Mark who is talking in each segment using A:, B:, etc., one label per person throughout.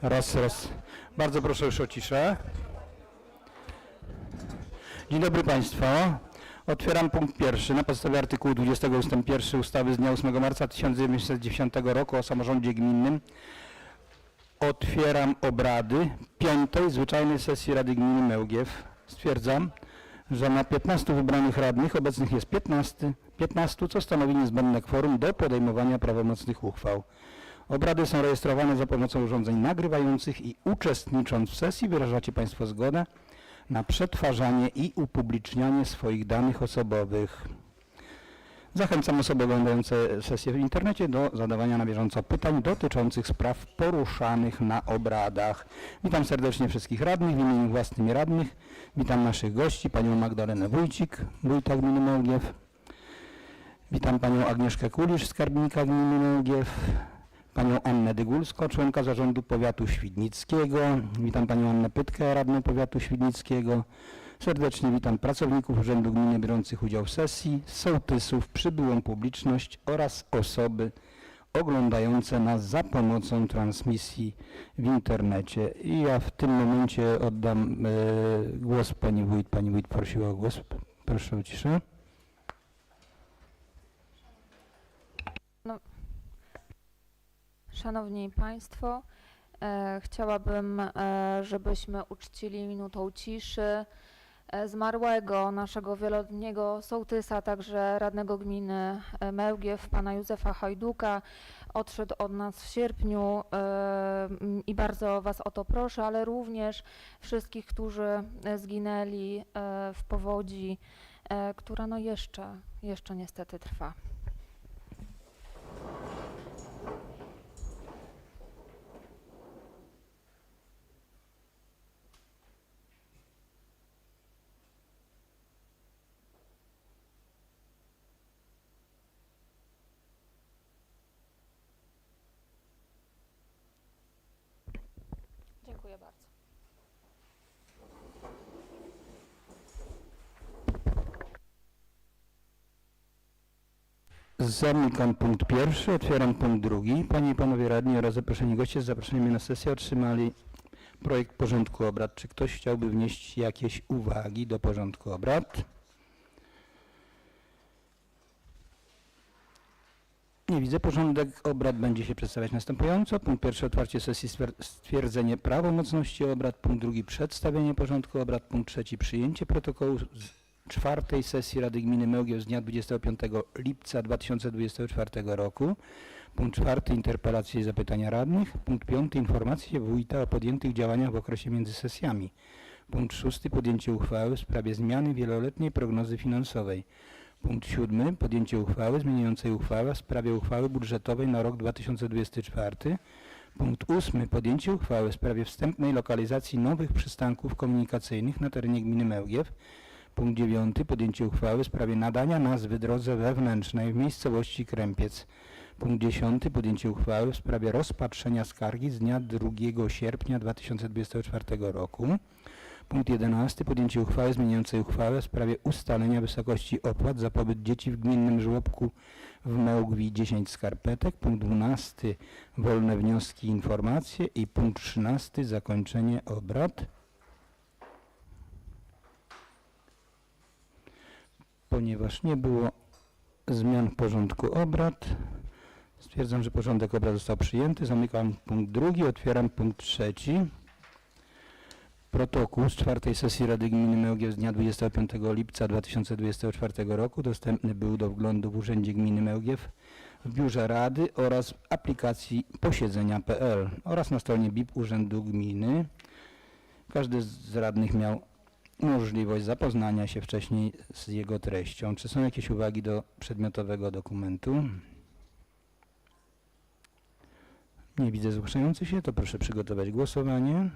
A: Raz. Bardzo proszę już o ciszę. Dzień dobry Państwu. Otwieram punkt pierwszy. Na podstawie artykułu 20 ust. 1 ustawy z dnia 8 marca 1910 roku o samorządzie gminnym otwieram obrady 5. zwyczajnej sesji Rady Gminy Mełgiew. Stwierdzam, że na 15 wybranych radnych obecnych jest 15, co stanowi niezbędne kworum do podejmowania prawomocnych uchwał. Obrady są rejestrowane za pomocą urządzeń nagrywających i uczestnicząc w sesji wyrażacie Państwo zgodę na przetwarzanie i upublicznianie swoich danych osobowych. Zachęcam osoby oglądające sesję w internecie do zadawania na bieżąco pytań dotyczących spraw poruszanych na obradach. Witam serdecznie wszystkich radnych w imieniu własnym radnych. Witam naszych gości, panią Magdalenę Wójcik, wójta gminy Mełgiew. Witam panią Agnieszkę Kulisz, skarbnika gminy Mełgiew. Panią Annę Dygulską, członka zarządu powiatu świdnickiego. Witam panią Annę Pytkę, radną powiatu świdnickiego. Serdecznie witam pracowników Urzędu Gminy biorących udział w sesji, sołtysów, przybyłą publiczność oraz osoby oglądające nas za pomocą transmisji w internecie. I ja w tym momencie oddam głos pani wójt. Pani wójt prosiła o głos. Proszę o ciszę.
B: Szanowni Państwo, chciałabym, żebyśmy uczcili minutą ciszy zmarłego naszego wieloletniego sołtysa, także radnego gminy Mełgiew, pana Józefa Hajduka. Odszedł od nas w sierpniu i bardzo Was o to proszę, ale również wszystkich, którzy zginęli w powodzi, która no jeszcze niestety trwa. Dziękuję bardzo.
A: Zamykam punkt pierwszy, otwieram punkt drugi. Panie i panowie radni oraz zaproszeni goście z zaproszeniem na sesję otrzymali projekt porządku obrad. Czy ktoś chciałby wnieść jakieś uwagi do porządku obrad? Nie widzę. Porządek obrad będzie się przedstawiać następująco. Punkt pierwszy, otwarcie sesji, stwierdzenie prawomocności obrad. Punkt drugi, przedstawienie porządku obrad. Punkt trzeci, przyjęcie protokołu z 4. sesji Rady Gminy Mełgiew z dnia 25 lipca 2024 roku. Punkt czwarty, interpelacje i zapytania radnych. Punkt piąty, informacje wójta o podjętych działaniach w okresie między sesjami. Punkt szósty, podjęcie uchwały w sprawie zmiany wieloletniej prognozy finansowej. Punkt 7. Podjęcie uchwały zmieniającej uchwałę w sprawie uchwały budżetowej na rok 2024. Punkt 8. Podjęcie uchwały w sprawie wstępnej lokalizacji nowych przystanków komunikacyjnych na terenie gminy Mełgiew. Punkt 9. Podjęcie uchwały w sprawie nadania nazwy drodze wewnętrznej w miejscowości Krępiec. Punkt 10. Podjęcie uchwały w sprawie rozpatrzenia skargi z dnia 2 sierpnia 2024 roku. Punkt 11. Podjęcie uchwały zmieniającej uchwałę w sprawie ustalenia wysokości opłat za pobyt dzieci w gminnym żłobku w Mełgwi 10 skarpetek. Punkt 12. Wolne wnioski i informacje. I punkt 13. Zakończenie obrad. Ponieważ nie było zmian w porządku obrad, stwierdzam, że porządek obrad został przyjęty. Zamykam punkt drugi, otwieram punkt trzeci. Protokół z 4. sesji Rady Gminy Mełgiew z dnia 25 lipca 2024 roku dostępny był do wglądu w Urzędzie Gminy Mełgiew, w Biurze Rady oraz w aplikacji posiedzenia.pl oraz na stronie BIP Urzędu Gminy. Każdy z radnych miał możliwość zapoznania się wcześniej z jego treścią. Czy są jakieś uwagi do przedmiotowego dokumentu? Nie widzę zgłaszających się, to proszę przygotować głosowanie.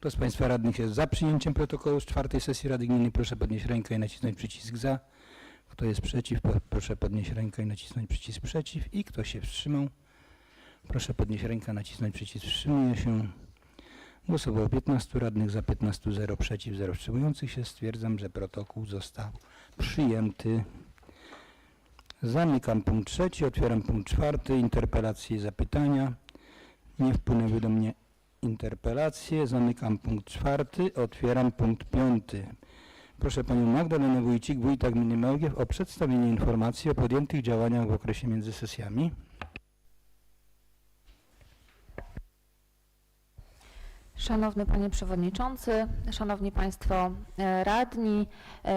A: Kto z Państwa radnych jest za przyjęciem protokołu z 4. sesji Rady Gminy, proszę podnieść rękę i nacisnąć przycisk za. Kto jest przeciw, proszę podnieść rękę i nacisnąć przycisk przeciw. I kto się wstrzymał, proszę podnieść rękę, nacisnąć przycisk wstrzymuje się. Głosowało 15 radnych, za 15, 0 przeciw, 0 wstrzymujących się. Stwierdzam, że protokół został przyjęty. Zamykam punkt 3, otwieram punkt 4, interpelacje i zapytania. Nie wpłynęły do mnie interpelacje. Zamykam punkt 4, otwieram punkt 5. Proszę Panią Magdalenę Wójcik, wójta gminy Mełgiew, o przedstawienie informacji o podjętych działaniach w okresie między sesjami.
B: Szanowny Panie Przewodniczący, Szanowni Państwo radni,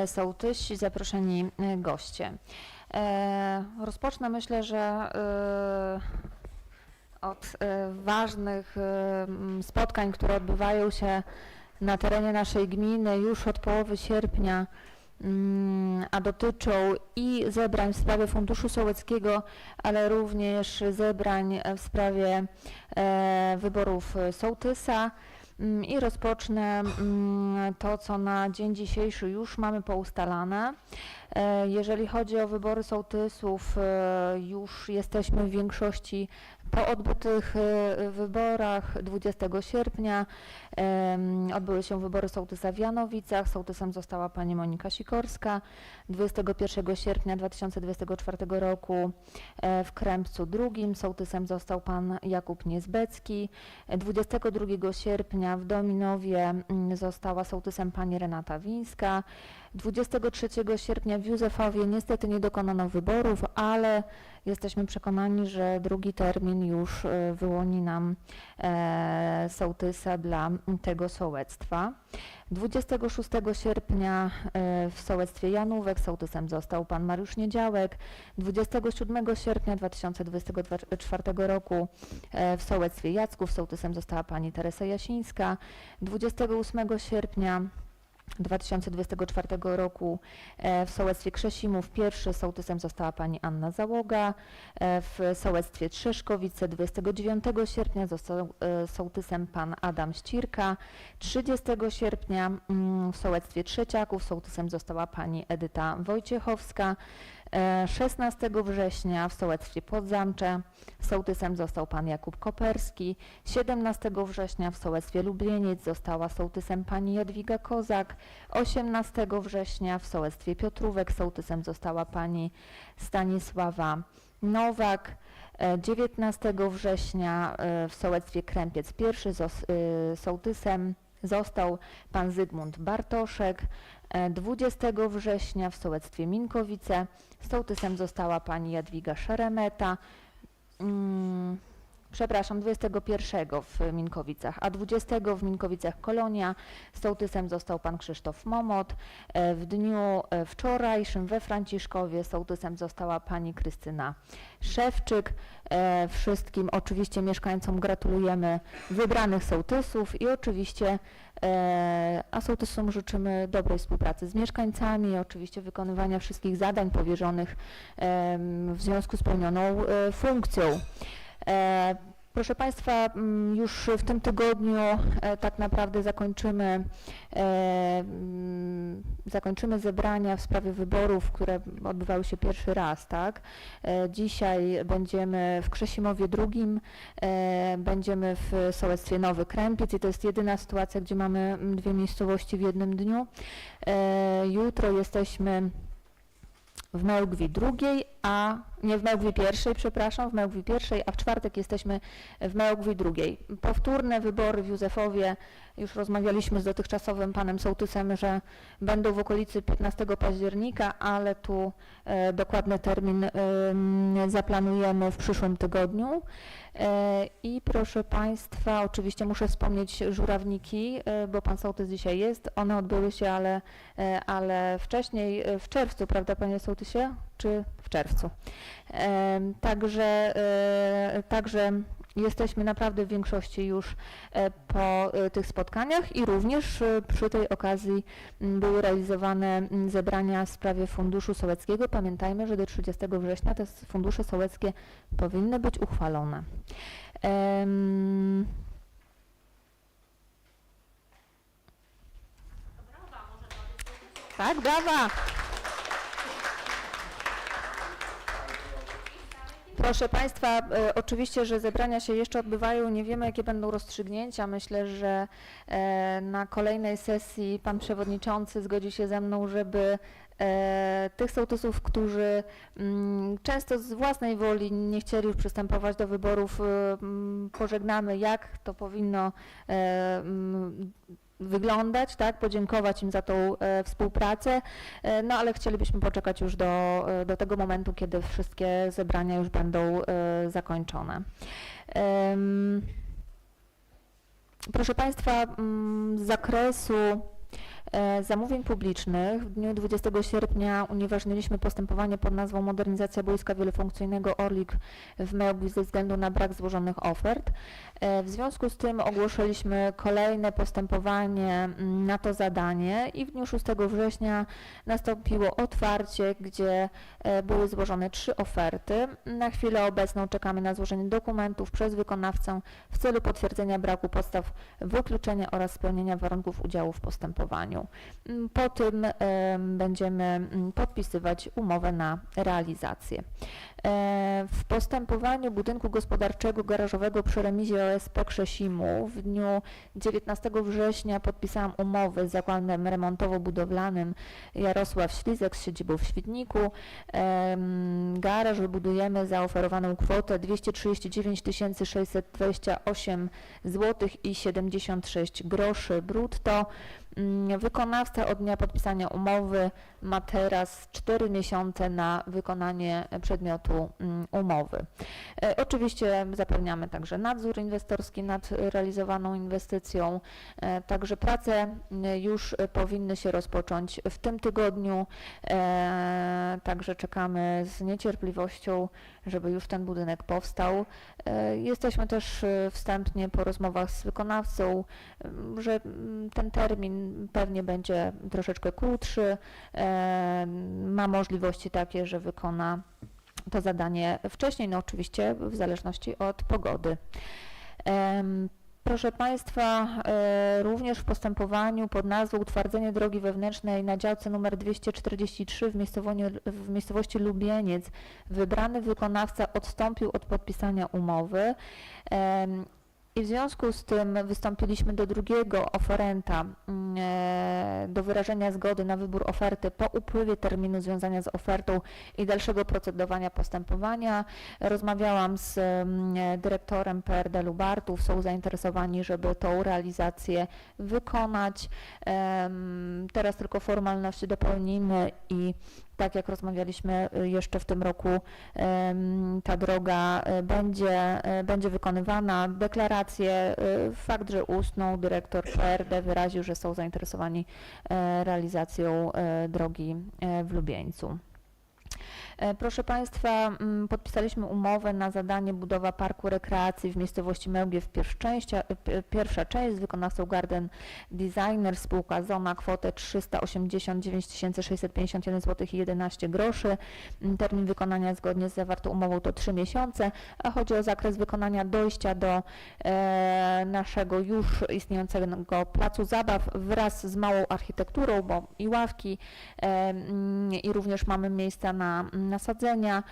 B: sołtysi, zaproszeni goście. Rozpocznę myślę, że od ważnych spotkań, które odbywają się na terenie naszej gminy już od połowy sierpnia, a dotyczą i zebrań w sprawie Funduszu Sołeckiego, ale również zebrań w sprawie wyborów sołtysa. I rozpocznę to, co na dzień dzisiejszy już mamy poustalane. Jeżeli chodzi o wybory sołtysów, już jesteśmy w większości po odbytych wyborach. 20 sierpnia odbyły się wybory sołtysa w Janowicach. Sołtysem została pani Monika Sikorska. 21 sierpnia 2024 roku w Krępcu II sołtysem został pan Jakub Niezbecki. 22 sierpnia w Dominowie została sołtysem pani Renata Wińska. 23 sierpnia w Józefowie niestety nie dokonano wyborów, ale jesteśmy przekonani, że drugi termin już wyłoni nam sołtysa dla tego sołectwa. 26 sierpnia w sołectwie Janówek sołtysem został pan Mariusz Niedziałek. 27 sierpnia 2024 roku w sołectwie Jacków sołtysem została pani Teresa Jasińska. 28 sierpnia 2024 roku w sołectwie Krzesimów pierwszy sołtysem została pani Anna Załoga. W sołectwie Trzeszkowice 29 sierpnia został sołtysem pan Adam Ścirka. 30 sierpnia w sołectwie Trzeciaków sołtysem została pani Edyta Wojciechowska. 16 września w sołectwie Podzamcze sołtysem został pan Jakub Koperski. 17 września w sołectwie Lublieniec została sołtysem pani Jadwiga Kozak. 18 września w sołectwie Piotrówek sołtysem została pani Stanisława Nowak. 19 września w sołectwie Krępiec pierwszy sołtysem został pan Zygmunt Bartoszek. 20 września w sołectwie Minkowice sołtysem została pani Jadwiga Szeremeta. 21 w Minkowicach, a 20 w Minkowicach Kolonia sołtysem został pan Krzysztof Momot. W dniu wczorajszym we Franciszkowie sołtysem została pani Krystyna Szewczyk. Wszystkim oczywiście mieszkańcom gratulujemy wybranych sołtysów i oczywiście a sołtysom życzymy dobrej współpracy z mieszkańcami i oczywiście wykonywania wszystkich zadań powierzonych w związku z pełnioną funkcją. Proszę Państwa, już w tym tygodniu tak naprawdę zakończymy zebrania w sprawie wyborów, które odbywały się pierwszy raz, tak? Dzisiaj będziemy w Krzesimowie II, będziemy w sołectwie Nowy Krępiec i to jest jedyna sytuacja, gdzie mamy dwie miejscowości w jednym dniu. Jutro jesteśmy w Mełgwi II, a nie w Mełgwi I, przepraszam, w Mełgwi I, a w czwartek jesteśmy w Mełgwi II. Powtórne wybory w Józefowie, już rozmawialiśmy z dotychczasowym panem sołtysem, że będą w okolicy 15 października, ale tu dokładny termin zaplanujemy w przyszłym tygodniu. I proszę Państwa, oczywiście muszę wspomnieć żurawniki, bo pan sołtys dzisiaj jest. One odbyły się, ale wcześniej, w czerwcu, prawda panie sołtysie? Czy w czerwcu? Także jesteśmy naprawdę w większości już po tych spotkaniach i również przy tej okazji były realizowane zebrania w sprawie Funduszu Sołeckiego. Pamiętajmy, że do 30 września te fundusze sołeckie powinny być uchwalone. Tak, brawa! Proszę Państwa, oczywiście, że zebrania się jeszcze odbywają, nie wiemy jakie będą rozstrzygnięcia. Myślę, że na kolejnej sesji pan przewodniczący zgodzi się ze mną, żeby tych sołtysów, którzy często z własnej woli nie chcieli już przystępować do wyborów, pożegnamy, jak to powinno wyglądać, tak, podziękować im za tą współpracę, no ale chcielibyśmy poczekać już do tego momentu, kiedy wszystkie zebrania już będą zakończone. Proszę Państwa, z zakresu zamówień publicznych w dniu 20 sierpnia unieważniliśmy postępowanie pod nazwą Modernizacja Boiska Wielofunkcyjnego Orlik w Mełgi ze względu na brak złożonych ofert. W związku z tym ogłosiliśmy kolejne postępowanie na to zadanie i w dniu 6 września nastąpiło otwarcie, gdzie były złożone 3 oferty. Na chwilę obecną czekamy na złożenie dokumentów przez wykonawcę w celu potwierdzenia braku podstaw wykluczenia oraz spełnienia warunków udziału w postępowaniu. Po tym będziemy podpisywać umowę na realizację. W postępowaniu budynku gospodarczego garażowego przy remizie OSP Krzesimu w dniu 19 września podpisałam umowę z zakładem remontowo-budowlanym Jarosław Ślizek z siedzibą w Świdniku. Garaż wybudujemy za oferowaną kwotę 239 628 zł i 76 groszy brutto. Wykonawca od dnia podpisania umowy ma teraz 4 miesiące na wykonanie przedmiotu umowy. Oczywiście zapewniamy także nadzór inwestorski nad realizowaną inwestycją, także prace już powinny się rozpocząć w tym tygodniu, także czekamy z niecierpliwością, żeby już ten budynek powstał. Jesteśmy też wstępnie po rozmowach z wykonawcą, że ten termin pewnie będzie troszeczkę krótszy, ma możliwości takie, że wykona to zadanie wcześniej, no oczywiście w zależności od pogody. Proszę Państwa, również w postępowaniu pod nazwą Utwardzenie drogi wewnętrznej na działce nr 243 w miejscowości Lubieniec wybrany wykonawca odstąpił od podpisania umowy. I w związku z tym wystąpiliśmy do drugiego oferenta do wyrażenia zgody na wybór oferty po upływie terminu związania z ofertą i dalszego procedowania postępowania. Rozmawiałam z dyrektorem PRD Lubartów, są zainteresowani, żeby tą realizację wykonać. Teraz tylko formalności dopełnimy i tak jak rozmawialiśmy jeszcze w tym roku, ta droga będzie wykonywana. Deklarację, fakt, że ustną dyrektor PRD wyraził, że są zainteresowani realizacją drogi w Lubieńcu. Proszę Państwa, podpisaliśmy umowę na zadanie budowa parku rekreacji w miejscowości Mełgiew pierwsza część z wykonawcą Garden Designer, spółka Zona, kwotę 389 651 zł i 11 groszy. Termin wykonania zgodnie z zawartą umową to 3 miesiące, a chodzi o zakres wykonania dojścia do naszego już istniejącego placu zabaw wraz z małą architekturą, bo i ławki, i również mamy miejsca na nasadzenia,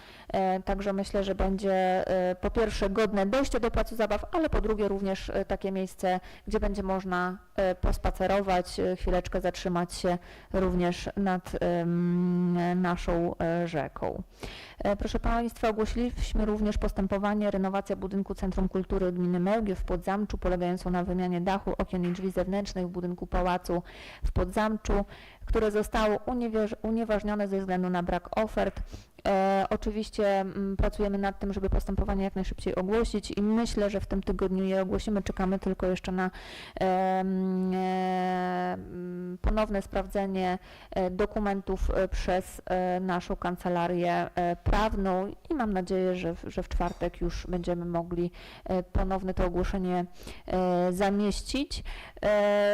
B: także myślę, że będzie po pierwsze godne dojście do placu zabaw, ale po drugie również takie miejsce, gdzie będzie można pospacerować, chwileczkę zatrzymać się również nad naszą rzeką. Proszę Państwa, ogłosiliśmy również postępowanie renowacja budynku Centrum Kultury Gminy Mełgiew w Podzamczu, polegającą na wymianie dachu, okien i drzwi zewnętrznych w budynku pałacu w Podzamczu, które zostało unieważnione ze względu na brak ofert. Oczywiście pracujemy nad tym, żeby postępowanie jak najszybciej ogłosić i myślę, że w tym tygodniu je ogłosimy. Czekamy tylko jeszcze na ponowne sprawdzenie dokumentów przez naszą kancelarię prawną i mam nadzieję, że w czwartek już będziemy mogli ponowne to ogłoszenie zamieścić.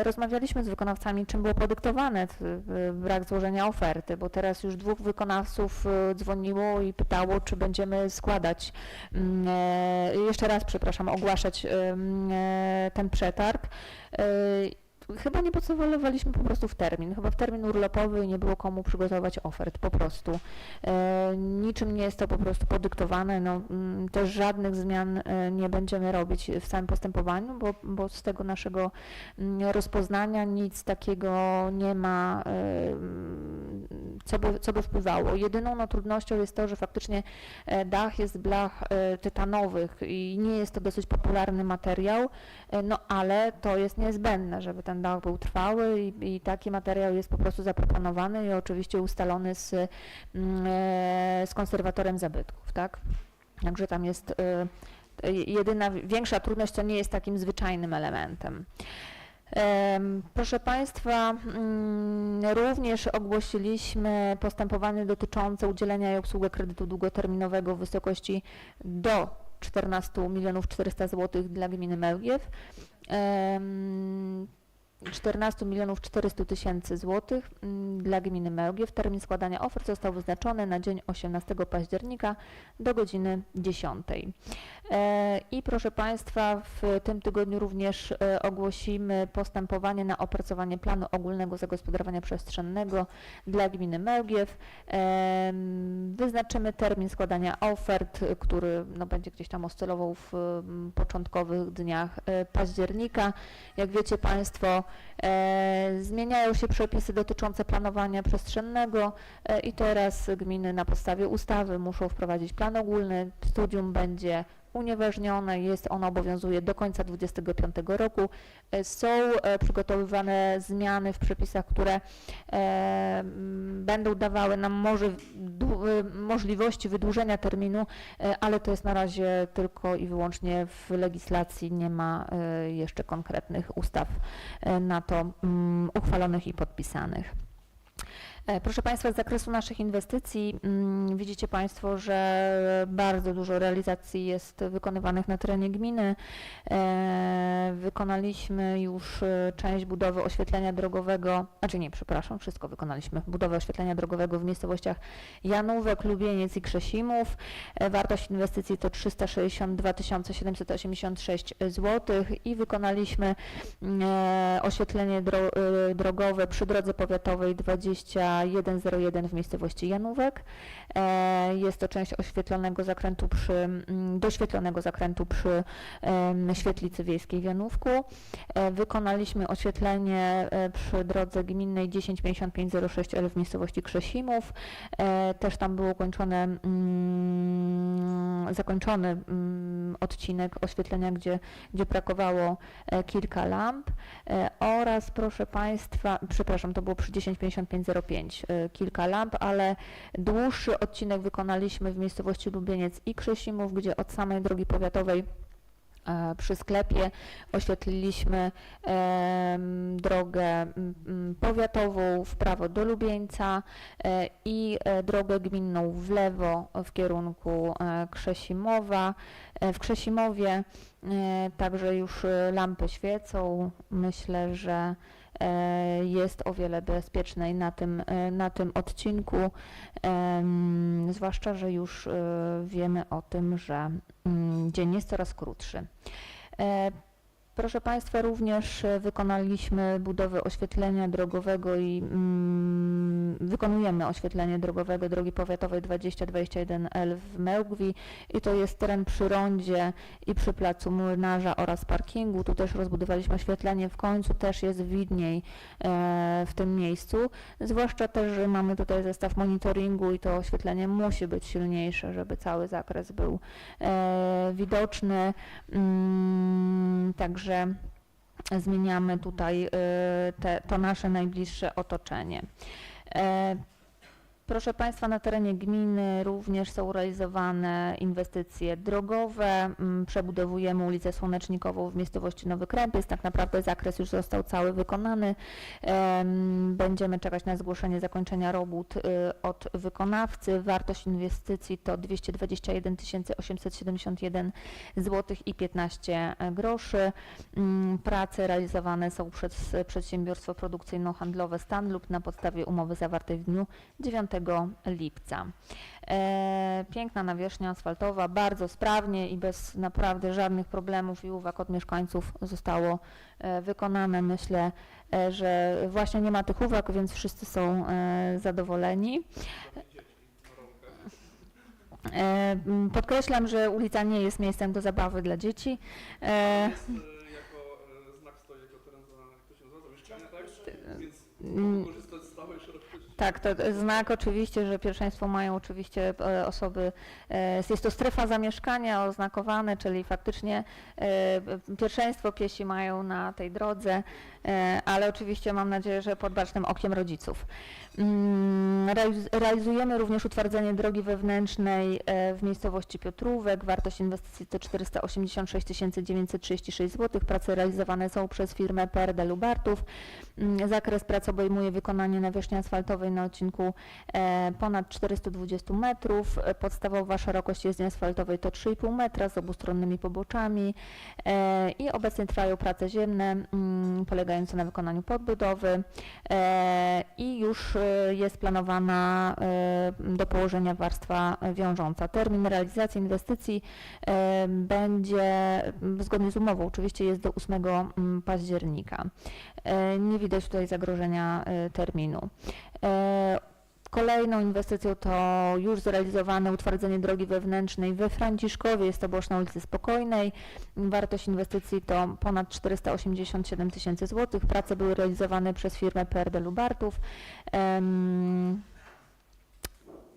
B: Rozmawialiśmy z wykonawcami, czym było podyktowane brak złożenia oferty, bo teraz już 2 wykonawców dzwoniło i pytało, czy będziemy składać, jeszcze raz, przepraszam, ogłaszać ten przetarg. Chyba nie pocelowaliśmy po prostu w termin, chyba w termin urlopowy i nie było komu przygotować ofert, po prostu. Niczym nie jest to po prostu podyktowane, no, też żadnych zmian nie będziemy robić w samym postępowaniu, bo z tego naszego rozpoznania nic takiego nie ma, co by wpływało. Jedyną trudnością jest to, że faktycznie dach jest z blach tytanowych i nie jest to dosyć popularny materiał, ale to jest niezbędne, żeby ten dach był trwały i taki materiał jest po prostu zaproponowany i oczywiście ustalony z konserwatorem zabytków, tak? Także tam jest jedyna większa trudność, to nie jest takim zwyczajnym elementem. Proszę Państwa, również ogłosiliśmy postępowanie dotyczące udzielenia i obsługi kredytu długoterminowego w wysokości do 14 400 000 zł dla gminy Mełgiew. 14 400 000 zł dla gminy Mełgiew. Termin składania ofert został wyznaczony na dzień 18 października do godziny 10. I proszę Państwa, w tym tygodniu również ogłosimy postępowanie na opracowanie planu ogólnego zagospodarowania przestrzennego dla gminy Mełgiew. Wyznaczymy termin składania ofert, który będzie gdzieś tam oscylował w początkowych dniach października. Jak wiecie Państwo, zmieniają się przepisy dotyczące planowania przestrzennego i teraz gminy na podstawie ustawy muszą wprowadzić plan ogólny. Studium będzie unieważnione, ono obowiązuje do końca 2025 roku. Są przygotowywane zmiany w przepisach, które będą dawały nam możliwości wydłużenia terminu, ale to jest na razie tylko i wyłącznie w legislacji, nie ma jeszcze konkretnych ustaw na to uchwalonych i podpisanych. Proszę Państwa, z zakresu naszych inwestycji widzicie Państwo, że bardzo dużo realizacji jest wykonywanych na terenie gminy. Wykonaliśmy już część budowy oświetlenia drogowego, wszystko wykonaliśmy. Budowę oświetlenia drogowego w miejscowościach Janówek, Lubieniec i Krzesimów. Wartość inwestycji to 362 786 zł i wykonaliśmy oświetlenie drogowe przy drodze powiatowej 2101 w miejscowości Janówek. Jest to część doświetlonego zakrętu przy świetlicy wiejskiej w Janówku. Wykonaliśmy oświetlenie przy drodze gminnej 105506L w miejscowości Krzesimów. Też tam był zakończony odcinek oświetlenia, gdzie brakowało kilka lamp oraz proszę Państwa, to było przy 105505 kilka lamp, ale dłuższy odcinek wykonaliśmy w miejscowości Lubieniec i Krzesimów, gdzie od samej drogi powiatowej przy sklepie oświetliliśmy drogę powiatową w prawo do Lubieńca i drogę gminną w lewo w kierunku Krzesimowa. W Krzesimowie także już lampy świecą. Myślę, że jest o wiele bezpieczniej na tym odcinku, zwłaszcza, że już wiemy o tym, że dzień jest coraz krótszy. Proszę Państwa, również wykonaliśmy budowę oświetlenia drogowego i wykonujemy oświetlenie drogowego drogi powiatowej 2021L w Mełgwi i to jest teren przy rondzie i przy placu Młynarza oraz parkingu. Tu też rozbudowaliśmy oświetlenie, w końcu też jest widniej w tym miejscu, zwłaszcza też, że mamy tutaj zestaw monitoringu i to oświetlenie musi być silniejsze, żeby cały zakres był widoczny. Także zmieniamy tutaj to nasze najbliższe otoczenie. Proszę Państwa, na terenie gminy również są realizowane inwestycje drogowe. Przebudowujemy ulicę Słonecznikową w miejscowości Nowy Krępiec. Tak naprawdę zakres już został cały wykonany. Będziemy czekać na zgłoszenie zakończenia robót od wykonawcy. Wartość inwestycji to 221 871 zł i 15 groszy. Prace realizowane są przez przedsiębiorstwo produkcyjno-handlowe Stan lub na podstawie umowy zawartej w dniu 9 lipca. Piękna nawierzchnia asfaltowa, bardzo sprawnie i bez naprawdę żadnych problemów i uwag od mieszkańców zostało wykonane. Myślę, że właśnie nie ma tych uwag, więc wszyscy są zadowoleni. Podkreślam, że ulica nie jest miejscem do zabawy dla dzieci.
C: Jest jako znak stoi jako teren, jak to się nazywa, zamieszkania, tak? Więc korzystać z całej szerokości.
B: Tak, to znak oczywiście, że pierwszeństwo mają oczywiście osoby, jest to strefa zamieszkania oznakowane, czyli faktycznie pierwszeństwo piesi mają na tej drodze, ale oczywiście mam nadzieję, że pod bacznym okiem rodziców. Realizujemy również utwardzenie drogi wewnętrznej w miejscowości Piotrówek. Wartość inwestycji to 486 936 zł. Prace realizowane są przez firmę PRD Lubartów. Zakres prac obejmuje wykonanie nawierzchni asfaltowej na odcinku ponad 420 metrów. Podstawowa szerokość jezdni asfaltowej to 3,5 metra z obustronnymi poboczami i obecnie trwają prace ziemne polegające na wykonaniu podbudowy i już jest planowana do położenia warstwa wiążąca. Termin realizacji inwestycji będzie zgodnie z umową, oczywiście jest do 8 października. Nie widać tutaj zagrożenia terminu. Kolejną inwestycją to już zrealizowane utwardzenie drogi wewnętrznej we Franciszkowie, jest to boczna ulicy Spokojnej. Wartość inwestycji to ponad 487 000 zł. Prace były realizowane przez firmę PRD Lubartów.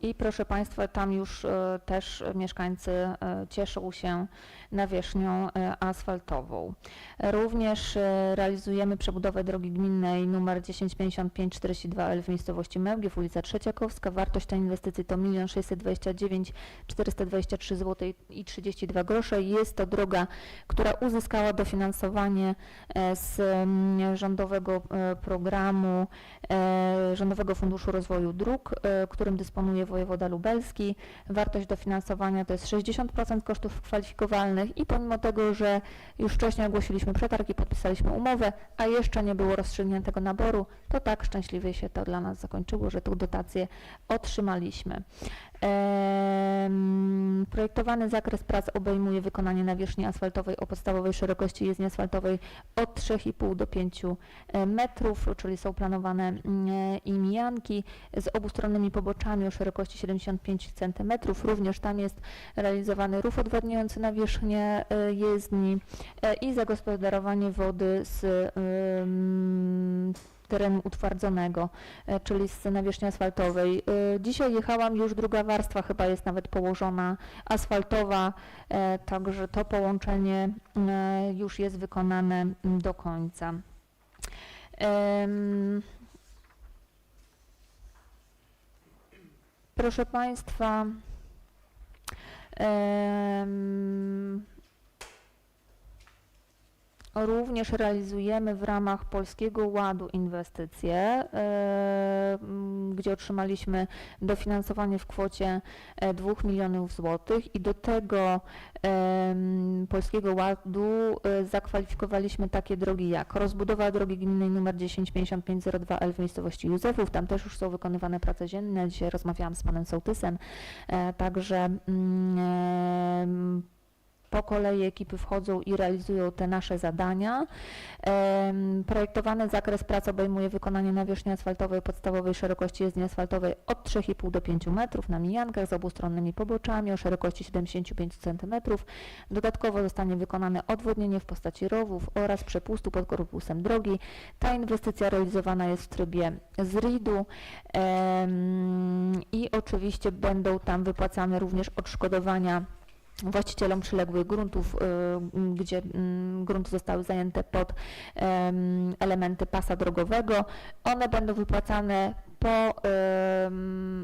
B: I proszę Państwa, tam już też mieszkańcy cieszą się nawierzchnią asfaltową. Również realizujemy przebudowę drogi gminnej nr 105542L w miejscowości Mełgiew, ulica Trzeciakowska. Wartość tej inwestycji to 1 629 423 zł i 32 grosze. Jest to droga, która uzyskała dofinansowanie z rządowego programu, Rządowego Funduszu Rozwoju Dróg, którym dysponuje wojewoda lubelski. Wartość dofinansowania to jest 60% kosztów kwalifikowalnych i pomimo tego, że już wcześniej ogłosiliśmy przetarg i podpisaliśmy umowę, a jeszcze nie było rozstrzygniętego naboru, to tak szczęśliwie się to dla nas zakończyło, że tę dotację otrzymaliśmy. Projektowany zakres prac obejmuje wykonanie nawierzchni asfaltowej o podstawowej szerokości jezdni asfaltowej od 3,5 do 5 metrów, czyli są planowane i mijanki z obustronnymi poboczami o szerokości 75 cm. Również tam jest realizowany rów odwadniający nawierzchnię jezdni i zagospodarowanie wody z terenu utwardzonego, czyli z nawierzchni asfaltowej. Dzisiaj jechałam, już druga warstwa chyba jest nawet położona asfaltowa, także to połączenie już jest wykonane do końca. Proszę Państwa, również realizujemy w ramach Polskiego Ładu inwestycje, gdzie otrzymaliśmy dofinansowanie w kwocie 2 milionów złotych i do tego Polskiego Ładu zakwalifikowaliśmy takie drogi jak rozbudowa drogi gminnej nr 105502L w miejscowości Józefów, tam też już są wykonywane prace ziemne, dzisiaj rozmawiałam z panem sołtysem, także po kolei ekipy wchodzą i realizują te nasze zadania. Projektowany zakres prac obejmuje wykonanie nawierzchni asfaltowej podstawowej szerokości jezdni asfaltowej od 3,5 do 5 metrów na mijankach z obustronnymi poboczami o szerokości 75 cm. Dodatkowo zostanie wykonane odwodnienie w postaci rowów oraz przepustu pod korpusem drogi. Ta inwestycja realizowana jest w trybie ZRID-u i oczywiście będą tam wypłacane również odszkodowania właścicielom przyległych gruntów, gdzie grunty zostały zajęte pod elementy pasa drogowego. One będą wypłacane po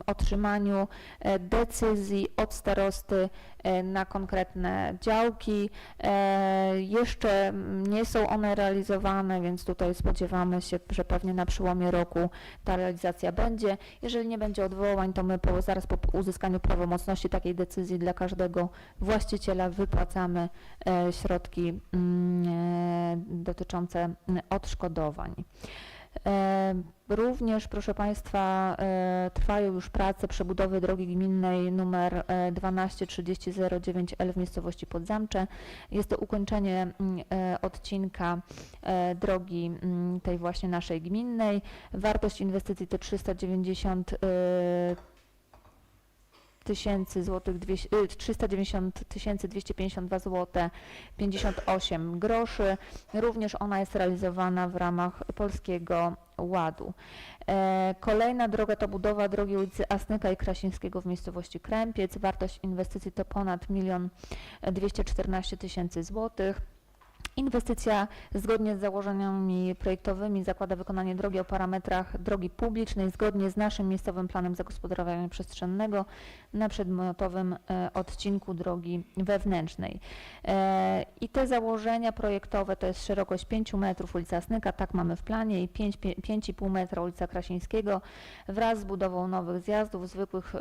B: otrzymaniu decyzji od starosty na konkretne działki. Jeszcze nie są one realizowane, więc tutaj spodziewamy się, że pewnie na przełomie roku ta realizacja będzie. Jeżeli nie będzie odwołań, to my zaraz po uzyskaniu prawomocności takiej decyzji dla każdego właściciela wypłacamy środki dotyczące odszkodowań. Również, proszę Państwa, trwają już prace przebudowy drogi gminnej nr 123009L w miejscowości Podzamcze. Jest to ukończenie odcinka drogi tej właśnie naszej gminnej. Wartość inwestycji to 390 390 252 zł 58 groszy. Również ona jest realizowana w ramach Polskiego Ładu. Kolejna droga to budowa drogi ulicy Asnyka i Krasińskiego w miejscowości Krępiec. Wartość inwestycji to ponad 1 214 000 złotych. Inwestycja zgodnie z założeniami projektowymi zakłada wykonanie drogi o parametrach drogi publicznej zgodnie z naszym miejscowym planem zagospodarowania przestrzennego na przedmiotowym odcinku drogi wewnętrznej. I te założenia projektowe to jest szerokość 5 metrów ulica Asnyka, tak mamy w planie, i 5,5 metra ulica Krasińskiego wraz z budową nowych zjazdów zwykłych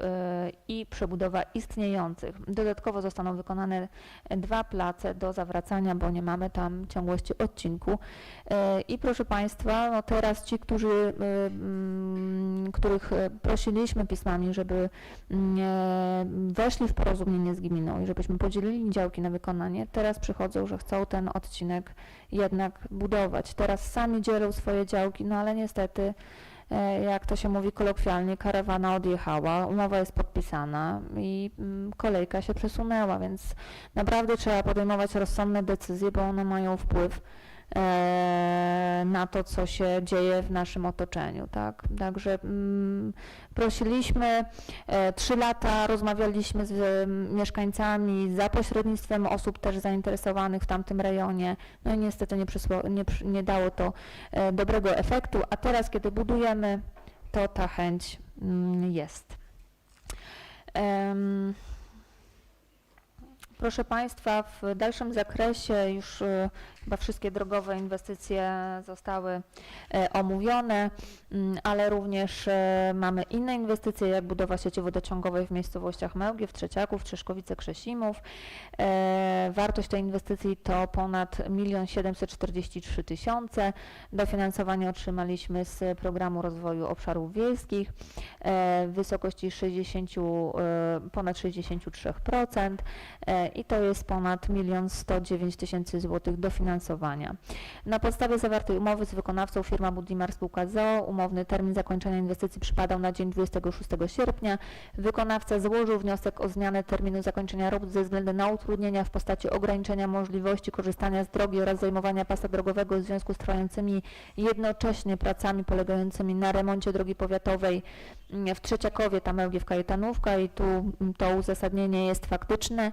B: i przebudowa istniejących. Dodatkowo zostaną wykonane 2 place do zawracania, bo nie mamy tam ciągłości odcinku. I proszę Państwa, no teraz ci, których prosiliśmy pismami, żeby weszli w porozumienie z gminą i żebyśmy podzielili działki na wykonanie, teraz przychodzą, że chcą ten odcinek jednak budować. Teraz sami dzielą swoje działki, no ale niestety, jak to się mówi kolokwialnie, karawana odjechała, umowa jest podpisana i kolejka się przesunęła, więc naprawdę trzeba podejmować rozsądne decyzje, bo one mają wpływ na to, co się dzieje w naszym otoczeniu, tak? Także prosiliśmy, 3 lata rozmawialiśmy z mieszkańcami za pośrednictwem osób też zainteresowanych w tamtym rejonie, no i niestety nie dało to dobrego efektu, a teraz, kiedy budujemy, to ta chęć jest. Proszę Państwa, w dalszym zakresie już chyba wszystkie drogowe inwestycje zostały omówione, ale również mamy inne inwestycje, jak budowa sieci wodociągowej w miejscowościach Mełgiew, Trzeciaków, Trzeszkowice, Krzesimów. Wartość tej inwestycji to ponad 1 743 000. Dofinansowanie otrzymaliśmy z Programu Rozwoju Obszarów Wiejskich w wysokości ponad 63%. I to jest ponad 1 109 000 złotych dofinansowania. Na podstawie zawartej umowy z wykonawcą firma Budimar Spółka z.o.o. umowny termin zakończenia inwestycji przypadał na dzień 26 sierpnia. Wykonawca złożył wniosek o zmianę terminu zakończenia robót ze względu na utrudnienia w postaci ograniczenia możliwości korzystania z drogi oraz zajmowania pasa drogowego w związku z trwającymi jednocześnie pracami polegającymi na remoncie drogi powiatowej w Trzeciakowie, Mełgiew, Kajetanówka, i tu to uzasadnienie jest faktyczne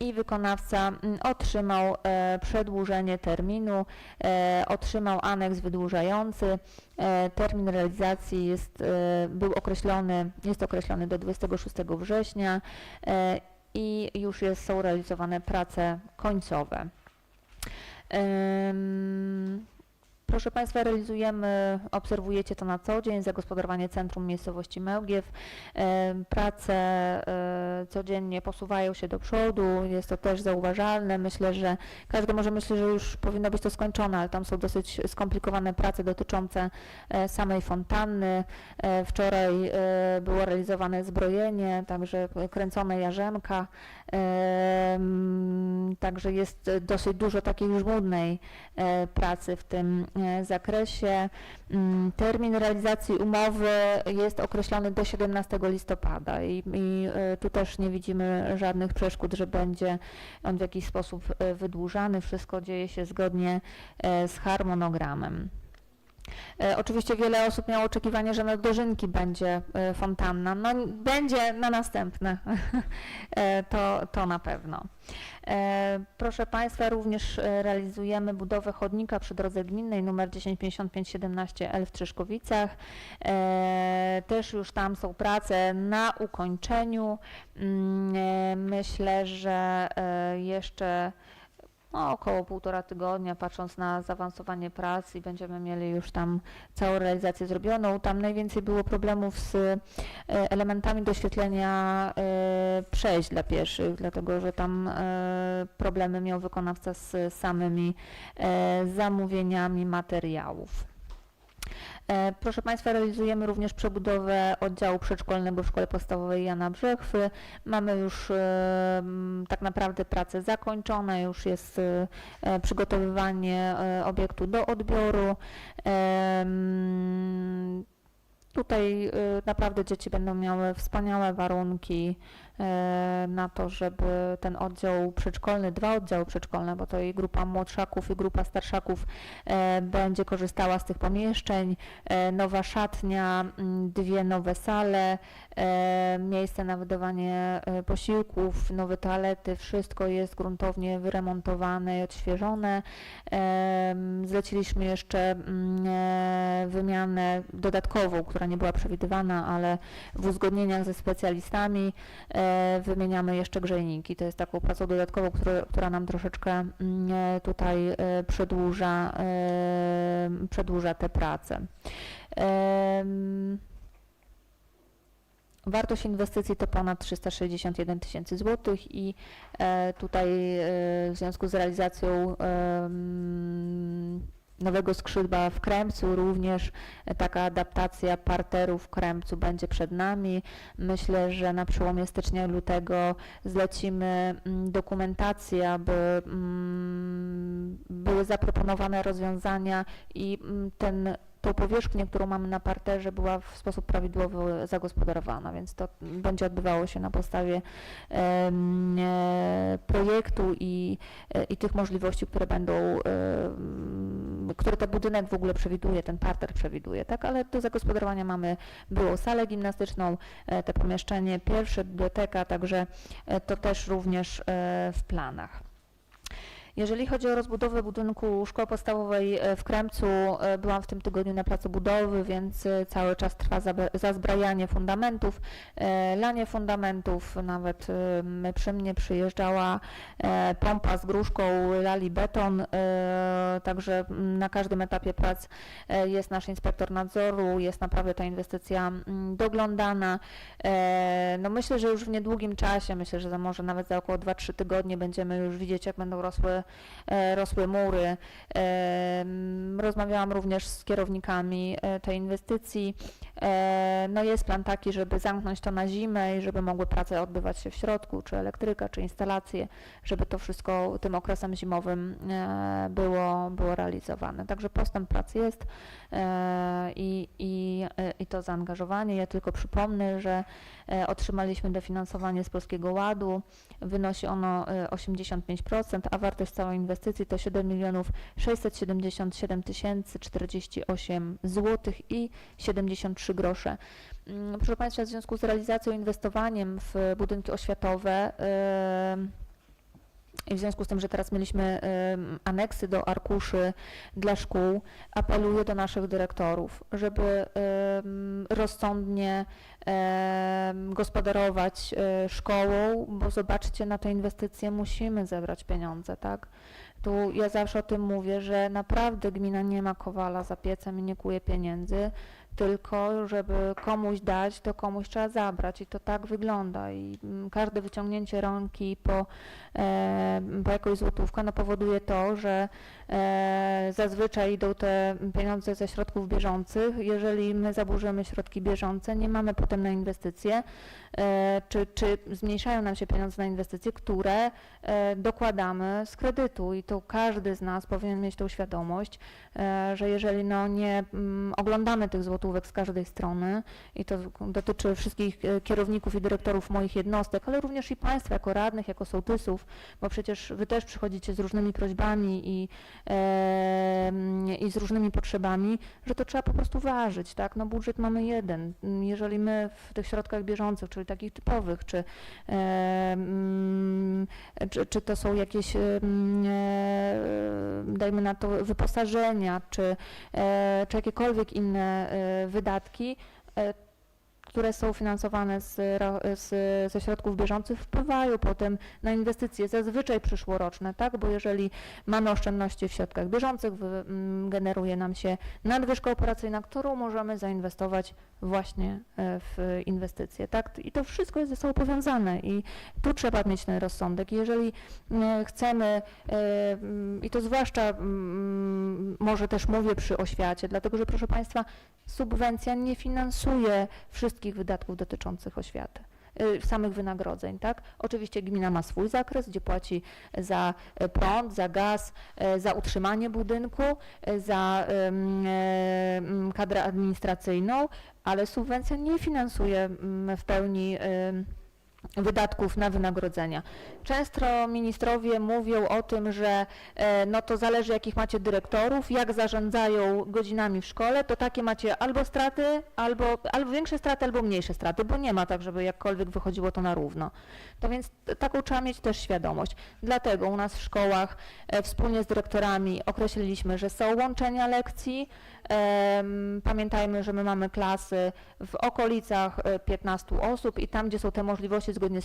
B: i wykonawca otrzymał przedłużenie terminu, otrzymał aneks wydłużający. Termin realizacji jest określony do 26 września i już są realizowane prace końcowe. Proszę Państwa, obserwujecie to na co dzień, zagospodarowanie centrum miejscowości Mełgiew. Prace codziennie posuwają się do przodu, jest to też zauważalne. Myślę, że każdy może myśleć, że już powinno być to skończone, ale tam są dosyć skomplikowane prace dotyczące samej fontanny. Wczoraj było realizowane zbrojenie, także kręcone jarzemka, także jest dosyć dużo takiej żmudnej pracy w tym zakresie. Termin realizacji umowy jest określony do 17 listopada i tu też nie widzimy żadnych przeszkód, że będzie on w jakiś sposób wydłużany. Wszystko dzieje się zgodnie z harmonogramem. Oczywiście wiele osób miało oczekiwanie, że na dożynki będzie fontanna. No będzie na następne, to na pewno. Proszę Państwa, również realizujemy budowę chodnika przy drodze gminnej nr 105517L w Trzeszkowicach. Też już tam są prace na ukończeniu. Myślę, że jeszcze około 1,5 tygodnia, patrząc na zaawansowanie prac, i będziemy mieli już tam całą realizację zrobioną. Tam najwięcej było problemów z elementami doświetlenia przejść dla pieszych, dlatego że tam problemy miał wykonawca z samymi zamówieniami materiałów. Proszę Państwa, realizujemy również przebudowę oddziału przedszkolnego w Szkole Podstawowej Jana Brzechwy. Mamy już tak naprawdę prace zakończone, już jest przygotowywanie obiektu do odbioru. Tutaj naprawdę dzieci będą miały wspaniałe warunki na to, żeby ten oddział przedszkolny, 2 oddziały przedszkolne, bo to i grupa młodszaków, i grupa starszaków będzie korzystała z tych pomieszczeń. Nowa szatnia, 2 nowe sale, miejsce na wydawanie posiłków, nowe toalety, wszystko jest gruntownie wyremontowane i odświeżone. Zleciliśmy jeszcze wymianę dodatkową, która nie była przewidywana, ale w uzgodnieniach ze specjalistami wymieniamy jeszcze grzejniki. To jest taką pracą dodatkową, która nam troszeczkę tutaj przedłuża te prace. Wartość inwestycji to ponad 361 tysięcy złotych i tutaj w związku z realizacją nowego skrzydła w Kremcu również taka adaptacja parteru w Kremcu będzie przed nami. Myślę, że na przełomie stycznia i lutego zlecimy dokumentację, aby były zaproponowane rozwiązania i tą powierzchnię, którą mamy na parterze, była w sposób prawidłowy zagospodarowana, więc to będzie odbywało się na podstawie projektu i tych możliwości, które ten budynek w ogóle przewiduje, ten parter przewiduje, tak? Ale do zagospodarowania mamy byłą salę gimnastyczną, te pomieszczenie pierwsze, biblioteka, także to też również w planach. Jeżeli chodzi o rozbudowę budynku szkoły podstawowej w Kremcu, byłam w tym tygodniu na placu budowy, więc cały czas trwa zazbrajanie fundamentów, lanie fundamentów, nawet przy mnie przyjeżdżała pompa z gruszką, lali beton, także na każdym etapie prac jest nasz inspektor nadzoru, jest naprawdę ta inwestycja doglądana. No myślę, że już w niedługim czasie, myślę, że może nawet za około 2-3 tygodnie będziemy już widzieć, jak będą rosły mury. Rozmawiałam również z kierownikami tej inwestycji. No jest plan taki, żeby zamknąć to na zimę i żeby mogły prace odbywać się w środku, czy elektryka, czy instalacje, żeby to wszystko tym okresem zimowym było realizowane. Także postęp prac jest i to zaangażowanie. Ja tylko przypomnę, że otrzymaliśmy dofinansowanie z Polskiego Ładu. Wynosi ono 85%, a wartość całej inwestycji to 7 677 048 zł i 73 grosze. Proszę Państwa, w związku z realizacją inwestowaniem w budynki oświatowe i w związku z tym, że teraz mieliśmy aneksy do arkuszy dla szkół, apeluję do naszych dyrektorów, żeby rozsądnie gospodarować szkołą, bo zobaczcie, na te inwestycje musimy zebrać pieniądze, tak? Tu ja zawsze o tym mówię, że naprawdę gmina nie ma kowala za piecem i nie kuje pieniędzy, tylko żeby komuś dać, to komuś trzeba zabrać i to tak wygląda i każde wyciągnięcie ręki po jakąś złotówkę no powoduje to, że zazwyczaj idą te pieniądze ze środków bieżących. Jeżeli my zaburzymy środki bieżące, nie mamy potem na inwestycje, czy zmniejszają nam się pieniądze na inwestycje, które dokładamy z kredytu i to każdy z nas powinien mieć tą świadomość, że jeżeli no nie oglądamy tych złotówek z każdej strony i to dotyczy wszystkich kierowników i dyrektorów moich jednostek, ale również i Państwa jako radnych, jako sołtysów, bo przecież Wy też przychodzicie z różnymi prośbami i z różnymi potrzebami, że to trzeba po prostu ważyć, tak? No budżet mamy jeden. Jeżeli my w tych środkach bieżących, czyli takich typowych, czy to są jakieś, dajmy na to, wyposażenia, czy jakiekolwiek inne wydatki, które są finansowane ze środków bieżących, wpływają potem na inwestycje zazwyczaj przyszłoroczne, tak? Bo jeżeli mamy oszczędności w środkach bieżących, generuje nam się nadwyżka operacyjna, którą możemy zainwestować właśnie w inwestycje, tak? I to wszystko jest ze sobą powiązane i tu trzeba mieć ten rozsądek. Jeżeli chcemy, i to zwłaszcza może też mówię przy oświacie, dlatego że proszę Państwa, subwencja nie finansuje wszystkich wydatków dotyczących oświaty. samych wynagrodzeń, tak? Oczywiście gmina ma swój zakres, gdzie płaci za prąd, za gaz, za utrzymanie budynku, za kadrę administracyjną, ale subwencja nie finansuje w pełni wydatków na wynagrodzenia. Często ministrowie mówią o tym, że no to zależy jakich macie dyrektorów, jak zarządzają godzinami w szkole, to takie macie albo straty, albo większe straty, albo mniejsze straty, bo nie ma tak, żeby jakkolwiek wychodziło to na równo. To więc taką trzeba mieć też świadomość. Dlatego u nas w szkołach wspólnie z dyrektorami określiliśmy, że są łączenia lekcji. Pamiętajmy, że my mamy klasy w okolicach 15 osób i tam, gdzie są te możliwości zgodnie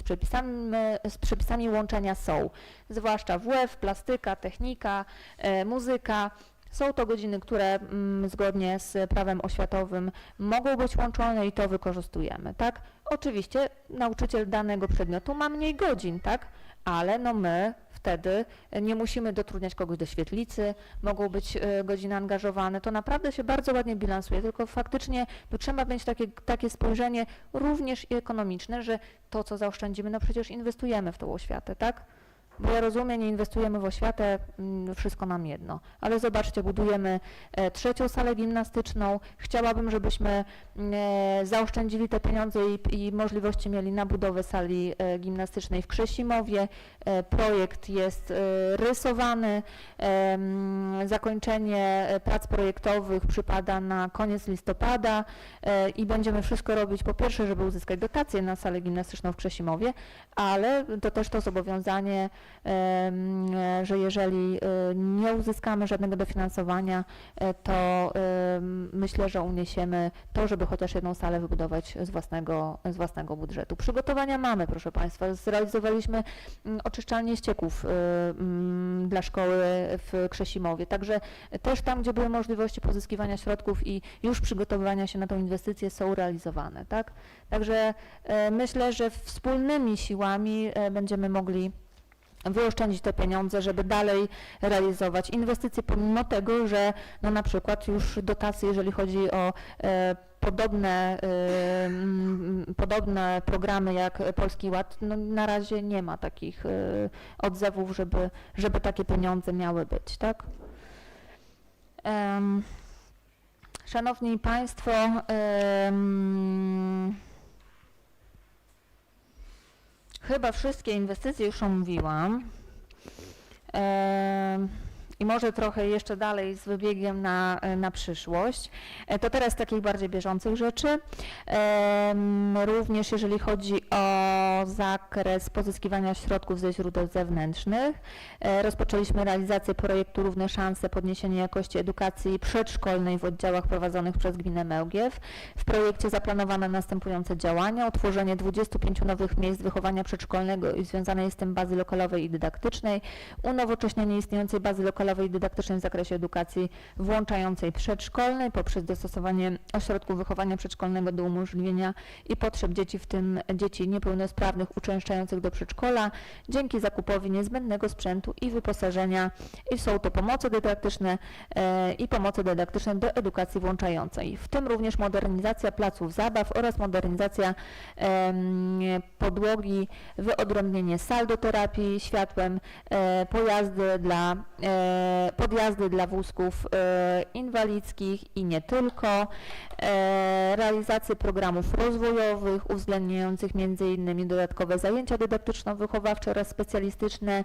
B: z przepisami łączenia są, zwłaszcza WF, plastyka, technika, muzyka. Są to godziny, które zgodnie z prawem oświatowym mogą być łączone i to wykorzystujemy, tak? Oczywiście nauczyciel danego przedmiotu ma mniej godzin, tak? Ale no my wtedy nie musimy dotrudniać kogoś do świetlicy, mogą być godziny angażowane, to naprawdę się bardzo ładnie bilansuje, tylko faktycznie tu trzeba mieć takie spojrzenie również i ekonomiczne, że to, co zaoszczędzimy, no przecież inwestujemy w tą oświatę, tak? Bo ja rozumiem, nie inwestujemy w oświatę, wszystko nam jedno. Ale zobaczcie, budujemy trzecią salę gimnastyczną. Chciałabym, żebyśmy zaoszczędzili te pieniądze i możliwości mieli na budowę sali gimnastycznej w Krzesimowie. Projekt jest rysowany. Zakończenie prac projektowych przypada na koniec listopada i będziemy wszystko robić po pierwsze, żeby uzyskać dotację na salę gimnastyczną w Krzesimowie, ale to też to zobowiązanie, że jeżeli nie uzyskamy żadnego dofinansowania, to myślę, że uniesiemy to, żeby chociaż jedną salę wybudować z własnego budżetu. Przygotowania mamy, proszę Państwa. Zrealizowaliśmy oczyszczalnię ścieków dla szkoły w Krzesimowie. Także też tam, gdzie były możliwości pozyskiwania środków i już przygotowywania się na tą inwestycję, są realizowane, tak? Także myślę, że wspólnymi siłami będziemy mogli wyoszczędzić te pieniądze, żeby dalej realizować inwestycje, pomimo tego, że no na przykład już dotacje, jeżeli chodzi o podobne programy jak Polski Ład, no na razie nie ma takich odzewów, żeby takie pieniądze miały być, tak? Szanowni Państwo, chyba wszystkie inwestycje już omówiłam i może trochę jeszcze dalej z wybiegiem na przyszłość. To teraz takich bardziej bieżących rzeczy. Również jeżeli chodzi o zakres pozyskiwania środków ze źródeł zewnętrznych, rozpoczęliśmy realizację projektu Równe Szanse, podniesienie jakości edukacji przedszkolnej w oddziałach prowadzonych przez gminę Mełgiew. W projekcie zaplanowano następujące działania: utworzenie 25 nowych miejsc wychowania przedszkolnego i związanej z tym bazy lokalowej i dydaktycznej, unowocześnienie istniejącej bazy lokalowej i dydaktycznej w zakresie edukacji włączającej przedszkolnej poprzez dostosowanie ośrodków wychowania przedszkolnego do umożliwienia i potrzeb dzieci, w tym dzieci niepełnosprawnych uczęszczających do przedszkola, dzięki zakupowi niezbędnego sprzętu i wyposażenia. I są to pomoce dydaktyczne i pomoce dydaktyczne do edukacji włączającej, w tym również modernizacja placów zabaw oraz modernizacja podłogi, wyodrębnienie sal do terapii światłem, podjazdy dla wózków inwalidzkich i nie tylko, realizację programów rozwojowych uwzględniających m.in. dodatkowe zajęcia dydaktyczno-wychowawcze oraz specjalistyczne,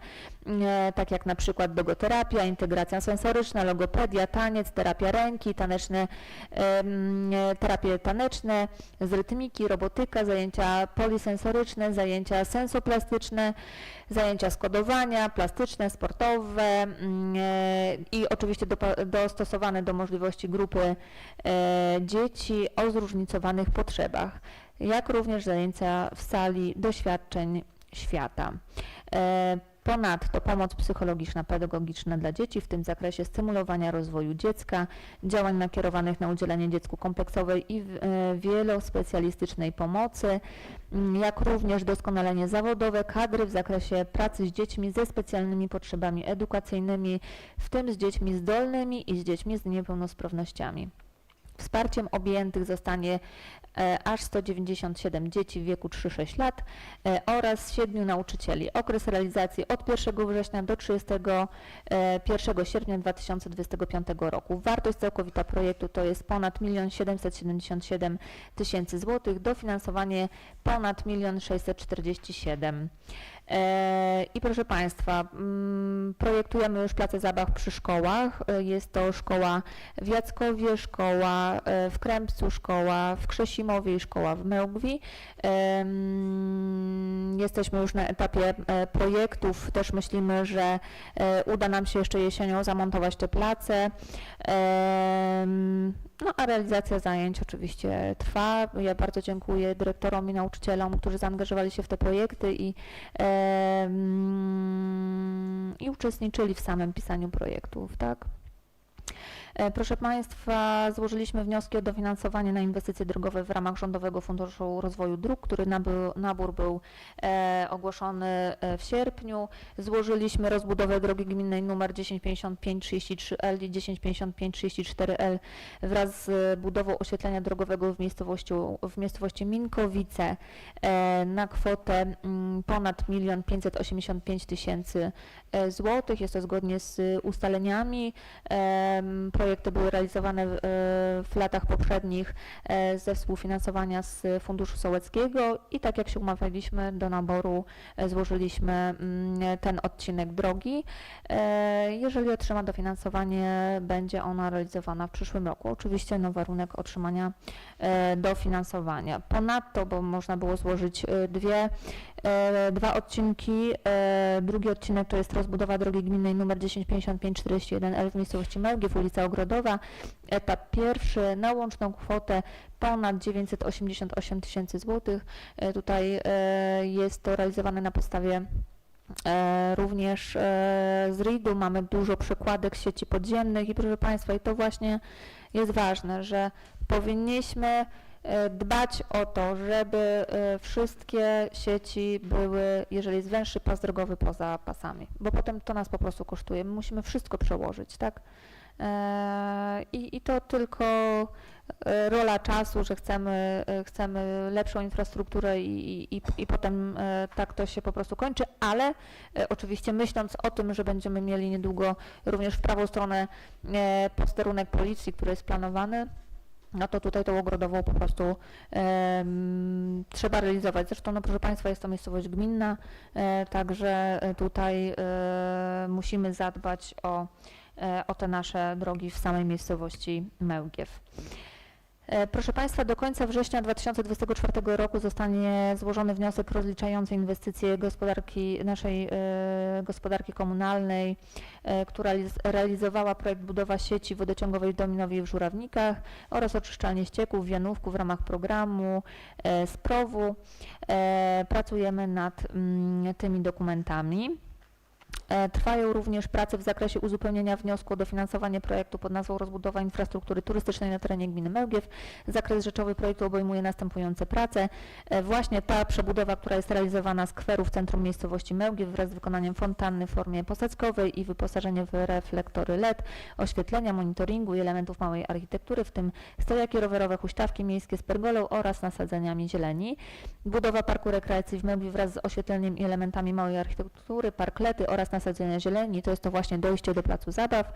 B: tak jak na przykład logoterapia, integracja sensoryczna, logopedia, taniec, terapia ręki, terapie taneczne z rytmiki, robotyka, zajęcia polisensoryczne, zajęcia sensoplastyczne, zajęcia z kodowania, plastyczne, sportowe i oczywiście dostosowane do możliwości grupy dzieci o zróżnicowanych potrzebach, jak również zajęcia w sali doświadczeń świata. Ponadto pomoc psychologiczna, pedagogiczna dla dzieci, w tym zakresie stymulowania rozwoju dziecka, działań nakierowanych na udzielenie dziecku kompleksowej i wielospecjalistycznej pomocy, jak również doskonalenie zawodowe kadry w zakresie pracy z dziećmi ze specjalnymi potrzebami edukacyjnymi, w tym z dziećmi zdolnymi i z dziećmi z niepełnosprawnościami. Wsparciem objętych zostanie aż 197 dzieci w wieku 3-6 lat oraz 7 nauczycieli. Okres realizacji od 1 września do 31 sierpnia 2025 roku. Wartość całkowita projektu to jest ponad 1 777 000 złotych, dofinansowanie ponad 1 647 000. I proszę Państwa, projektujemy już place zabaw przy szkołach. Jest to szkoła w Jackowie, szkoła w Krępcu, szkoła w Krzesimowie i szkoła w Mełgwi. Jesteśmy już na etapie projektów. Też myślimy, że uda nam się jeszcze jesienią zamontować te place. No a realizacja zajęć oczywiście trwa. Ja bardzo dziękuję dyrektorom i nauczycielom, którzy zaangażowali się w te projekty i uczestniczyli w samym pisaniu projektów, tak? Proszę Państwa, złożyliśmy wnioski o dofinansowanie na inwestycje drogowe w ramach Rządowego Funduszu Rozwoju Dróg, który nabór był ogłoszony w sierpniu. Złożyliśmy rozbudowę drogi gminnej nr 105533L i 105534L wraz z budową oświetlenia drogowego w miejscowości Minkowice na kwotę ponad 1 585 000 złotych. Jest to zgodnie z ustaleniami. Projekty były realizowane w latach poprzednich ze współfinansowania z Funduszu Sołeckiego i tak jak się umawialiśmy, do naboru złożyliśmy ten odcinek drogi. Jeżeli otrzyma dofinansowanie, będzie ona realizowana w przyszłym roku. Oczywiście na warunek otrzymania dofinansowania. Ponadto, bo można było złożyć dwa odcinki. Drugi odcinek to jest rozbudowa drogi gminnej nr 105541L w miejscowości Mełgiew, ulica Ogrodowa. Etap pierwszy na łączną kwotę ponad 988 000 złotych. Tutaj jest to realizowane na podstawie również z RID-u. Mamy dużo przykładek sieci podziemnych i proszę Państwa, i to właśnie jest ważne, że powinniśmy dbać o to, żeby wszystkie sieci były, jeżeli jest węższy pas drogowy, poza pasami, bo potem to nas po prostu kosztuje. My musimy wszystko przełożyć, tak? I to tylko rola czasu, że chcemy lepszą infrastrukturę i potem tak to się po prostu kończy, ale oczywiście myśląc o tym, że będziemy mieli niedługo również w prawą stronę posterunek policji, który jest planowany, no to tutaj tą ogrodową po prostu trzeba realizować. Zresztą, no proszę Państwa, jest to miejscowość gminna, także tutaj musimy zadbać o te nasze drogi w samej miejscowości Mełgiew. Proszę Państwa, do końca września 2024 roku zostanie złożony wniosek rozliczający inwestycje naszej gospodarki komunalnej, która realizowała projekt budowa sieci wodociągowej w Dominowie i w Żurawnikach oraz oczyszczalnie ścieków w Janówku w ramach programu SPROW-u. Pracujemy nad tymi dokumentami. Trwają również prace w zakresie uzupełnienia wniosku o dofinansowanie projektu pod nazwą Rozbudowa infrastruktury turystycznej na terenie gminy Mełgiew. Zakres rzeczowy projektu obejmuje następujące prace. Właśnie ta przebudowa, która jest realizowana skweru w centrum miejscowości Mełgiew wraz z wykonaniem fontanny w formie posadzkowej i wyposażenie w reflektory LED, oświetlenia, monitoringu i elementów małej architektury, w tym stojaki rowerowe, huśtawki miejskie z pergolą oraz nasadzeniami zieleni. Budowa parku rekreacji w Mełgiew wraz z oświetleniem i elementami małej architektury, parklety oraz nasadzenia zieleni, to jest to właśnie dojście do placu zabaw.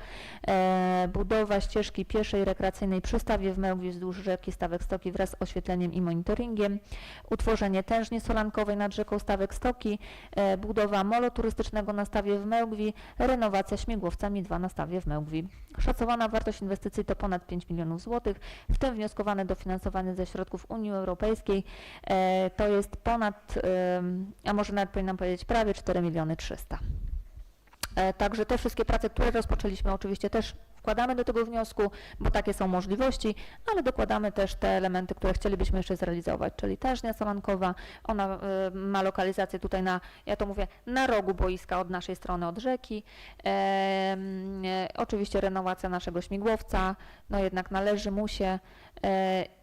B: Budowa ścieżki pieszej rekreacyjnej przy stawie w Mełgwie wzdłuż rzeki Stawek Stoki wraz z oświetleniem i monitoringiem. Utworzenie tężni solankowej nad rzeką Stawek Stoki. Budowa molo turystycznego na stawie w Mełgwi. Renowacja śmigłowcami 2 na stawie w Mełgwi. Szacowana wartość inwestycji to ponad 5 milionów złotych, w tym wnioskowane dofinansowanie ze środków Unii Europejskiej to jest ponad, a może nawet powinnam powiedzieć prawie 4 300 000. Także te wszystkie prace, które rozpoczęliśmy, oczywiście też wkładamy do tego wniosku, bo takie są możliwości, ale dokładamy też te elementy, które chcielibyśmy jeszcze zrealizować, czyli tężnia solankowa, ona ma lokalizację tutaj ja to mówię, na rogu boiska od naszej strony, od rzeki. Oczywiście renowacja naszego śmigłowca, no jednak należy mu się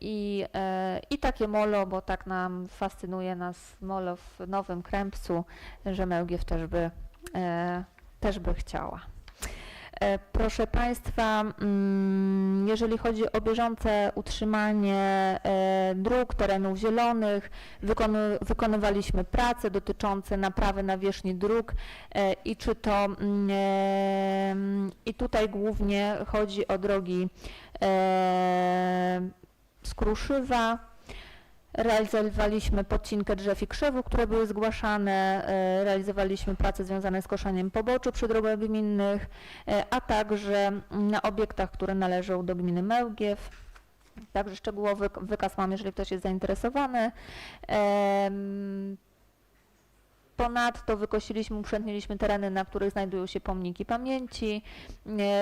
B: i takie molo, bo tak nam fascynuje nas molo w Nowym Krępcu, że Mełgiew też by chciała. Proszę Państwa, Jeżeli chodzi o bieżące utrzymanie dróg, terenów zielonych, wykonywaliśmy prace dotyczące naprawy nawierzchni dróg i tutaj głównie chodzi o drogi z Kruszywa. Realizowaliśmy podcinkę drzew i krzewów, które były zgłaszane, realizowaliśmy prace związane z koszeniem poboczu przy drogach gminnych, a także na obiektach, które należą do gminy Mełgiew. Także szczegółowy wykaz mam, jeżeli ktoś jest zainteresowany. Ponadto wykosiliśmy, uprzętniliśmy tereny, na których znajdują się pomniki pamięci.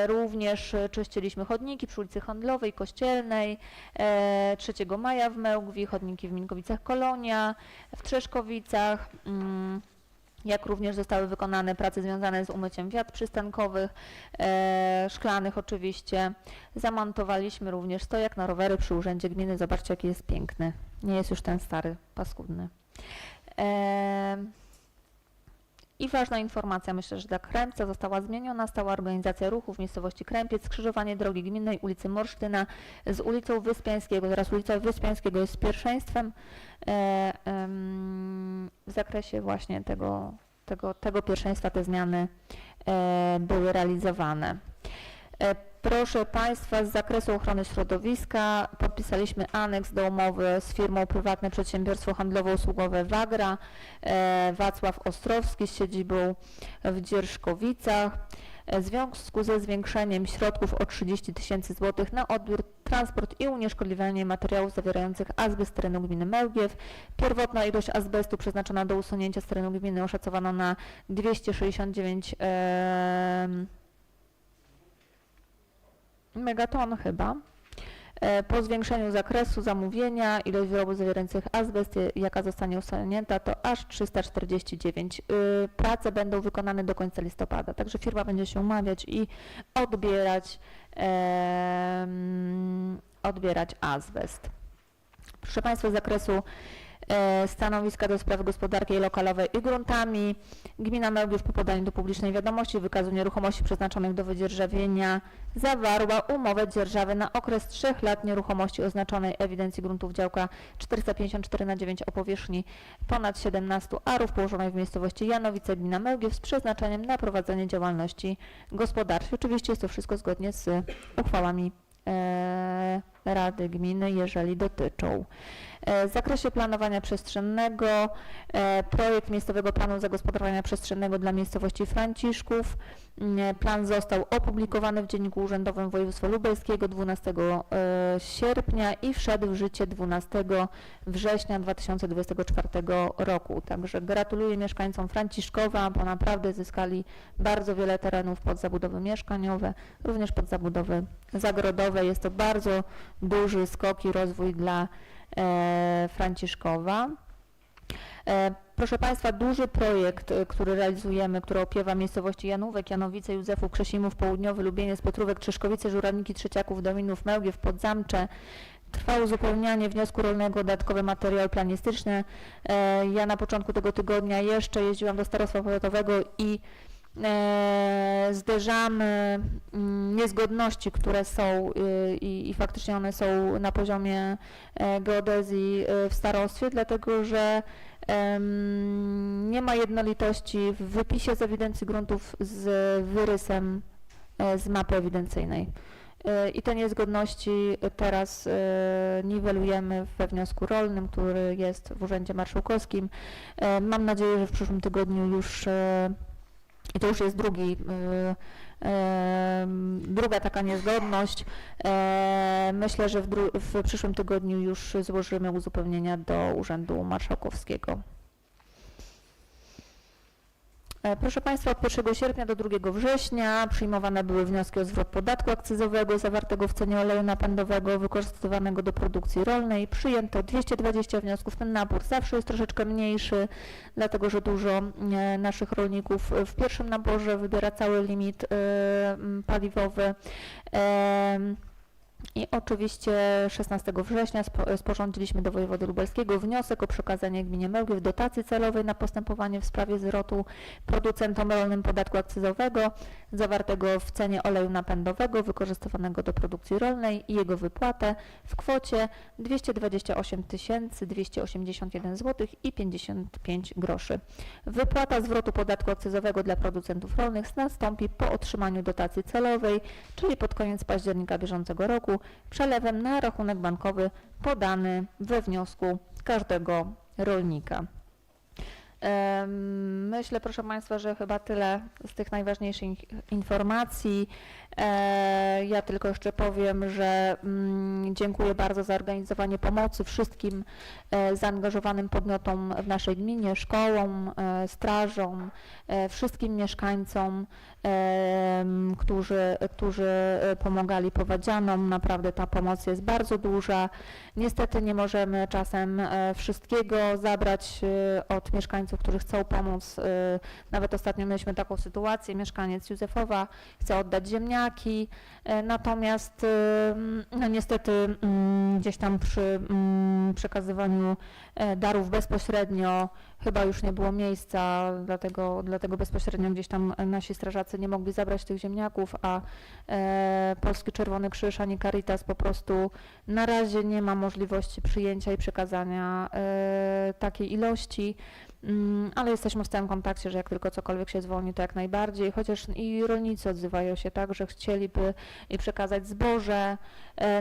B: Również czyściliśmy chodniki przy ulicy Handlowej, Kościelnej, 3 Maja w Mełgwi, chodniki w Minkowicach-Kolonia, w Trzeszkowicach, jak również zostały wykonane prace związane z umyciem wiat przystankowych, szklanych oczywiście. Zamontowaliśmy również stojak na rowery przy Urzędzie Gminy. Zobaczcie, jaki jest piękny. Nie jest już ten stary, paskudny. I ważna informacja, myślę, że dla Krępca została zmieniona stała organizacja ruchu w miejscowości Krępiec, skrzyżowanie drogi gminnej ulicy Morsztyna z ulicą Wyspiańskiego. Teraz ulica Wyspiańskiego jest pierwszeństwem w zakresie właśnie tego pierwszeństwa te zmiany były realizowane. Proszę Państwa, z zakresu ochrony środowiska podpisaliśmy aneks do umowy z firmą Prywatne Przedsiębiorstwo Handlowo-Usługowe Wagra, Wacław Ostrowski z siedzibą w Dzierżkowicach. W związku ze zwiększeniem środków o 30 000 złotych na odbiór, transport i unieszkodliwianie materiałów zawierających azbest z terenu gminy Mełgiew. Pierwotna ilość azbestu przeznaczona do usunięcia z terenu gminy oszacowano na 269 megaton chyba. Po zwiększeniu zakresu zamówienia ilość wyrobów zawierających azbest, jaka zostanie usunięta, to aż 349. Prace będą wykonane do końca listopada, także firma będzie się umawiać i odbierać azbest. Proszę Państwa, z zakresu stanowiska do spraw gospodarki lokalowej i gruntami. Gmina Mełgiew po podaniu do publicznej wiadomości wykazu nieruchomości przeznaczonych do wydzierżawienia zawarła umowę dzierżawy na okres 3 lat nieruchomości oznaczonej ewidencji gruntów działka 454/9 o powierzchni ponad 17 arów położonej w miejscowości Janowice, gmina Mełgiew z przeznaczeniem na prowadzenie działalności gospodarczej. Oczywiście jest to wszystko zgodnie z uchwałami Rady Gminy, jeżeli dotyczą. W zakresie planowania przestrzennego projekt miejscowego planu zagospodarowania przestrzennego dla miejscowości Franciszków. Plan został opublikowany w Dzienniku Urzędowym Województwa Lubelskiego 12 sierpnia i wszedł w życie 12 września 2024 roku. Także gratuluję mieszkańcom Franciszkowa, bo naprawdę zyskali bardzo wiele terenów pod zabudowy mieszkaniowe, również pod zabudowy zagrodowe. Jest to bardzo duży skok i rozwój dla Franciszkowa. Proszę Państwa, duży projekt, który realizujemy, który opiewa miejscowości Janówek, Janowice, Józefów, Krzesimów, Południowy, Lubieniec, Piotrówek, Trzeszkowice, Żurawniki, Trzeciaków, Dominów, Mełgiew, Podzamcze. Trwa uzupełnianie wniosku rolnego, dodatkowe materiały planistyczne. Ja na początku tego tygodnia jeszcze jeździłam do starostwa powiatowego i zderzamy niezgodności, które są i faktycznie one są na poziomie geodezji w starostwie, dlatego że nie ma jednolitości w wypisie z ewidencji gruntów z wyrysem z mapy ewidencyjnej. I te niezgodności teraz niwelujemy we wniosku rolnym, który jest w Urzędzie Marszałkowskim. Mam nadzieję, że w przyszłym tygodniu już i to już jest druga taka niezgodność. Myślę, że w przyszłym tygodniu już złożymy uzupełnienia do Urzędu Marszałkowskiego. Proszę Państwa, od 1 sierpnia do 2 września przyjmowane były wnioski o zwrot podatku akcyzowego zawartego w cenie oleju napędowego wykorzystywanego do produkcji rolnej. Przyjęto 220 wniosków. Ten nabór zawsze jest troszeczkę mniejszy, dlatego że dużo naszych rolników w pierwszym naborze wybiera cały limit paliwowy. I oczywiście 16 września sporządziliśmy do wojewody lubelskiego wniosek o przekazanie gminie Mełgiew dotacji celowej na postępowanie w sprawie zwrotu producentom rolnym podatku akcyzowego zawartego w cenie oleju napędowego wykorzystywanego do produkcji rolnej i jego wypłatę w kwocie 228 281 zł i 55 groszy. Wypłata zwrotu podatku akcyzowego dla producentów rolnych nastąpi po otrzymaniu dotacji celowej, czyli pod koniec października bieżącego roku, przelewem na rachunek bankowy podany we wniosku każdego rolnika. Myślę, proszę Państwa, że chyba tyle z tych najważniejszych informacji. Ja tylko jeszcze powiem, że dziękuję bardzo za organizowanie pomocy wszystkim zaangażowanym podmiotom w naszej gminie, szkołom, strażom, wszystkim mieszkańcom, którzy pomagali powodzianom. Naprawdę ta pomoc jest bardzo duża. Niestety nie możemy czasem wszystkiego zabrać od mieszkańców, którzy chcą pomóc. Nawet ostatnio mieliśmy taką sytuację, mieszkaniec Józefowa chce oddać ziemniaki, natomiast no niestety gdzieś tam przy przekazywaniu darów bezpośrednio chyba już nie było miejsca, dlatego bezpośrednio gdzieś tam nasi strażacy nie mogli zabrać tych ziemniaków, a Polski Czerwony Krzyż ani Caritas po prostu na razie nie ma możliwości przyjęcia i przekazania takiej ilości. Ale jesteśmy w stałym kontakcie, że jak tylko cokolwiek się zwolni, to jak najbardziej, chociaż i rolnicy odzywają się tak, że chcieliby i przekazać zboże,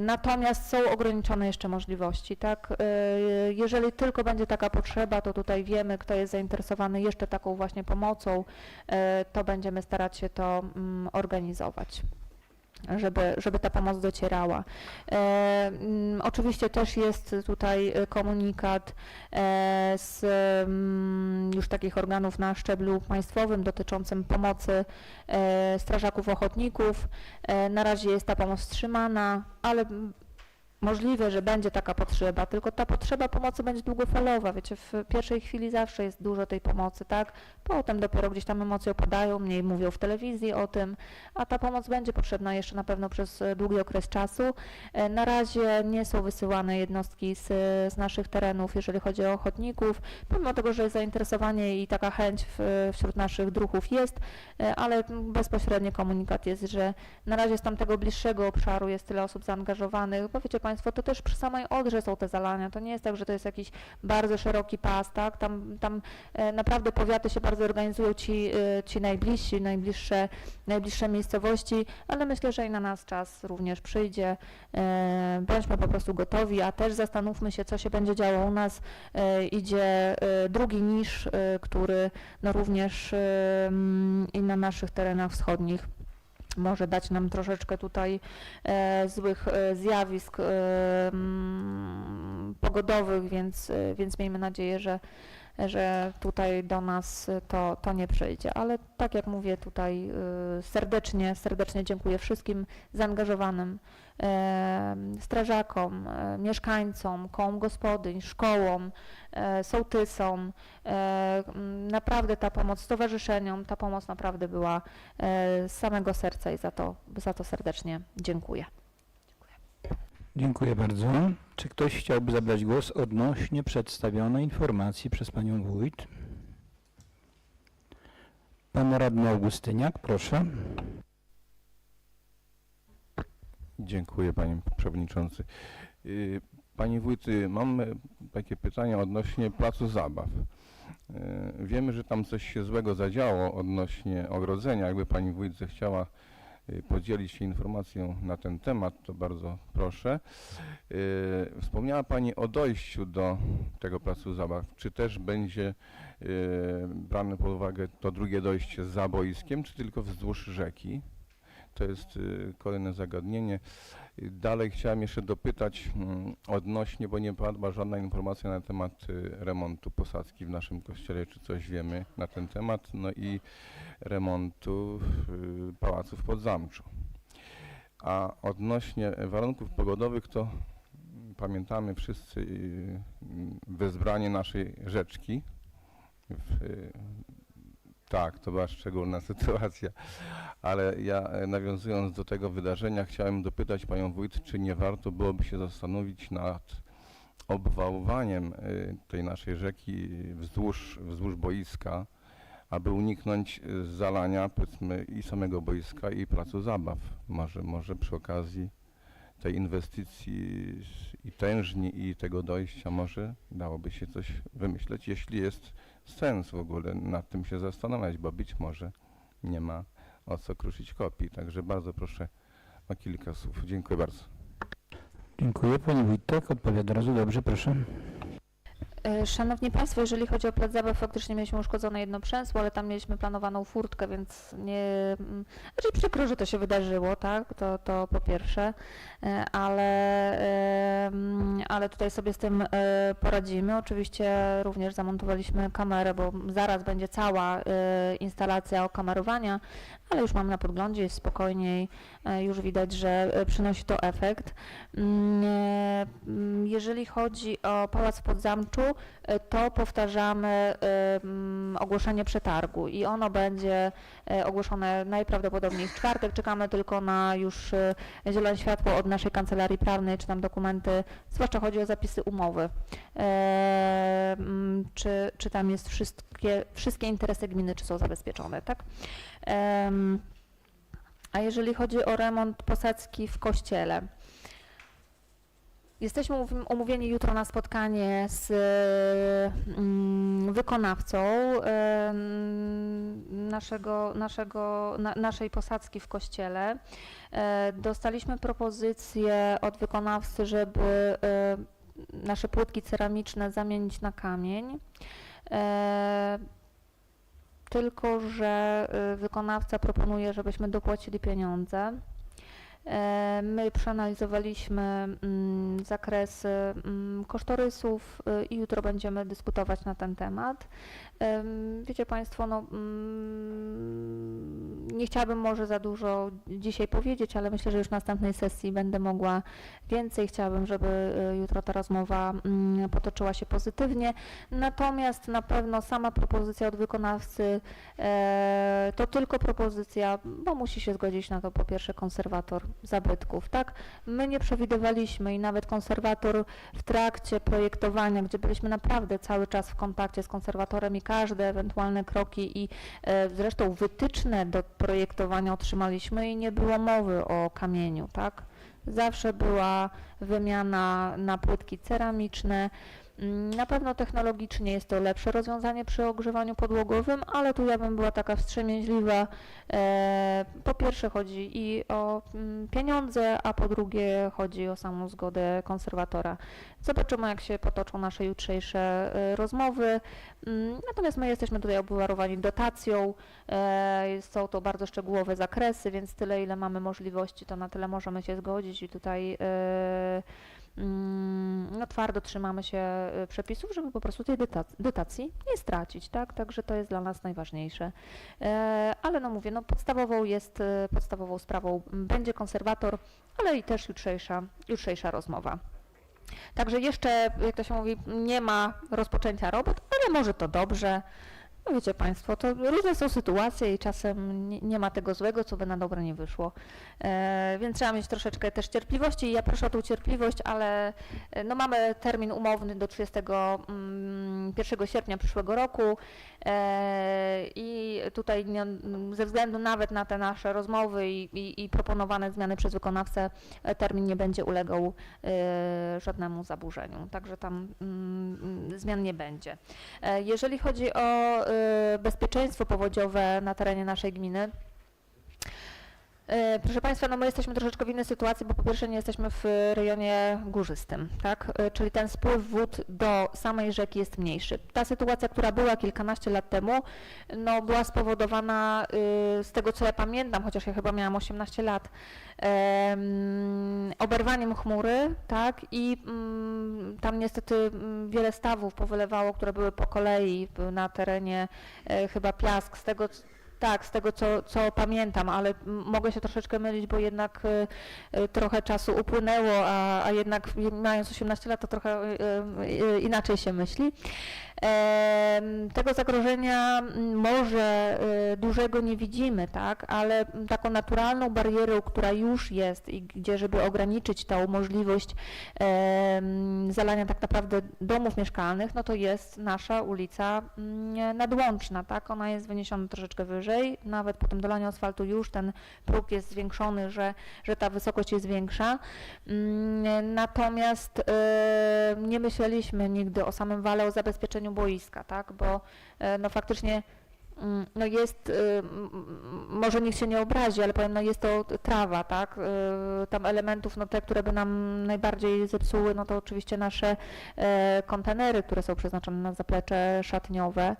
B: natomiast są ograniczone jeszcze możliwości, tak? Jeżeli tylko będzie taka potrzeba, to tutaj wiemy, kto jest zainteresowany jeszcze taką właśnie pomocą, to będziemy starać się to organizować, żeby ta pomoc docierała. Oczywiście też jest tutaj komunikat z już takich organów na szczeblu państwowym dotyczącym pomocy strażaków ochotników. Na razie jest ta pomoc wstrzymana, ale możliwe, że będzie taka potrzeba, tylko ta potrzeba pomocy będzie długofalowa, wiecie, w pierwszej chwili zawsze jest dużo tej pomocy, tak? Potem dopiero gdzieś tam emocje opadają, mniej mówią w telewizji o tym, a ta pomoc będzie potrzebna jeszcze na pewno przez długi okres czasu. Na razie nie są wysyłane jednostki z naszych terenów, jeżeli chodzi o ochotników, pomimo tego, że zainteresowanie i taka chęć wśród naszych druhów jest, ale bezpośredni komunikat jest, że na razie z tamtego bliższego obszaru jest tyle osób zaangażowanych, bo wiecie Państwo, to też przy samej Odrze są te zalania, to nie jest tak, że to jest jakiś bardzo szeroki pas, tak? Tam naprawdę powiaty się bardzo organizują, ci najbliżsi, najbliższe miejscowości, ale myślę, że i na nas czas również przyjdzie. Bądźmy po prostu gotowi, a też zastanówmy się, co się będzie działo u nas. Idzie drugi niż, który no również i na naszych terenach wschodnich może dać nam troszeczkę tutaj złych zjawisk pogodowych, więc miejmy nadzieję, że tutaj do nas to nie przyjdzie. Ale tak jak mówię tutaj serdecznie dziękuję wszystkim zaangażowanym strażakom, mieszkańcom, kołom gospodyń, szkołom, sołtysom. Naprawdę ta pomoc, stowarzyszeniom, ta pomoc naprawdę była z samego serca i za to serdecznie dziękuję.
A: Dziękuję bardzo. Czy ktoś chciałby zabrać głos odnośnie przedstawionej informacji przez panią wójt? Pan radny Augustyniak, proszę.
C: Dziękuję panie przewodniczący. Panie wójt, mam takie pytanie odnośnie placu zabaw. Wiemy, że tam coś się złego zadziało odnośnie ogrodzenia. Jakby pani wójt zechciała podzielić się informacją na ten temat, to bardzo proszę. Wspomniała pani o dojściu do tego placu zabaw. Czy też będzie brane pod uwagę to drugie dojście za boiskiem, czy tylko wzdłuż rzeki? To jest kolejne zagadnienie. Dalej chciałem jeszcze dopytać odnośnie, bo nie padła żadna informacja na temat remontu posadzki w naszym kościele, czy coś wiemy na ten temat, no i remontu pałacu w Podzamczu. A odnośnie warunków pogodowych, to pamiętamy wszyscy wezbranie naszej rzeczki Tak, to była szczególna sytuacja, ale ja nawiązując do tego wydarzenia chciałem dopytać panią wójt, czy nie warto byłoby się zastanowić nad obwałowaniem tej naszej rzeki wzdłuż boiska, aby uniknąć zalania, powiedzmy, i samego boiska, i placu zabaw. Może przy okazji tej inwestycji i tężni, i tego dojścia może dałoby się coś wymyśleć, jeśli jest sens w ogóle nad tym się zastanawiać, bo być może nie ma o co kruszyć kopii. Także bardzo proszę o kilka słów. Dziękuję bardzo.
A: Dziękuję. Pani Wójtek odpowie od razu. Dobrze, proszę.
B: Szanowni Państwo, jeżeli chodzi o plac zabaw, faktycznie mieliśmy uszkodzone jedno przęsło, ale tam mieliśmy planowaną furtkę, więc nie... Znaczy przykro, że to się wydarzyło, tak? To po pierwsze, ale tutaj sobie z tym poradzimy. Oczywiście również zamontowaliśmy kamerę, bo zaraz będzie cała instalacja okamerowania, ale już mam na podglądzie, jest spokojniej, już widać, że przynosi to efekt. Jeżeli chodzi o Pałac w Podzamczu, to powtarzamy ogłoszenie przetargu i ono będzie ogłoszone najprawdopodobniej w czwartek. Czekamy tylko na już zielone światło od naszej kancelarii prawnej, czy tam dokumenty, zwłaszcza chodzi o zapisy umowy. Czy tam jest wszystkie interesy gminy, czy są zabezpieczone, tak? A jeżeli chodzi o remont posadzki w kościele, jesteśmy umówieni jutro na spotkanie z wykonawcą naszej posadzki w kościele. Dostaliśmy propozycję od wykonawcy, żeby nasze płytki ceramiczne zamienić na kamień. Tylko że wykonawca proponuje, żebyśmy dopłacili pieniądze. My przeanalizowaliśmy zakresy kosztorysów i jutro będziemy dyskutować na ten temat. Wiecie Państwo, no, nie chciałabym może za dużo dzisiaj powiedzieć, ale myślę, że już w następnej sesji będę mogła więcej. Chciałabym, żeby jutro ta rozmowa potoczyła się pozytywnie. Natomiast na pewno sama propozycja od wykonawcy to tylko propozycja, bo musi się zgodzić na to po pierwsze konserwator zabytków, tak? My nie przewidywaliśmy i nawet konserwator w trakcie projektowania, gdzie byliśmy naprawdę cały czas w kontakcie z konserwatorem i każde ewentualne kroki i zresztą wytyczne do projektowania otrzymaliśmy i nie było mowy o kamieniu, tak? Zawsze była wymiana na płytki ceramiczne. Na pewno technologicznie jest to lepsze rozwiązanie przy ogrzewaniu podłogowym, ale tu ja bym była taka wstrzemięźliwa. Po pierwsze chodzi i o pieniądze, a po drugie chodzi o samą zgodę konserwatora. Zobaczymy, jak się potoczą nasze jutrzejsze rozmowy. Natomiast my jesteśmy tutaj obwarowani dotacją. Są to bardzo szczegółowe zakresy, więc tyle, ile mamy możliwości, to na tyle możemy się zgodzić i tutaj no, twardo trzymamy się przepisów, żeby po prostu tej dotacji nie stracić, tak? Także to jest dla nas najważniejsze. Ale no mówię, no podstawową sprawą będzie konserwator, ale i też jutrzejsza rozmowa. Także jeszcze, jak to się mówi, nie ma rozpoczęcia robót, ale może to dobrze. No wiecie Państwo, to różne są sytuacje i czasem nie ma tego złego, co by na dobre nie wyszło. Więc trzeba mieć troszeczkę też cierpliwości i ja proszę o tą cierpliwość, ale no mamy termin umowny do 31 sierpnia przyszłego roku i tutaj ze względu nawet na te nasze rozmowy i proponowane zmiany przez wykonawcę termin nie będzie ulegał żadnemu zaburzeniu, także tam zmian nie będzie. Jeżeli chodzi o bezpieczeństwo powodziowe na terenie naszej gminy. Proszę Państwa, no my jesteśmy troszeczkę w innej sytuacji, bo po pierwsze nie jesteśmy w rejonie górzystym, tak? Czyli ten spływ wód do samej rzeki jest mniejszy. Ta sytuacja, która była kilkanaście lat temu, no była spowodowana z tego, co ja pamiętam, chociaż ja chyba miałam 18 lat, oberwaniem chmury, tak? I tam niestety wiele stawów powylewało, które były po kolei na terenie chyba Piask, z tego co pamiętam, ale mogę się troszeczkę mylić, bo jednak trochę czasu upłynęło, a jednak mając 18 lat to trochę inaczej się myśli. Tego zagrożenia może dużego nie widzimy, tak, ale taką naturalną barierą, która już jest i gdzie, żeby ograniczyć tą możliwość zalania tak naprawdę domów mieszkalnych, no to jest nasza ulica Nadłączna, tak, ona jest wyniesiona troszeczkę wyżej, nawet po tym dolaniu asfaltu już ten próg jest zwiększony, że ta wysokość jest większa, natomiast nie myśleliśmy nigdy o samym wale, o zabezpieczeniu boiska, tak, bo no faktycznie no jest, może nikt się nie obrazi, ale powiem, no jest to trawa, tak, tam elementów, no te, które by nam najbardziej zepsuły, no to oczywiście nasze kontenery, które są przeznaczone na zaplecze szatniowe,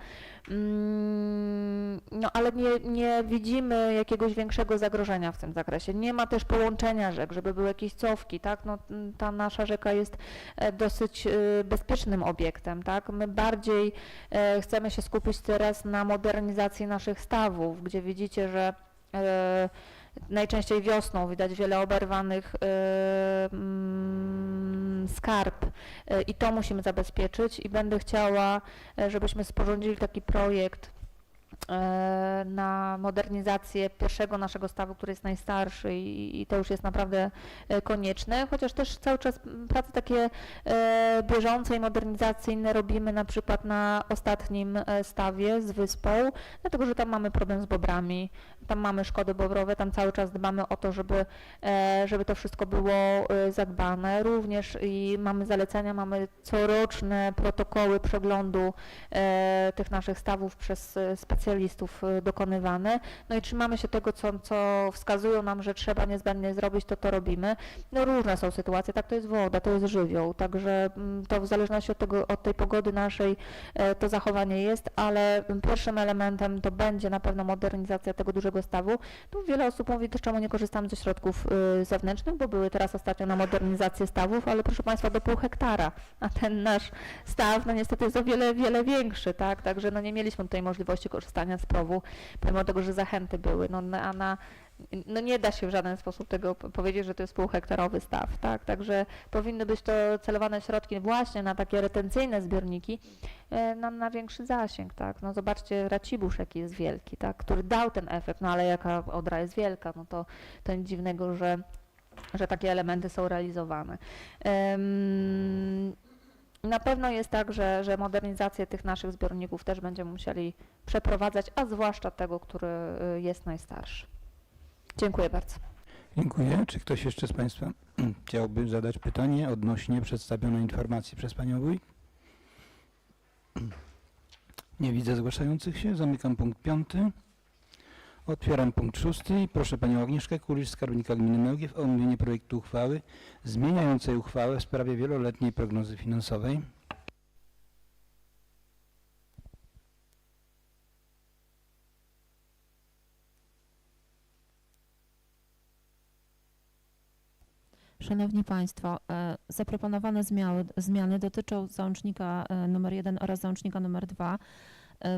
B: no ale nie widzimy jakiegoś większego zagrożenia w tym zakresie. Nie ma też połączenia rzek, żeby były jakieś cofki, tak, no ta nasza rzeka jest dosyć bezpiecznym obiektem, tak, my bardziej chcemy się skupić teraz na modernizacji naszych stawów, gdzie widzicie, że najczęściej wiosną widać wiele oberwanych skarp i to musimy zabezpieczyć i będę chciała, żebyśmy sporządzili taki projekt na modernizację pierwszego naszego stawu, który jest najstarszy i to już jest naprawdę konieczne, chociaż też cały czas prace takie bieżące i modernizacyjne robimy na przykład na ostatnim stawie z Wyspą, dlatego że tam mamy problem z bobrami, tam mamy szkody bobrowe, tam cały czas dbamy o to, żeby to wszystko było zadbane. Również i mamy zalecenia, mamy coroczne protokoły przeglądu tych naszych stawów przez specjalistów dokonywane. No i trzymamy się tego, co wskazują nam, że trzeba niezbędnie zrobić, to robimy. No różne są sytuacje, tak, to jest woda, to jest żywioł, także to w zależności od tej pogody naszej to zachowanie jest, ale pierwszym elementem to będzie na pewno modernizacja tego dużego stawu. Tu wiele osób mówi też, czemu nie korzystamy ze środków zewnętrznych, bo były teraz ostatnio na modernizację stawów, ale proszę Państwa, do 0,5 hektara, a ten nasz staw, no niestety jest o wiele, wiele większy, tak, także no nie mieliśmy tutaj możliwości korzystania z PROW-u, pomimo tego, że zachęty były, no nie da się w żaden sposób tego powiedzieć, że to jest półhektarowy staw, tak, także powinny być to celowane środki właśnie na takie retencyjne zbiorniki, na większy zasięg, tak, no zobaczcie Racibórz jaki jest wielki, tak, który dał ten efekt, no ale jaka Odra jest wielka, no to nic dziwnego, że takie elementy są realizowane. Na pewno jest tak, że modernizację tych naszych zbiorników też będziemy musieli przeprowadzać, a zwłaszcza tego, który jest najstarszy. Dziękuję bardzo.
A: Dziękuję. Czy ktoś jeszcze z Państwa chciałby zadać pytanie odnośnie przedstawionej informacji przez Panią Wójt? Nie widzę zgłaszających się. Zamykam punkt 5. Otwieram punkt 6. Proszę Panią Agnieszkę Kulisz, skarbnika gminy Mełgiew o omówienie projektu uchwały zmieniającej uchwałę w sprawie wieloletniej prognozy finansowej.
D: Szanowni Państwo, zaproponowane zmiany dotyczą załącznika nr 1 oraz załącznika nr 2.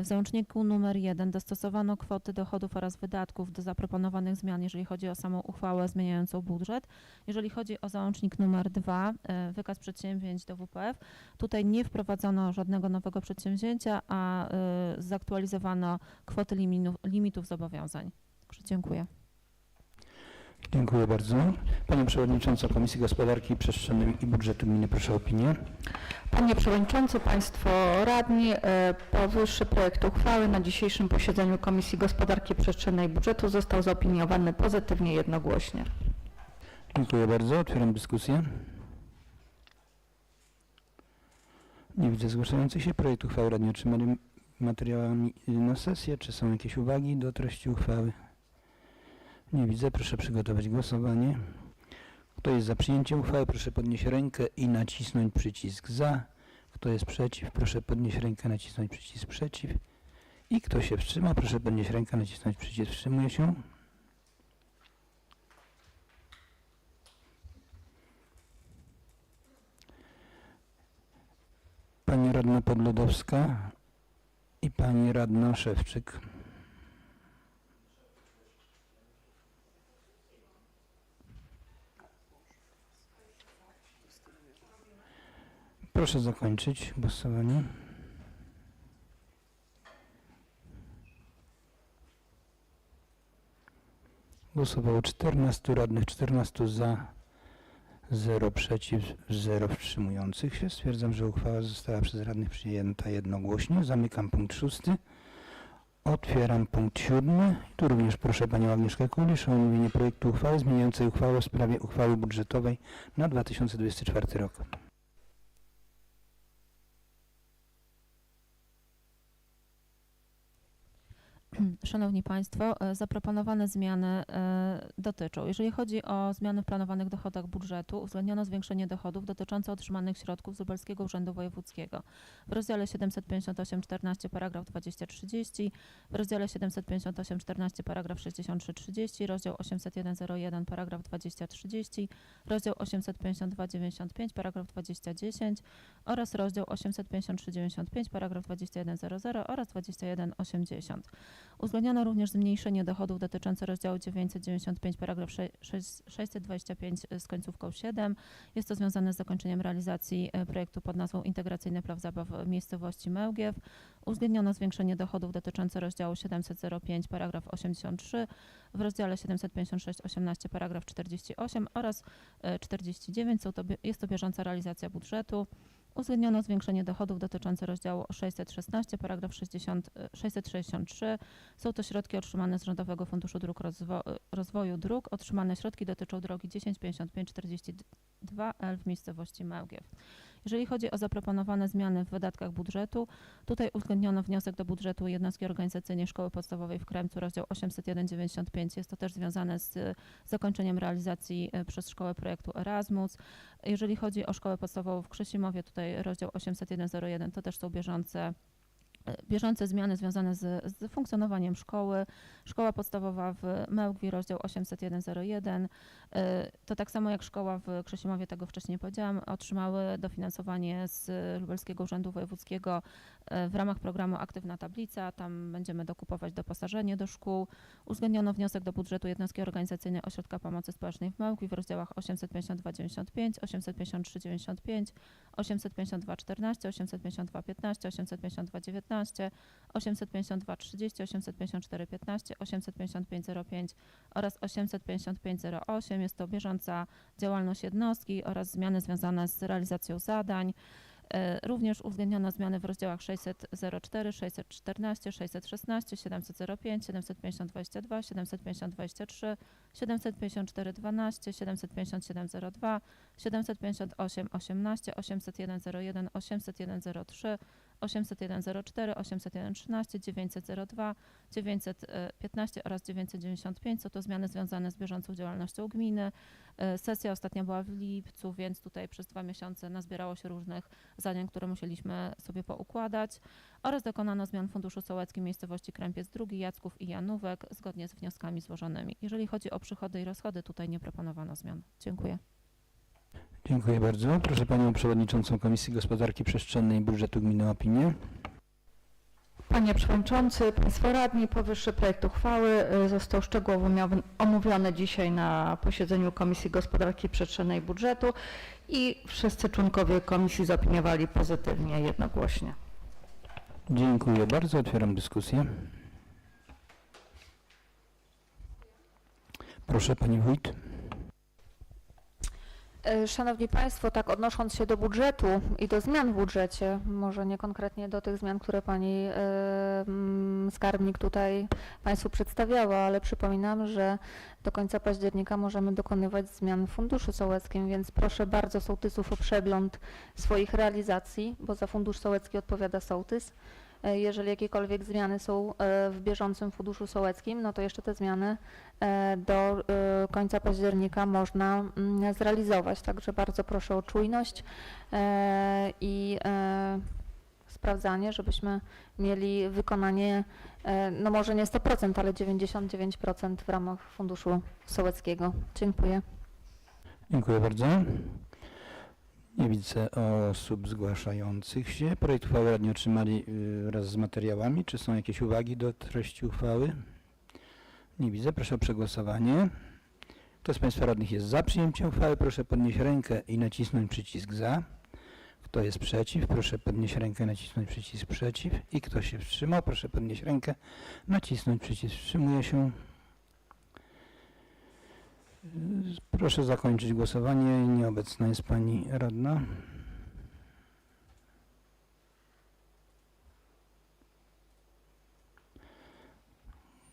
D: W załączniku nr 1 dostosowano kwoty dochodów oraz wydatków do zaproponowanych zmian, jeżeli chodzi o samą uchwałę zmieniającą budżet. Jeżeli chodzi o załącznik nr 2, wykaz przedsięwzięć do WPF, tutaj nie wprowadzono żadnego nowego przedsięwzięcia, a zaktualizowano kwoty limitów zobowiązań. Także dziękuję.
A: Dziękuję bardzo. Panią Przewodnicząca Komisji Gospodarki Przestrzennej i Budżetu Gminy, proszę o opinię.
E: Panie Przewodniczący, Państwo Radni, powyższy projekt uchwały na dzisiejszym posiedzeniu Komisji Gospodarki Przestrzennej i Budżetu został zaopiniowany pozytywnie jednogłośnie.
A: Dziękuję bardzo. Otwieram dyskusję. Nie widzę zgłaszających się. Projekt uchwały radni otrzymali materiałami na sesję. Czy są jakieś uwagi do treści uchwały? Nie widzę. Proszę przygotować głosowanie. Kto jest za przyjęciem uchwały, proszę podnieść rękę i nacisnąć przycisk za. Kto jest przeciw, proszę podnieść rękę, nacisnąć przycisk przeciw. I kto się wstrzyma, proszę podnieść rękę, nacisnąć przycisk wstrzymuje się. Pani radna Podlodowska i pani radna Szewczyk. Proszę zakończyć głosowanie. Głosowało 14 radnych, 14 za, 0 przeciw, 0 wstrzymujących się. Stwierdzam, że uchwała została przez radnych przyjęta jednogłośnie. Zamykam punkt 6. Otwieram punkt 7. Tu również proszę panią Agnieszkę Kulisz o omówienie projektu uchwały zmieniającej uchwałę w sprawie uchwały budżetowej na 2024 rok.
D: Szanowni Państwo, zaproponowane zmiany dotyczą, jeżeli chodzi o zmiany w planowanych dochodach budżetu, uwzględniono zwiększenie dochodów dotyczące otrzymanych środków z Lubelskiego Urzędu Wojewódzkiego w rozdziale 758.14 paragraf 2030, w rozdziale 758.14 paragraf 63.30, rozdział 801.01 paragraf 2030, rozdział 852.95 paragraf 2010 oraz rozdział 853.95 paragraf 21.00 oraz 21.80. Uwzględniono również zmniejszenie dochodów dotyczące rozdziału 995 paragraf 625 z końcówką 7. Jest to związane z zakończeniem realizacji projektu pod nazwą Integracyjny Plac Zabaw w miejscowości Mełgiew. Uwzględniono zwiększenie dochodów dotyczące rozdziału 705 paragraf 83 w rozdziale 756.18 paragraf 48 oraz 49. Jest to bieżąca realizacja budżetu. Uwzględniono zwiększenie dochodów dotyczące rozdziału 616, paragraf 663. Są to środki otrzymane z Rządowego Funduszu Dróg Rozwoju Dróg. Otrzymane środki dotyczą drogi 105542L w miejscowości Mełgiew. Jeżeli chodzi o zaproponowane zmiany w wydatkach budżetu, tutaj uwzględniono wniosek do budżetu jednostki organizacyjnej Szkoły Podstawowej w Kremcu, rozdział 801.95. Jest to też związane z zakończeniem realizacji przez szkołę projektu Erasmus. Jeżeli chodzi o Szkołę Podstawową w Krzesimowie, tutaj rozdział 801.01, to też są bieżące zmiany związane z funkcjonowaniem szkoły. Szkoła podstawowa w Mełgwi, rozdział 801.01. To tak samo jak szkoła w Krzesimowie, tego wcześniej nie powiedziałam, otrzymały dofinansowanie z Lubelskiego Urzędu Wojewódzkiego w ramach programu Aktywna Tablica. Tam będziemy dokupować doposażenie do szkół. Uwzględniono wniosek do budżetu jednostki organizacyjnej Ośrodka Pomocy Społecznej w Mełgwi w rozdziałach 852.95, 853.95, 852.14, 852.15, 852.19, 852.30, 854.15, 855.05 oraz 855.08. Jest to bieżąca działalność jednostki oraz zmiany związane z realizacją zadań. Również uwzględniono zmiany w rozdziałach 600.04, 614, 616, 700.05, 750.22, 750.23, 754.12, 757.02, 758.18, 801.01, 801.03, 801.04, 801.13, 900.02, 915 oraz 995. Są to zmiany związane z bieżącą działalnością gminy. Sesja ostatnia była w lipcu, więc tutaj przez 2 miesiące nazbierało się różnych zadań, które musieliśmy sobie poukładać. Oraz dokonano zmian w Funduszu Sołeckim miejscowości Krępiec II, Jacków i Janówek zgodnie z wnioskami złożonymi. Jeżeli chodzi o przychody i rozchody, tutaj nie proponowano zmian. Dziękuję.
A: Dziękuję bardzo. Proszę panią przewodniczącą Komisji Gospodarki Przestrzennej i Budżetu Gminy o opinię.
E: Panie Przewodniczący, Państwo Radni, powyższy projekt uchwały został szczegółowo omówiony dzisiaj na posiedzeniu Komisji Gospodarki Przestrzennej i Budżetu i wszyscy członkowie komisji zaopiniowali pozytywnie, jednogłośnie.
A: Dziękuję bardzo. Otwieram dyskusję. Proszę pani wójt.
B: Szanowni Państwo, tak odnosząc się do budżetu i do zmian w budżecie, może nie konkretnie do tych zmian, które Pani skarbnik tutaj Państwu przedstawiała, ale przypominam, że do końca października możemy dokonywać zmian w Funduszu Sołeckim, więc proszę bardzo sołtysów o przegląd swoich realizacji, bo za Fundusz Sołecki odpowiada sołtys. Jeżeli jakiekolwiek zmiany są w bieżącym Funduszu Sołeckim, no to jeszcze te zmiany do końca października można zrealizować. Także bardzo proszę o czujność i sprawdzanie, żebyśmy mieli wykonanie, no może nie 100%, ale 99% w ramach Funduszu Sołeckiego. Dziękuję.
A: Dziękuję bardzo. Nie widzę osób zgłaszających się. Projekt uchwały radni otrzymali wraz z materiałami. Czy są jakieś uwagi do treści uchwały? Nie widzę. Proszę o przegłosowanie. Kto z Państwa radnych jest za przyjęciem uchwały, proszę podnieść rękę i nacisnąć przycisk za. Kto jest przeciw, proszę podnieść rękę i nacisnąć przycisk przeciw. I kto się wstrzymał, proszę podnieść rękę, nacisnąć przycisk wstrzymuje się. Proszę zakończyć głosowanie. Nieobecna jest pani radna.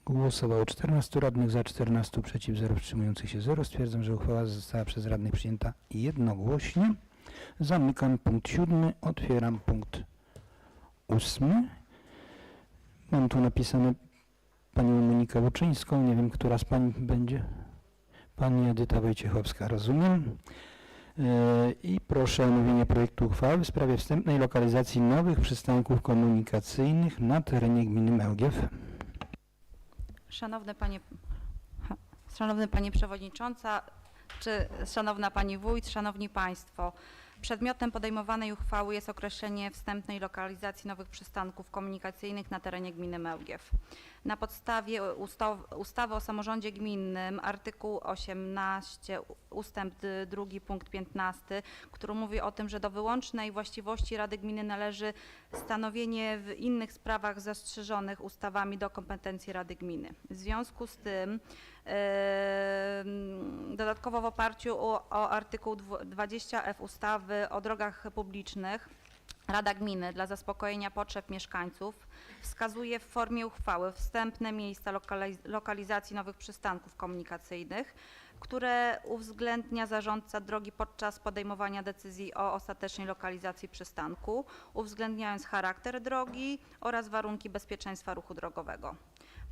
A: Głosowało 14 radnych, za 14, przeciw 0, wstrzymujących się 0. Stwierdzam, że uchwała została przez radnych przyjęta jednogłośnie. Zamykam punkt 7, otwieram punkt 8. Mam tu napisane panią Monikę Łuczyńską, nie wiem, która z pań będzie. Pani Edyta Wojciechowska, rozumiem. I proszę o omówienie projektu uchwały w sprawie wstępnej lokalizacji nowych przystanków komunikacyjnych na terenie gminy Mełgiew.
F: Szanowny Panie Przewodnicząca, Szanowna Pani Wójt, Szanowni Państwo. Przedmiotem podejmowanej uchwały jest określenie wstępnej lokalizacji nowych przystanków komunikacyjnych na terenie gminy Mełgiew. Na podstawie ustawy o samorządzie gminnym, artykuł 18 ustęp 2 punkt 15, który mówi o tym, że do wyłącznej właściwości Rady Gminy należy stanowienie w innych sprawach zastrzeżonych ustawami do kompetencji Rady Gminy. W związku z tym dodatkowo w oparciu o artykuł 20f ustawy o drogach publicznych Rada Gminy dla zaspokojenia potrzeb mieszkańców wskazuje w formie uchwały wstępne miejsca lokalizacji nowych przystanków komunikacyjnych, które uwzględnia zarządca drogi podczas podejmowania decyzji o ostatecznej lokalizacji przystanku, uwzględniając charakter drogi oraz warunki bezpieczeństwa ruchu drogowego.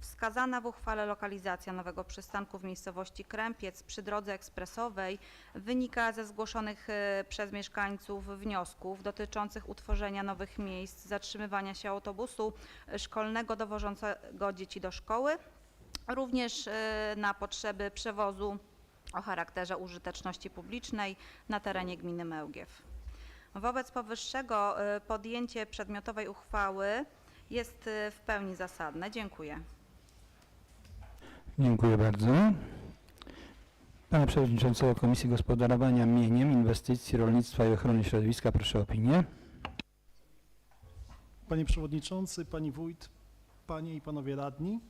F: Wskazana w uchwale lokalizacja nowego przystanku w miejscowości Krępiec przy drodze ekspresowej wynika ze zgłoszonych przez mieszkańców wniosków dotyczących utworzenia nowych miejsc zatrzymywania się autobusu szkolnego dowożącego dzieci do szkoły, również na potrzeby przewozu o charakterze użyteczności publicznej na terenie gminy Mełgiew. Wobec powyższego podjęcie przedmiotowej uchwały jest w pełni zasadne. Dziękuję.
A: Dziękuję bardzo. Pana Przewodniczącego Komisji Gospodarowania Mieniem, Inwestycji, Rolnictwa i Ochrony Środowiska, proszę o opinię.
G: Panie Przewodniczący, Pani Wójt, Panie i Panowie Radni,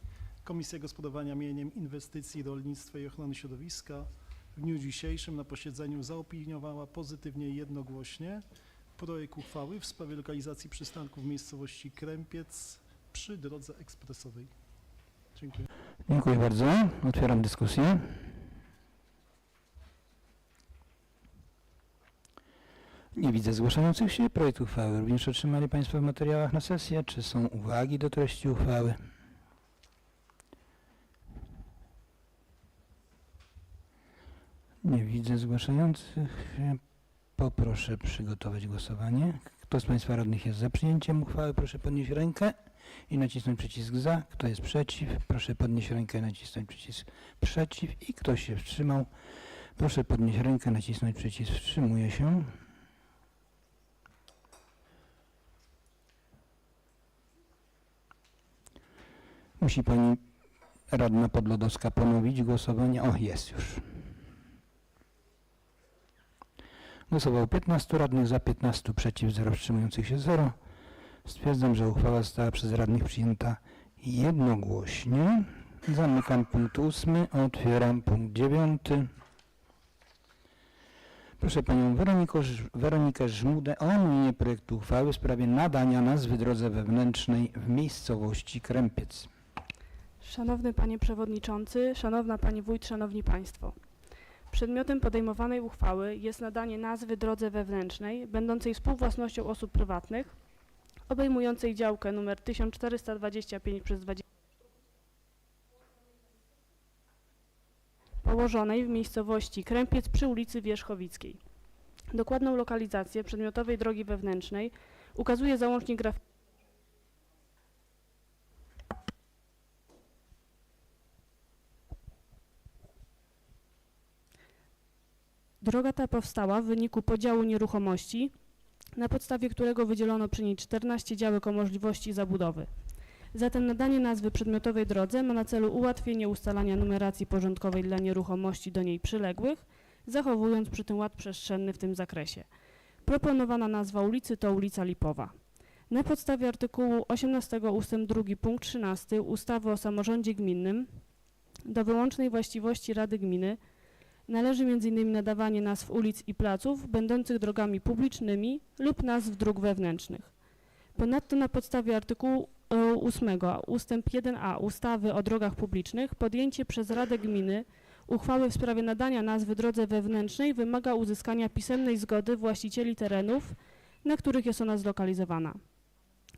G: Komisja Gospodarowania Mieniem, Inwestycji, Rolnictwa i Ochrony Środowiska w dniu dzisiejszym na posiedzeniu zaopiniowała pozytywnie i jednogłośnie projekt uchwały w sprawie lokalizacji przystanku w miejscowości Krępiec przy drodze ekspresowej. Dziękuję.
A: Dziękuję bardzo. Otwieram dyskusję. Nie widzę zgłaszających się. Projekt uchwały również otrzymali Państwo w materiałach na sesję. Czy są uwagi do treści uchwały? Nie widzę zgłaszających się. Poproszę przygotować głosowanie. Kto z Państwa radnych jest za przyjęciem uchwały, proszę podnieść rękę i nacisnąć przycisk za. Kto jest przeciw, proszę podnieść rękę i nacisnąć przycisk przeciw. I kto się wstrzymał, proszę podnieść rękę, nacisnąć przycisk wstrzymuje się. Musi Pani radna Podlodowska ponowić głosowanie. O, jest już. Głosowało 15 radnych, za 15, przeciw 0, wstrzymujących się 0. Stwierdzam, że uchwała została przez radnych przyjęta jednogłośnie. Zamykam punkt 8, otwieram punkt 9. Proszę Panią Weronikę Żmudę o omówienie projektu uchwały w sprawie nadania nazwy drodze wewnętrznej w miejscowości Krępiec.
H: Szanowny Panie Przewodniczący, Szanowna Pani Wójt, Szanowni Państwo. Przedmiotem podejmowanej uchwały jest nadanie nazwy drodze wewnętrznej, będącej współwłasnością osób prywatnych, obejmującej działkę nr 1425/20, położonej w miejscowości Krępiec przy ulicy Wierzchowickiej. Dokładną lokalizację przedmiotowej drogi wewnętrznej ukazuje załącznik graficzny. Droga ta powstała w wyniku podziału nieruchomości, na podstawie którego wydzielono przy niej 14 działek o możliwości zabudowy. Zatem nadanie nazwy przedmiotowej drodze ma na celu ułatwienie ustalania numeracji porządkowej dla nieruchomości do niej przyległych, zachowując przy tym ład przestrzenny w tym zakresie. Proponowana nazwa ulicy to ulica Lipowa. Na podstawie artykułu 18 ust. 2 punkt 13 ustawy o samorządzie gminnym do wyłącznej właściwości Rady Gminy należy m.in. nadawanie nazw ulic i placów będących drogami publicznymi lub nazw dróg wewnętrznych. Ponadto na podstawie artykułu 8 ustęp 1a ustawy o drogach publicznych podjęcie przez Radę Gminy uchwały w sprawie nadania nazwy drodze wewnętrznej wymaga uzyskania pisemnej zgody właścicieli terenów, na których jest ona zlokalizowana.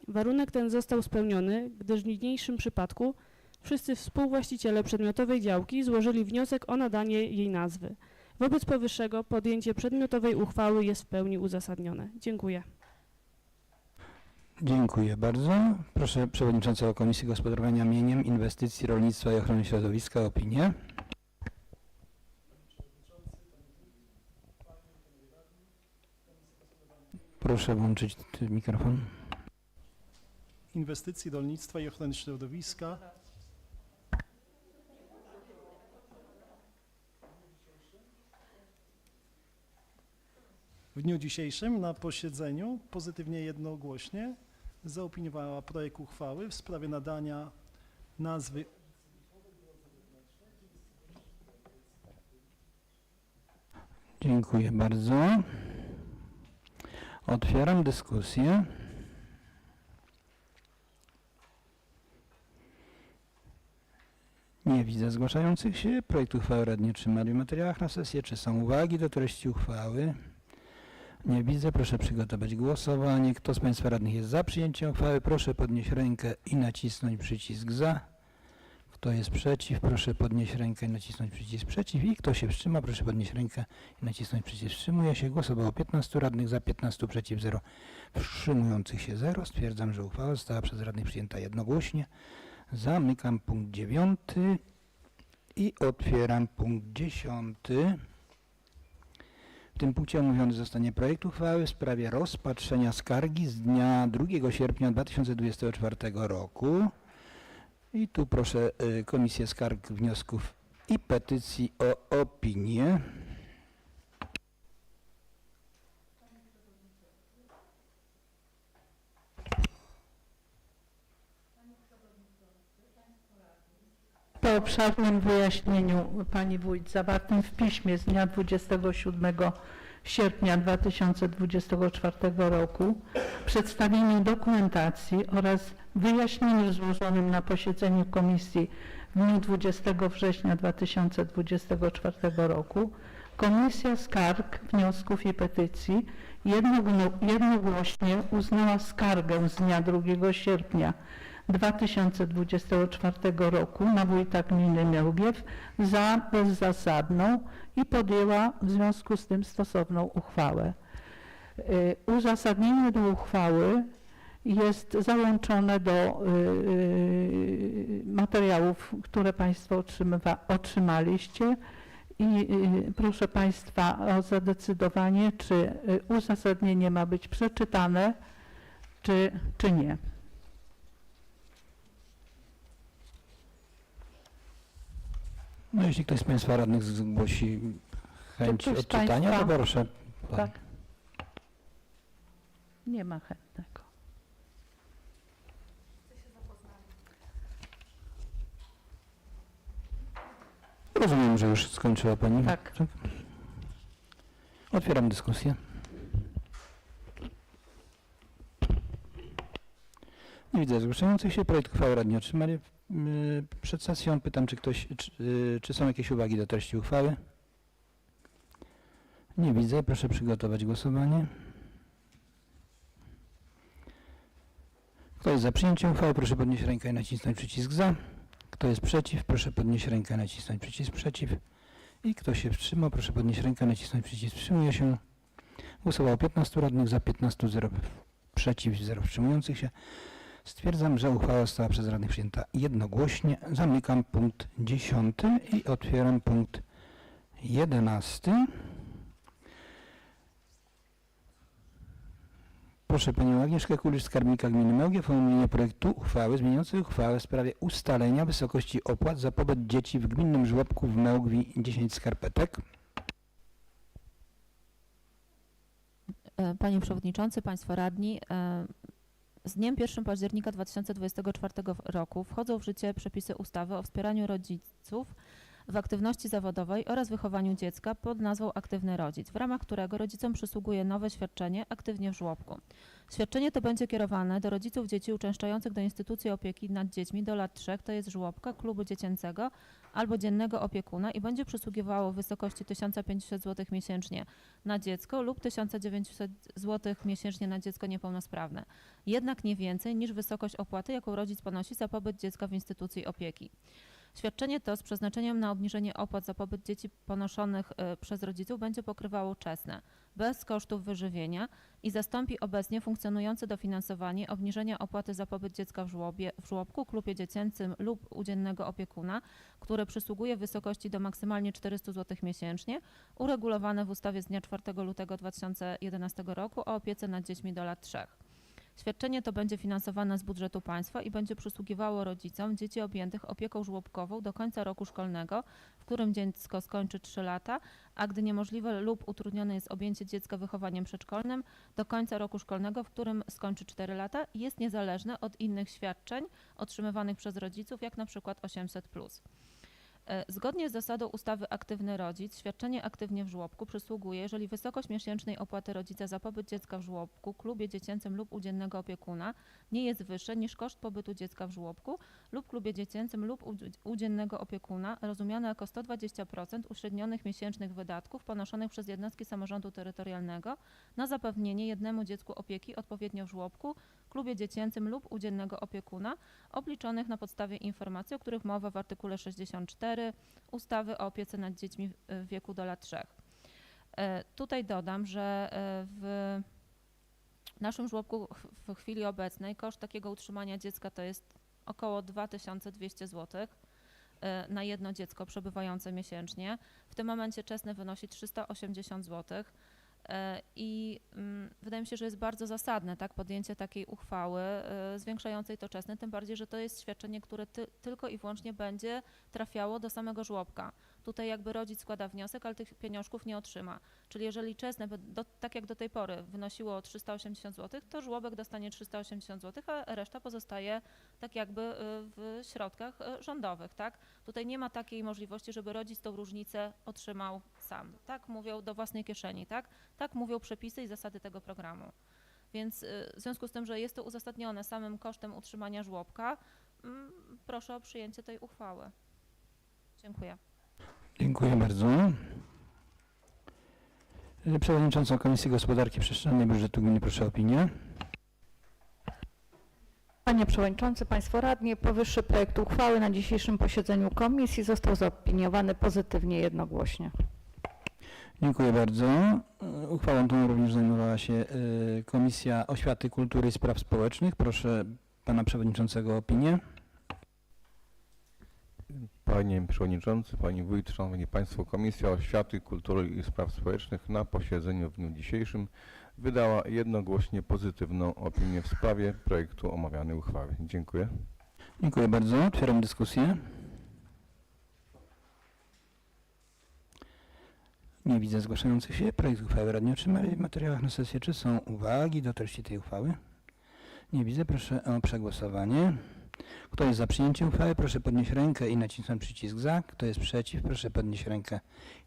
H: Warunek ten został spełniony, gdyż w niniejszym przypadku wszyscy współwłaściciele przedmiotowej działki złożyli wniosek o nadanie jej nazwy. Wobec powyższego podjęcie przedmiotowej uchwały jest w pełni uzasadnione. Dziękuję.
A: Dziękuję bardzo. Proszę przewodniczącego Komisji Gospodarowania Mieniem, Inwestycji, Rolnictwa i Ochrony Środowiska o opinię. Proszę włączyć mikrofon.
G: Inwestycji, Rolnictwa i Ochrony Środowiska. W dniu dzisiejszym na posiedzeniu pozytywnie jednogłośnie zaopiniowała projekt uchwały w sprawie nadania nazwy
A: Dziękuję bardzo. Otwieram dyskusję. Nie widzę zgłaszających się. Projekt uchwały radni otrzymali w materiałach na sesję. Czy są uwagi do treści uchwały? Nie widzę. Proszę przygotować głosowanie. Kto z Państwa radnych jest za przyjęciem uchwały? Proszę podnieść rękę i nacisnąć przycisk za. Kto jest przeciw? Proszę podnieść rękę i nacisnąć przycisk przeciw. I kto się wstrzyma? Proszę podnieść rękę i nacisnąć przycisk wstrzymuje się. Głosowało 15 radnych, za 15 przeciw 0. Wstrzymujących się 0. Stwierdzam, że uchwała została przez radnych przyjęta jednogłośnie. Zamykam punkt 9 i otwieram punkt 10. W tym punkcie omówiony zostanie projekt uchwały w sprawie rozpatrzenia skargi z dnia 2 sierpnia 2024 roku. I tu proszę Komisję Skarg, Wniosków i Petycji o opinię.
E: Po obszernym wyjaśnieniu pani wójt zawartym w piśmie z dnia 27 sierpnia 2024 roku, przedstawieniu dokumentacji oraz wyjaśnieniu złożonym na posiedzeniu komisji w dniu 20 września 2024 roku, Komisja Skarg, Wniosków i Petycji jednogłośnie uznała skargę z dnia 2 sierpnia 2024 roku na wójta gminy Mełgiew za bezzasadną i podjęła w związku z tym stosowną uchwałę. Uzasadnienie do uchwały jest załączone do materiałów, które Państwo otrzymaliście i proszę Państwa o zadecydowanie, czy uzasadnienie ma być przeczytane, czy nie.
A: No jeśli ktoś z Państwa radnych zgłosi chęć
E: Czy ktoś z
A: odczytania, to
E: państwa-
A: proszę.
E: Tak? Nie ma chętnego.
A: Rozumiem, że już skończyła Pani.
E: Tak.
A: Otwieram dyskusję. Nie widzę zgłaszających się. Projekt uchwały radni otrzymali przed sesją. Pytam, czy są jakieś uwagi do treści uchwały? Nie widzę. Proszę przygotować głosowanie. Kto jest za przyjęciem uchwały? Proszę podnieść rękę i nacisnąć przycisk za. Kto jest przeciw? Proszę podnieść rękę i nacisnąć przycisk przeciw. I kto się wstrzymał? Proszę podnieść rękę i nacisnąć przycisk wstrzymuje się. Głosowało 15 radnych, za 15, 0 przeciw, 0 wstrzymujących się. Stwierdzam, że uchwała została przez radnych przyjęta jednogłośnie. Zamykam punkt 10 i otwieram punkt 11. Proszę Panią Agnieszkę Kulicz, skarbnika gminy Mełgiew o omówienie projektu uchwały zmieniającej uchwałę w sprawie ustalenia wysokości opłat za pobyt dzieci w gminnym żłobku w Mełgwi 10 skarpetek.
D: Panie Przewodniczący, Państwo Radni, z dniem 1 października 2024 roku wchodzą w życie przepisy ustawy o wspieraniu rodziców w aktywności zawodowej oraz wychowaniu dziecka pod nazwą Aktywny Rodzic, w ramach którego rodzicom przysługuje nowe świadczenie Aktywnie w żłobku. Świadczenie to będzie kierowane do rodziców dzieci uczęszczających do instytucji opieki nad dziećmi do lat 3, to jest żłobka, klubu dziecięcego albo dziennego opiekuna i będzie przysługiwało w wysokości 1500 zł miesięcznie na dziecko lub 1900 zł miesięcznie na dziecko niepełnosprawne. Jednak nie więcej niż wysokość opłaty, jaką rodzic ponosi za pobyt dziecka w instytucji opieki. Świadczenie to z przeznaczeniem na obniżenie opłat za pobyt dzieci ponoszonych przez rodziców będzie pokrywało czesne, bez kosztów wyżywienia i zastąpi obecnie funkcjonujące dofinansowanie obniżenia opłaty za pobyt dziecka w żłobku, klubie dziecięcym lub u dziennego opiekuna, które przysługuje w wysokości do maksymalnie 400 zł miesięcznie, uregulowane w ustawie z dnia 4 lutego 2011 roku o opiece nad dziećmi do lat 3. Świadczenie to będzie finansowane z budżetu państwa i będzie przysługiwało rodzicom dzieci objętych opieką żłobkową do końca roku szkolnego, w którym dziecko skończy 3 lata, a gdy niemożliwe lub utrudnione jest objęcie dziecka wychowaniem przedszkolnym, do końca roku szkolnego, w którym skończy 4 lata i jest niezależne od innych świadczeń otrzymywanych przez rodziców, jak na przykład 800+. Zgodnie z zasadą ustawy Aktywny Rodzic, świadczenie Aktywnie w żłobku przysługuje, jeżeli wysokość miesięcznej opłaty rodzica za pobyt dziecka w żłobku, klubie dziecięcym lub u dziennego opiekuna nie jest wyższe niż koszt pobytu dziecka w żłobku lub klubie dziecięcym lub u dziennego opiekuna, rozumiane jako 120% uśrednionych miesięcznych wydatków ponoszonych przez jednostki samorządu terytorialnego na zapewnienie jednemu dziecku opieki odpowiednio w żłobku, klubie dziecięcym lub u dziennego opiekuna, obliczonych na podstawie informacji, o których mowa w artykule 64 ustawy o opiece nad dziećmi w wieku do lat 3. Tutaj dodam, że w naszym żłobku w chwili obecnej koszt takiego utrzymania dziecka to jest około 2200 zł na jedno dziecko przebywające miesięcznie. W tym momencie czesne wynosi 380 zł. I wydaje mi się, że jest bardzo zasadne podjęcie takiej uchwały zwiększającej to czesne, tym bardziej, że to jest świadczenie, które tylko i wyłącznie będzie trafiało do samego żłobka. Tutaj jakby rodzic składa wniosek, ale tych pieniążków nie otrzyma. Czyli jeżeli czesne, tak jak do tej pory wynosiło 380 zł, to żłobek dostanie 380 zł, a reszta pozostaje tak jakby w środkach rządowych. Tutaj nie ma takiej możliwości, żeby rodzic tą różnicę otrzymał sam. Tak mówią, do własnej kieszeni. Tak mówią przepisy i zasady tego programu. Więc w związku z tym, że jest to uzasadnione samym kosztem utrzymania żłobka, proszę o przyjęcie tej uchwały. Dziękuję.
A: Dziękuję bardzo. Przewodnicząca Komisji Gospodarki Przestrzennej i Budżetu Gminy, proszę o opinię.
E: Panie Przewodniczący, Państwo Radni, powyższy projekt uchwały na dzisiejszym posiedzeniu komisji został zaopiniowany pozytywnie jednogłośnie.
A: Dziękuję bardzo. Uchwałą tą również zajmowała się Komisja Oświaty, Kultury i Spraw Społecznych. Proszę pana przewodniczącego o opinię.
C: Panie Przewodniczący, Pani Wójt, Szanowni Państwo, Komisja Oświaty, Kultury i Spraw Społecznych na posiedzeniu w dniu dzisiejszym wydała jednogłośnie pozytywną opinię w sprawie projektu omawianej uchwały. Dziękuję.
A: Dziękuję bardzo. Otwieram dyskusję. Nie widzę zgłaszających się. Projekt uchwały radni otrzymali w materiałach na sesję. Czy są uwagi do treści tej uchwały? Nie widzę. Proszę o przegłosowanie. Kto jest za przyjęciem uchwały, proszę podnieść rękę i nacisnąć przycisk za. Kto jest przeciw, proszę podnieść rękę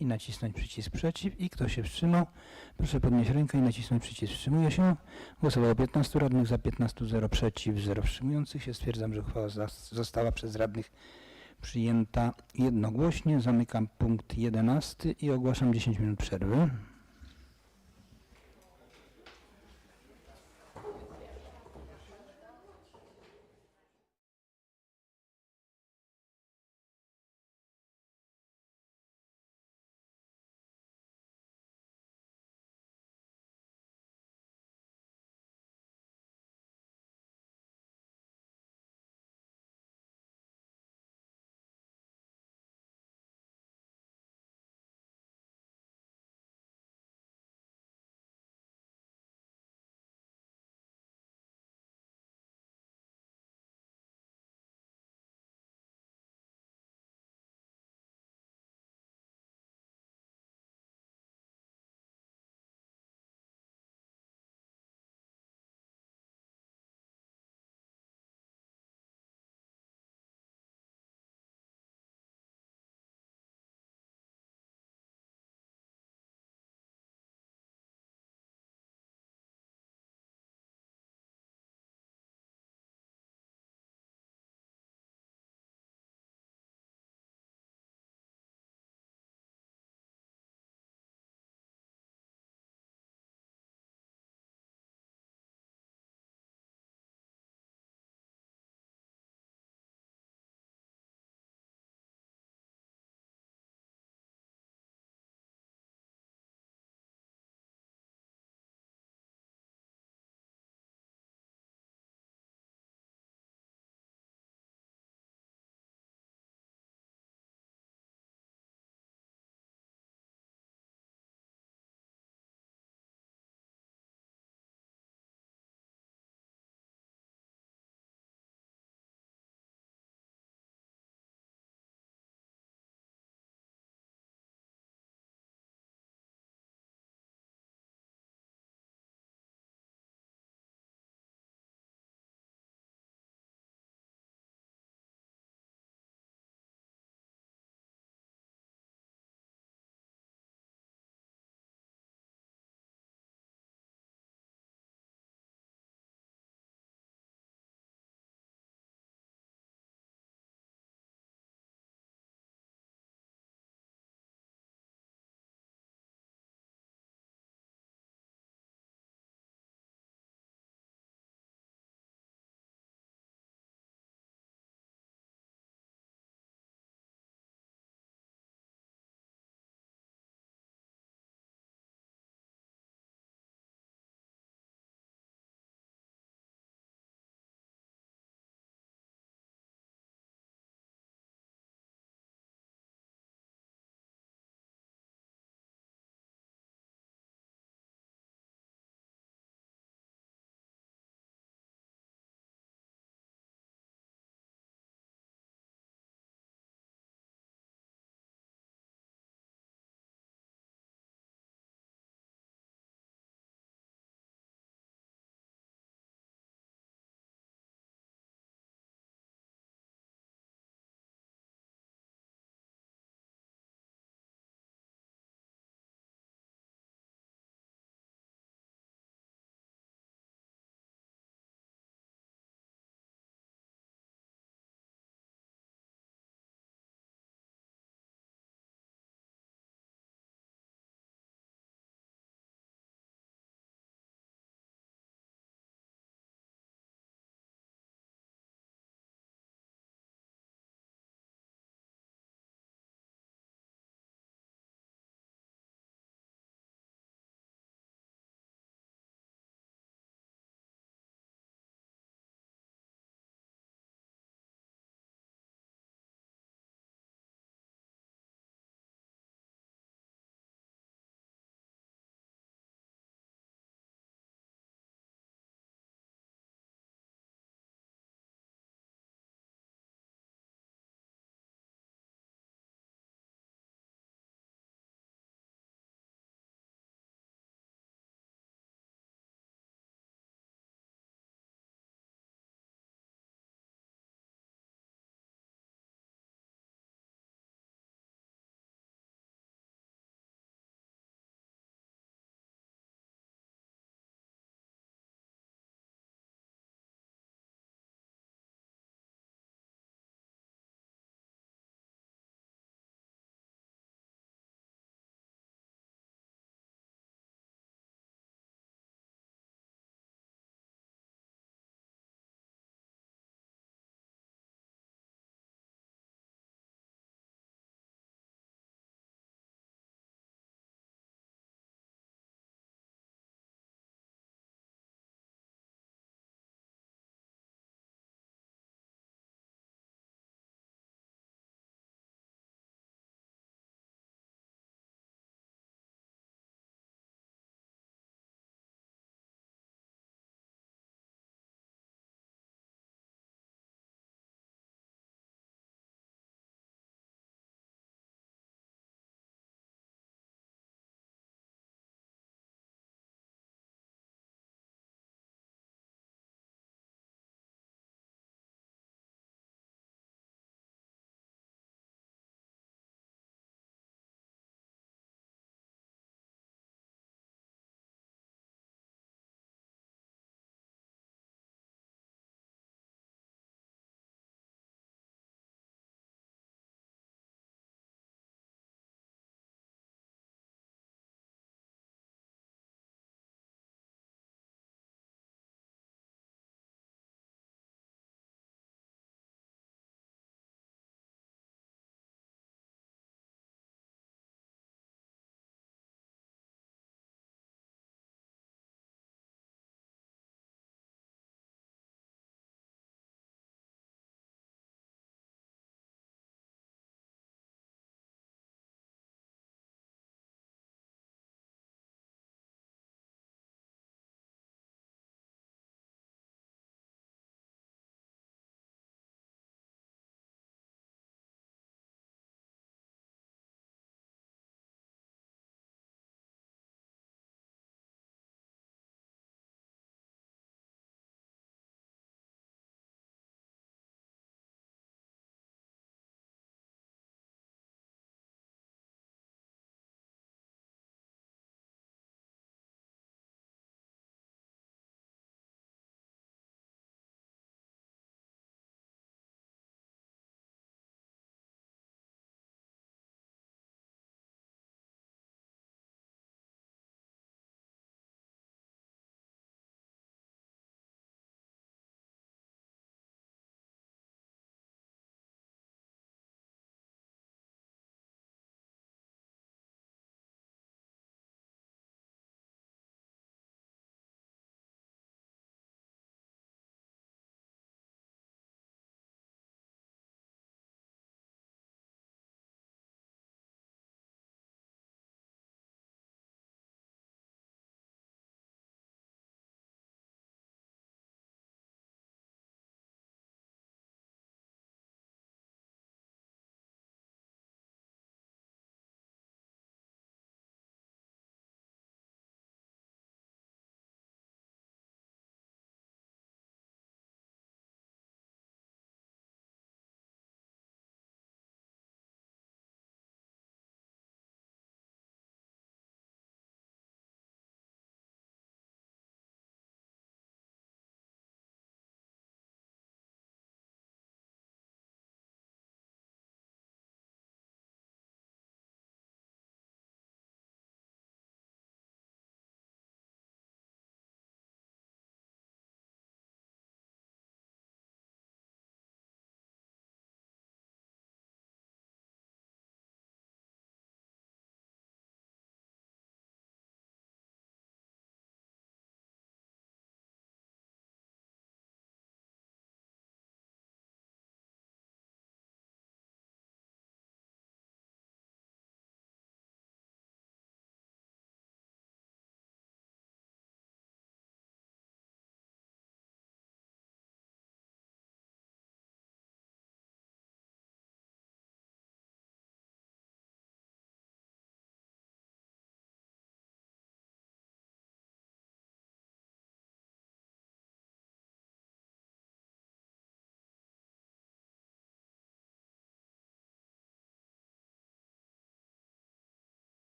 A: i nacisnąć przycisk przeciw. I kto się wstrzymał, proszę podnieść rękę i nacisnąć przycisk wstrzymuje się. Głosowało 15 radnych, za 15, 0 przeciw, 0 wstrzymujących się. Stwierdzam, że uchwała została przez radnych przyjęta jednogłośnie. Zamykam punkt 11 i ogłaszam 10 minut przerwy.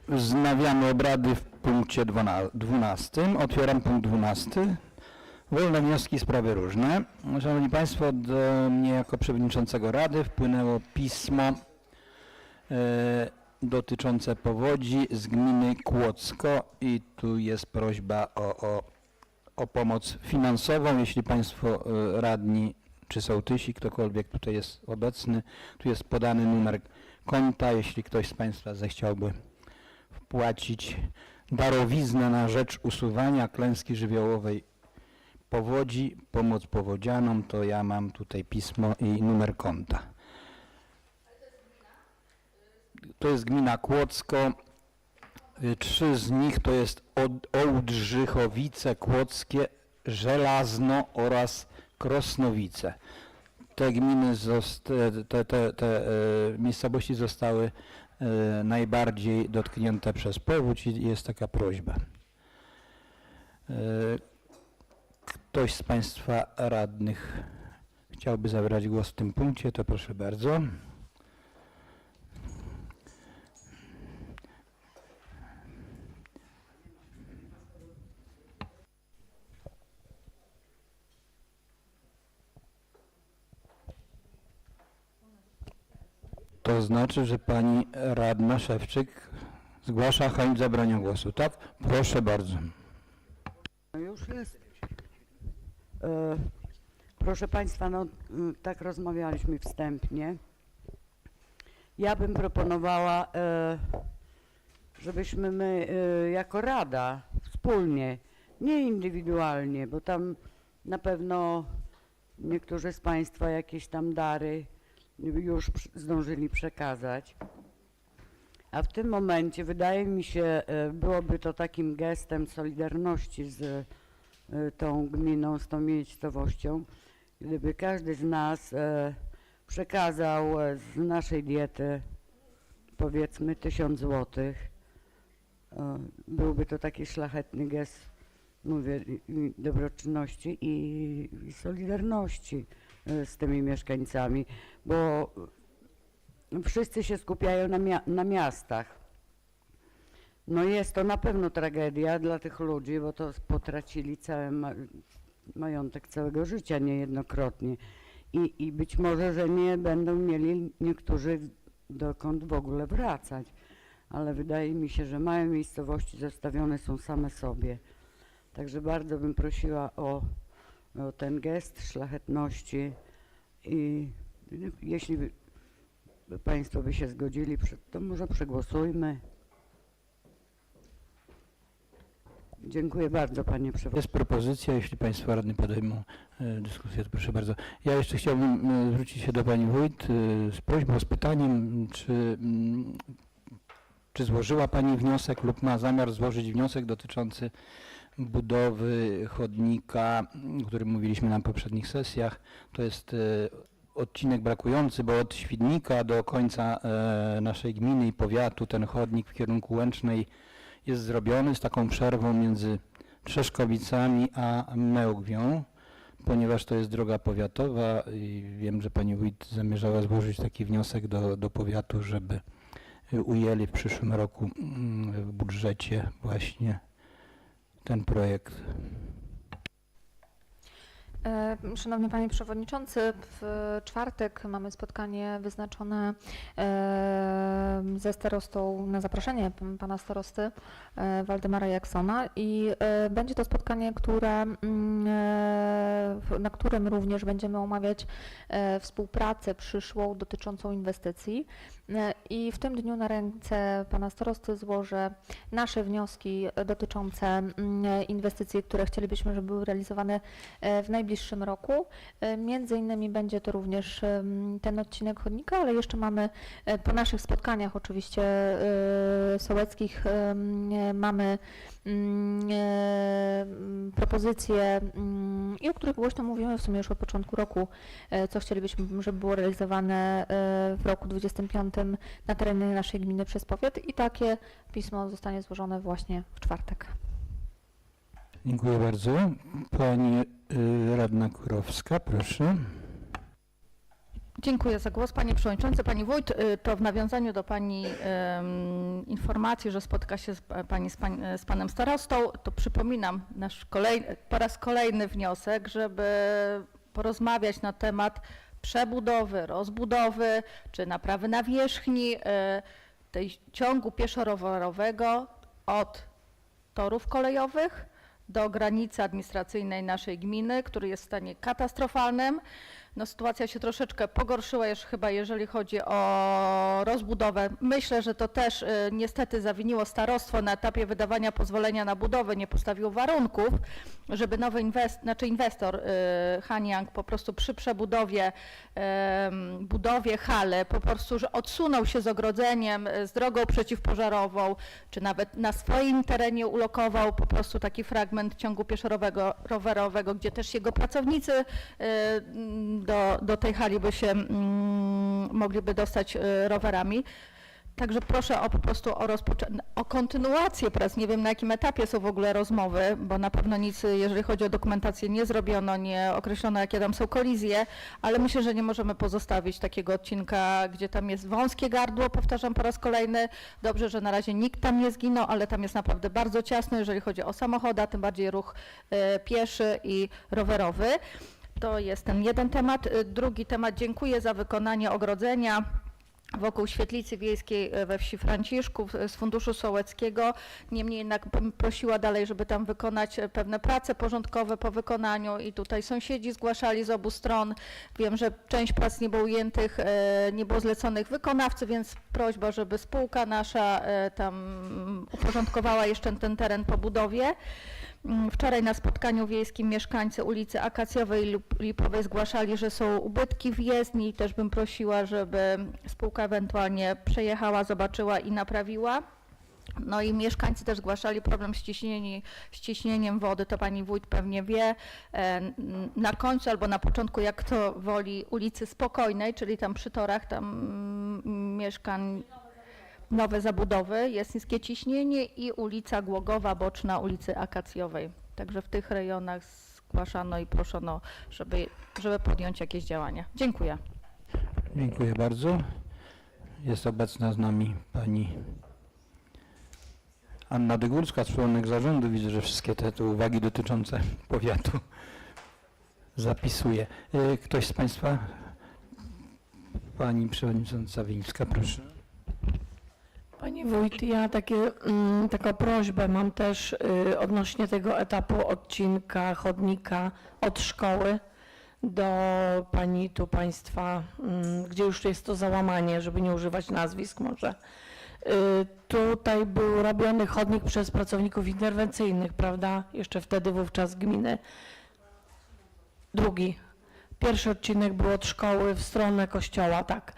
A: Wznawiamy obrady w punkcie 12. Otwieram punkt 12. Wolne wnioski, sprawy różne. Szanowni Państwo, do mnie jako przewodniczącego Rady wpłynęło pismo dotyczące powodzi z gminy Kłodzko i tu jest prośba o pomoc finansową. Jeśli Państwo radni czy sołtysi, ktokolwiek tutaj jest obecny, tu jest podany numer konta, jeśli ktoś z Państwa zechciałby wpłacić darowiznę na rzecz usuwania klęski żywiołowej powodzi, pomoc powodzianom, to ja mam tutaj pismo i numer konta. To jest gmina Kłodzko. 3 z nich to jest Ołdrzychowice Kłodzkie, Żelazno oraz Krosnowice. Te gminy, te miejscowości zostały najbardziej dotknięte przez powódź i jest taka prośba. Ktoś z Państwa radnych chciałby zabrać głos w tym punkcie, to proszę bardzo. To znaczy, że pani radna Szewczyk zgłasza chęć zabrania głosu, tak? Proszę bardzo.
I: No już jest. Proszę Państwa, no tak rozmawialiśmy wstępnie. Ja bym proponowała, żebyśmy my jako Rada wspólnie, nie indywidualnie, bo tam na pewno niektórzy z Państwa jakieś tam dary już zdążyli przekazać. A w tym momencie wydaje mi się, byłoby to takim gestem solidarności z tą gminą, z tą miejscowością, gdyby każdy z nas przekazał z naszej diety powiedzmy 1000 złotych. Byłby to taki szlachetny gest, mówię, i dobroczynności i solidarności z tymi mieszkańcami, bo wszyscy się skupiają na miastach. No jest to na pewno tragedia dla tych ludzi, bo to potracili cały majątek całego życia niejednokrotnie i być może, że nie będą mieli niektórzy dokąd w ogóle wracać, ale wydaje mi się, że małe miejscowości zostawione są same sobie. Także bardzo bym prosiła o ten gest szlachetności i jeśli Państwo by się zgodzili, to może przegłosujmy. Dziękuję bardzo, Panie Przewodniczący.
A: Jest propozycja, jeśli Państwo radni podejmą dyskusję, to proszę bardzo. Ja jeszcze chciałbym zwrócić się do Pani Wójt z prośbą, z pytaniem, czy złożyła Pani wniosek lub ma zamiar złożyć wniosek dotyczący budowy chodnika, o którym mówiliśmy na poprzednich sesjach. To jest odcinek brakujący, bo od Świdnika do końca naszej gminy i powiatu ten chodnik w kierunku Łęcznej jest zrobiony z taką przerwą między Trzeszkowicami a Mełgwią, ponieważ to jest droga powiatowa i wiem, że Pani Wójt zamierzała złożyć taki wniosek do powiatu, żeby ujęli w przyszłym roku w budżecie właśnie ten projekt.
B: Szanowny Panie Przewodniczący, w czwartek mamy spotkanie wyznaczone ze starostą na zaproszenie Pana Starosty Waldemara Jaksona i będzie to spotkanie, na którym również będziemy omawiać współpracę przyszłą dotyczącą inwestycji i w tym dniu na ręce Pana Starosty złożę nasze wnioski dotyczące inwestycji, które chcielibyśmy, żeby były realizowane w najbliższym roku. Między innymi będzie to również ten odcinek chodnika, ale jeszcze mamy po naszych spotkaniach oczywiście sołeckich mamy propozycje i o których głośno mówimy w sumie już od początku roku, co chcielibyśmy, żeby było realizowane w roku 2025 na terenie naszej gminy przez powiat i takie pismo zostanie złożone właśnie w czwartek.
A: Dziękuję bardzo. Pani radna Kurowska, proszę.
E: Dziękuję za głos, panie przewodniczący. Pani wójt, to w nawiązaniu do pani informacji, że spotka się z panem starostą, to przypominam nasz po raz kolejny wniosek, żeby porozmawiać na temat przebudowy, rozbudowy czy naprawy nawierzchni tej ciągu pieszo-rowerowego od torów kolejowych do granicy administracyjnej naszej gminy, który jest w stanie katastrofalnym. No, sytuacja się troszeczkę pogorszyła już chyba, jeżeli chodzi o rozbudowę. Myślę, że to też niestety zawiniło starostwo na etapie wydawania pozwolenia na budowę, nie postawiło warunków, żeby nowy inwestor Haniang po prostu przy przebudowie, budowie hali po prostu że odsunął się z ogrodzeniem, z drogą przeciwpożarową, czy nawet na swoim terenie ulokował po prostu taki fragment ciągu pieszo-rowerowego, gdzie też jego pracownicy do tej hali by się mogliby dostać rowerami. Także proszę po prostu o kontynuację prac. Nie wiem, na jakim etapie są w ogóle rozmowy, bo na pewno nic, jeżeli chodzi o dokumentację, nie zrobiono, nie określono, jakie tam są kolizje, ale myślę, że nie możemy pozostawić takiego odcinka, gdzie tam jest wąskie gardło, powtarzam po raz kolejny. Dobrze, że na razie nikt tam nie zginął, ale tam jest naprawdę bardzo ciasno, jeżeli chodzi o samochody, a tym bardziej ruch pieszy i rowerowy. To jest ten jeden temat. Drugi temat, dziękuję za wykonanie ogrodzenia wokół świetlicy wiejskiej we wsi Franciszków z Funduszu Sołeckiego. Niemniej jednak prosiła dalej, żeby tam wykonać pewne prace porządkowe po wykonaniu i tutaj sąsiedzi zgłaszali z obu stron. Wiem, że część prac nie było ujętych, nie było zleconych wykonawcy, więc prośba, żeby spółka nasza tam uporządkowała jeszcze ten teren po budowie. Wczoraj na spotkaniu wiejskim mieszkańcy ulicy Akacjowej i Lipowej zgłaszali, że są ubytki w jezdni i też bym prosiła, żeby spółka ewentualnie przejechała, zobaczyła i naprawiła. No i mieszkańcy też zgłaszali problem z ciśnieniem wody, to pani wójt pewnie wie, na końcu albo na początku, jak kto woli, ulicy Spokojnej, czyli tam przy torach, tam mieszkań, nowe zabudowy, jest niskie ciśnienie i ulica Głogowa boczna ulicy Akacjowej. Także w tych rejonach zgłaszano i proszono, żeby podjąć jakieś działania. Dziękuję.
A: Dziękuję bardzo. Jest obecna z nami pani Anna Dygórska, członek zarządu. Widzę, że wszystkie te uwagi dotyczące powiatu zapisuje. Ktoś z Państwa? Pani przewodnicząca Wińska, proszę.
J: Pani wójt, ja taką prośbę mam też odnośnie tego etapu odcinka chodnika od szkoły do pani tu państwa, gdzie już jest to załamanie, żeby nie używać nazwisk może. Tutaj był robiony chodnik przez pracowników interwencyjnych, prawda? Jeszcze wtedy wówczas gminy. Drugi. Pierwszy odcinek był od szkoły w stronę kościoła, tak.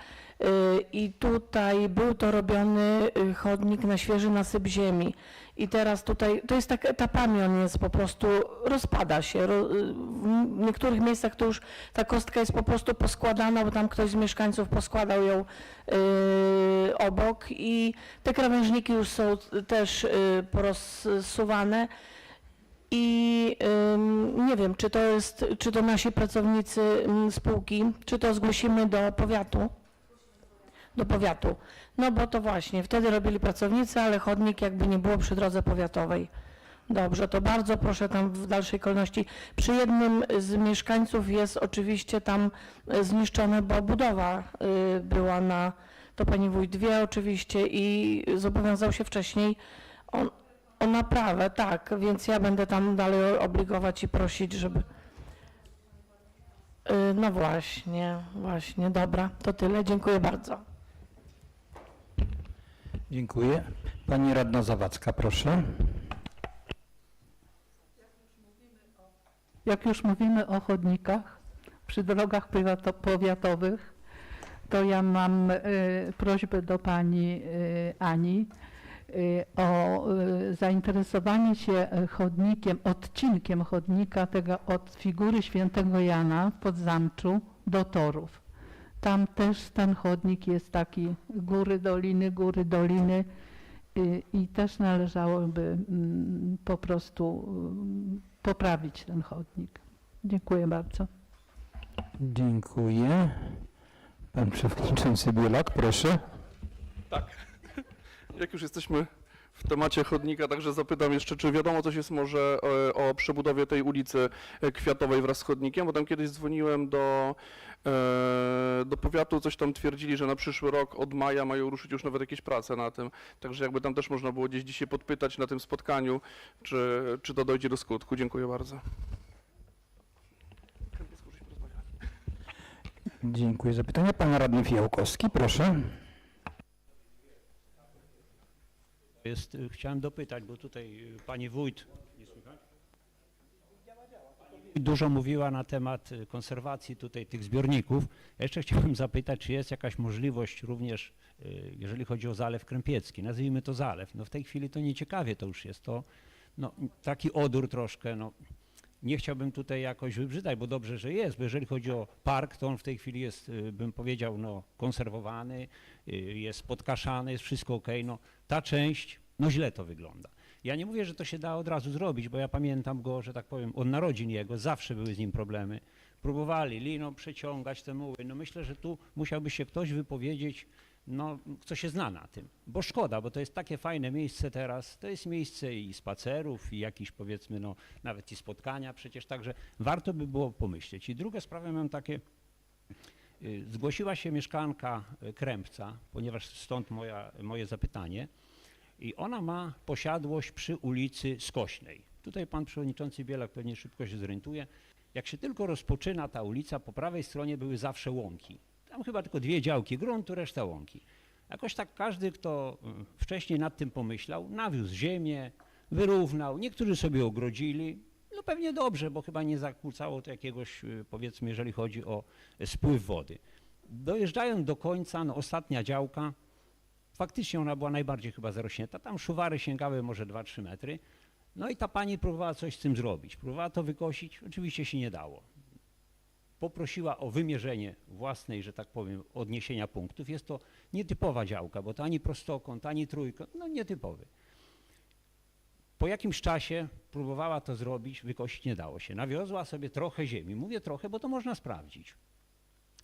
J: I tutaj był to robiony chodnik na świeży nasyp ziemi. I teraz tutaj, to jest tak etapami, on jest po prostu, rozpada się. W niektórych miejscach to już ta kostka jest po prostu poskładana, bo tam ktoś z mieszkańców poskładał ją obok i te krawężniki już są też porozsuwane. I nie wiem, czy to nasi pracownicy spółki, czy to zgłosimy do powiatu? Do powiatu. No bo to właśnie, wtedy robili pracownicy, ale chodnik jakby nie było przy drodze powiatowej. Dobrze, to bardzo proszę tam w dalszej kolejności. Przy jednym z mieszkańców jest oczywiście tam zniszczone, bo budowa była to pani wójt wie oczywiście i zobowiązał się wcześniej o naprawę, tak, więc ja będę tam dalej obligować i prosić, żeby... No właśnie, dobra, to tyle, dziękuję bardzo.
A: Dziękuję. Pani radna Zawadzka, proszę.
K: Jak już mówimy o chodnikach przy drogach powiatowych, to ja mam prośbę do pani Ani o zainteresowanie się chodnikiem, odcinkiem chodnika tego od figury Świętego Jana w Podzamczu do torów. Tam też ten chodnik jest taki góry, doliny i też należałoby po prostu poprawić ten chodnik. Dziękuję bardzo.
A: Dziękuję. Pan przewodniczący Bielak, proszę.
L: Tak. Jak już jesteśmy w temacie chodnika, także zapytam jeszcze, czy wiadomo coś jest może o przebudowie tej ulicy Kwiatowej wraz z chodnikiem, bo tam kiedyś dzwoniłem do powiatu, coś tam twierdzili, że na przyszły rok od maja mają ruszyć już nawet jakieś prace na tym, także jakby tam też można było gdzieś dzisiaj podpytać na tym spotkaniu, czy to dojdzie do skutku. Dziękuję bardzo.
A: Dziękuję za pytanie. Pan radny Fijałkowski, proszę.
M: Chciałem dopytać, bo tutaj pani wójt dużo mówiła na temat konserwacji tutaj tych zbiorników. Ja jeszcze chciałbym zapytać, czy jest jakaś możliwość również, jeżeli chodzi o Zalew Krępiecki, nazwijmy to zalew. No w tej chwili to nieciekawie to już jest, to no, taki odór troszkę, no nie chciałbym tutaj jakoś wybrzydać, bo dobrze, że jest, bo jeżeli chodzi o park, to on w tej chwili jest, bym powiedział, no konserwowany, jest podkaszany, jest wszystko ok, no ta część, no źle to wygląda. Ja nie mówię, że to się da od razu zrobić, bo ja pamiętam go, że tak powiem, od narodzin jego, zawsze były z nim problemy. Próbowali liną przeciągać te muły, no myślę, że tu musiałby się ktoś wypowiedzieć, no kto się zna na tym, bo szkoda, bo to jest takie fajne miejsce teraz, to jest miejsce i spacerów, i jakichś powiedzmy, no nawet i spotkania przecież, także warto by było pomyśleć. I druga sprawa, mam takie, zgłosiła się mieszkanka Krępca, ponieważ stąd moje zapytanie, i ona ma posiadłość przy ulicy Skośnej. Tutaj pan przewodniczący Bielak pewnie szybko się zorientuje. Jak się tylko rozpoczyna ta ulica, po prawej stronie były zawsze łąki. Tam chyba tylko 2 działki gruntu, reszta łąki. Jakoś tak każdy, kto wcześniej nad tym pomyślał, nawiózł ziemię, wyrównał, niektórzy sobie ogrodzili. No pewnie dobrze, bo chyba nie zakłócało to jakiegoś, powiedzmy, jeżeli chodzi o spływ wody. Dojeżdżając do końca, no ostatnia działka, faktycznie ona była najbardziej chyba zarośnięta, tam szuwary sięgały może 2-3 metry. No i ta pani próbowała coś z tym zrobić, próbowała to wykosić, oczywiście się nie dało. Poprosiła o wymierzenie własnej, że tak powiem, odniesienia punktów. Jest to nietypowa działka, bo to ani prostokąt, ani trójkąt, no nietypowy. Po jakimś czasie próbowała to zrobić, wykosić nie dało się. Nawiozła sobie trochę ziemi, mówię trochę, bo to można sprawdzić.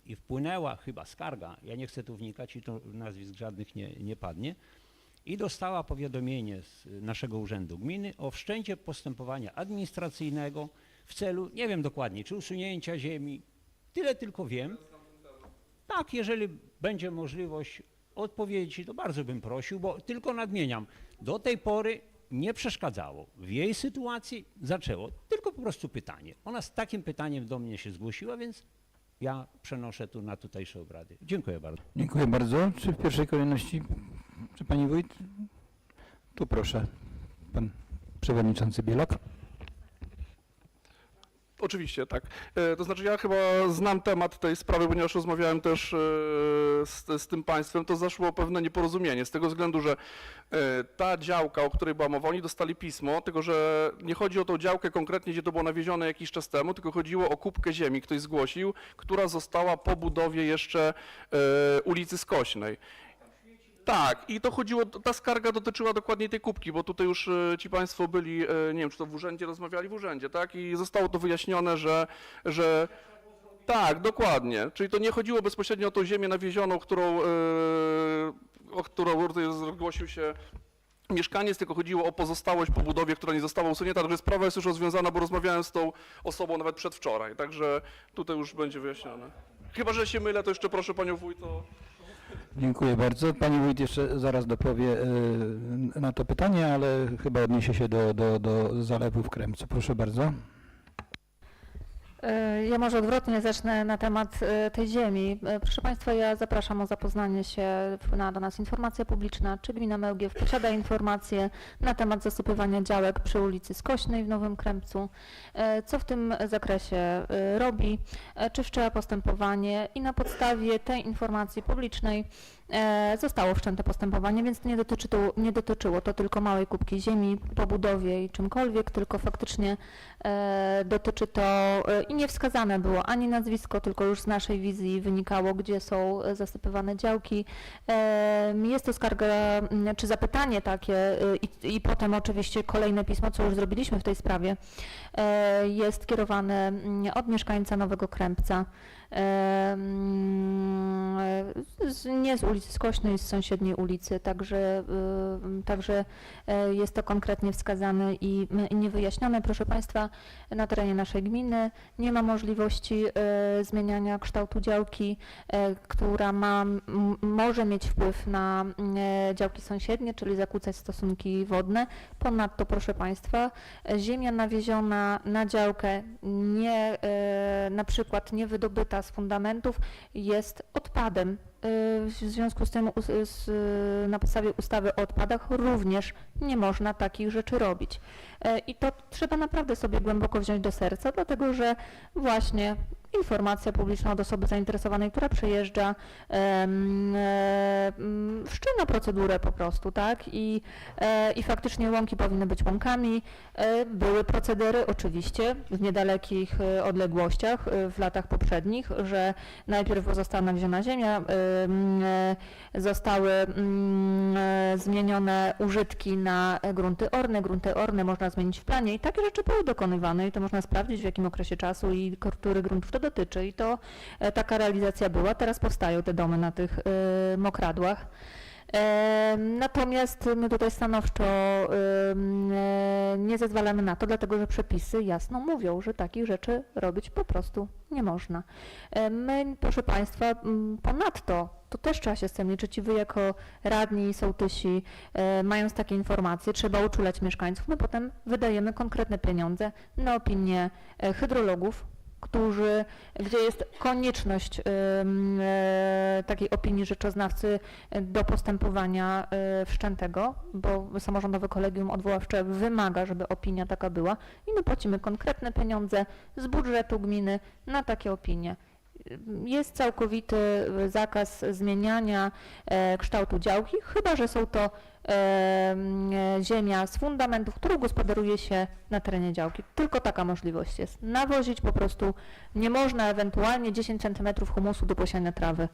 M: I wpłynęła chyba skarga, ja nie chcę tu wnikać i to nazwisk żadnych nie padnie, i dostała powiadomienie z naszego urzędu gminy o wszczęcie postępowania administracyjnego w celu, nie wiem dokładnie, czy usunięcia ziemi, tyle tylko wiem. Tak, jeżeli będzie możliwość odpowiedzi, to bardzo bym prosił, bo tylko nadmieniam, do tej pory nie przeszkadzało. W jej sytuacji zaczęło, tylko po prostu pytanie. Ona z takim pytaniem do mnie się zgłosiła, więc ja przenoszę tu na tutejsze obrady. Dziękuję bardzo.
A: Dziękuję bardzo. Czy w pierwszej kolejności, czy pani wójt? Tu proszę, pan przewodniczący Bielak.
L: Oczywiście, tak. To znaczy ja chyba znam temat tej sprawy, ponieważ rozmawiałem też z tym państwem, to zaszło pewne nieporozumienie z tego względu, że ta działka, o której była mowa, oni dostali pismo, tylko że nie chodzi o tą działkę konkretnie, gdzie to było nawiezione jakiś czas temu, tylko chodziło o kubkę ziemi, ktoś zgłosił, która została po budowie jeszcze ulicy Skośnej. Tak, i to chodziło, ta skarga dotyczyła dokładnie tej kubki, bo tutaj już ci państwo byli, nie wiem, czy to w urzędzie rozmawiali, w urzędzie, tak? I zostało to wyjaśnione, że tak, dokładnie. Czyli to nie chodziło bezpośrednio o tą ziemię nawiezioną, o którą zgłosił się mieszkaniec, tylko chodziło o pozostałość po budowie, która nie została usunięta. Także sprawa jest już rozwiązana, bo rozmawiałem z tą osobą nawet przedwczoraj, także tutaj już będzie wyjaśnione. Chyba że się mylę, to jeszcze proszę panią wójt o...
A: Dziękuję bardzo. Pani wójt jeszcze zaraz dopowie na to pytanie, ale chyba odniesie się do zalewu w Krępcu. Proszę bardzo.
B: Ja może odwrotnie zacznę na temat tej ziemi. Proszę Państwa, ja zapraszam o zapoznanie się, wpłynęła do nas informacja publiczna, czy gmina Mełgiew posiada informacje na temat zasypywania działek przy ulicy Skośnej w Nowym Krępcu, co w tym zakresie robi, czy wszczęła postępowanie i na podstawie tej informacji publicznej zostało wszczęte postępowanie, więc nie dotyczyło to tylko małej kubki ziemi po budowie i czymkolwiek, tylko faktycznie dotyczy to i nie wskazane było ani nazwisko, tylko już z naszej wizji wynikało, gdzie są zasypywane działki. Jest to skarga, czy zapytanie takie i potem oczywiście kolejne pismo, co już zrobiliśmy w tej sprawie, jest kierowane od mieszkańca Nowego Krępca Nie z ulicy Skośnej, z sąsiedniej ulicy, także jest to konkretnie wskazane i niewyjaśnione. Proszę Państwa, na terenie naszej gminy nie ma możliwości zmieniania kształtu działki, która może mieć wpływ na działki sąsiednie, czyli zakłócać stosunki wodne. Ponadto, proszę Państwa, ziemia nawieziona na działkę, na przykład nie wydobyta z fundamentów, jest odpadem. W związku z tym na podstawie ustawy o odpadach również nie można takich rzeczy robić. I to trzeba naprawdę sobie głęboko wziąć do serca, dlatego że właśnie informacja publiczna od osoby zainteresowanej, która przyjeżdża, wszczyna procedurę po prostu, tak? I faktycznie łąki powinny być łąkami. Były procedery oczywiście w niedalekich odległościach w latach poprzednich, że najpierw została nawieziona ziemia, zostały zmienione użytki na grunty orne można zmienić w planie i takie rzeczy były dokonywane i to można sprawdzić w jakim okresie czasu i który gruntów to dotyczy i to taka realizacja była. Teraz powstają te domy na tych mokradłach. Natomiast my tutaj stanowczo nie zezwalamy na to, dlatego że przepisy jasno mówią, że takich rzeczy robić po prostu nie można. My, proszę Państwa, ponadto, to też trzeba się z tym liczyć i Wy jako radni i sołtysi, mając takie informacje, trzeba uczulać mieszkańców, my potem wydajemy konkretne pieniądze na opinie hydrologów, gdzie jest konieczność takiej opinii rzeczoznawcy do postępowania wszczętego, bo samorządowe kolegium odwoławcze wymaga, żeby opinia taka była i my płacimy konkretne pieniądze z budżetu gminy na takie opinie. Jest całkowity zakaz zmieniania kształtu działki, chyba że są to ziemia z fundamentów, którą gospodaruje się na terenie działki. Tylko taka możliwość jest. Nawozić po prostu nie można, ewentualnie 10 cm humusu do posiania trawy.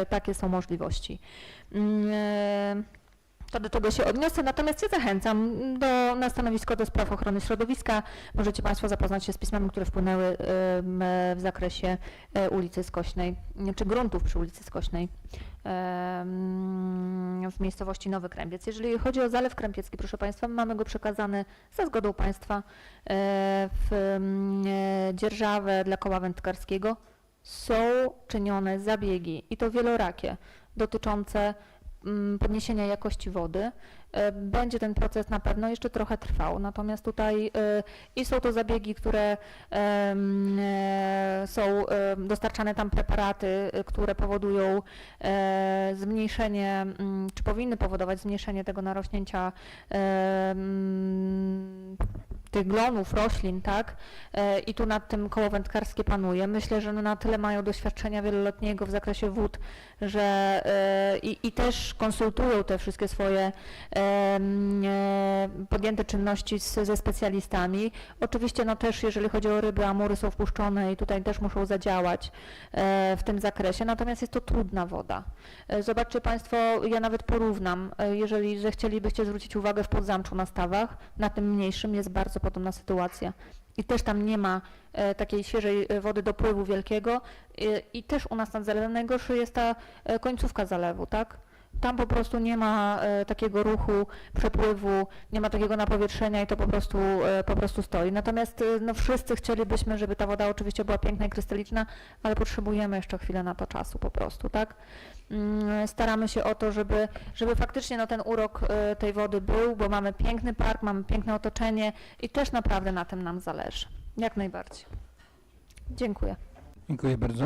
B: Takie są możliwości. To do tego się odniosę, natomiast ja zachęcam na stanowisko do spraw ochrony środowiska. Możecie Państwo zapoznać się z pismami, które wpłynęły w zakresie ulicy Skośnej, czy gruntów przy ulicy Skośnej w miejscowości Nowy Krępiec. Jeżeli chodzi o Zalew Krępiecki, proszę Państwa, mamy go przekazany za zgodą Państwa w dzierżawę dla koła wędkarskiego. Są czynione zabiegi i to wielorakie dotyczące podniesienia jakości wody. Będzie ten proces na pewno jeszcze trochę trwał, natomiast tutaj i są to zabiegi, które są dostarczane tam preparaty, które powodują zmniejszenie, czy powinny powodować zmniejszenie tego narośnięcia tych glonów, roślin, tak? I tu nad tym koło wędkarskie panuje. Myślę, że na tyle mają doświadczenia wieloletniego w zakresie wód, że i też konsultują te wszystkie swoje podjęte czynności ze specjalistami. Oczywiście no też jeżeli chodzi o ryby, amury są wpuszczone i tutaj też muszą zadziałać w tym zakresie, natomiast jest to trudna woda. Zobaczcie Państwo, ja nawet porównam, jeżeli zechcielibyście zwrócić uwagę w Podzamczu na stawach, na tym mniejszym jest bardzo podobna sytuacja. I też tam nie ma takiej świeżej wody dopływu wielkiego i też u nas nad zalewem najgorszy jest ta końcówka zalewu, tak? Tam po prostu nie ma takiego ruchu, przepływu, nie ma takiego napowietrzenia i to po prostu stoi. Natomiast no, wszyscy chcielibyśmy, żeby ta woda oczywiście była piękna i krystaliczna, ale potrzebujemy jeszcze chwilę na to czasu po prostu, tak? Staramy się o to, żeby faktycznie no, ten urok tej wody był, bo mamy piękny park, mamy piękne otoczenie i też naprawdę na tym nam zależy. Jak najbardziej. Dziękuję.
A: Dziękuję bardzo.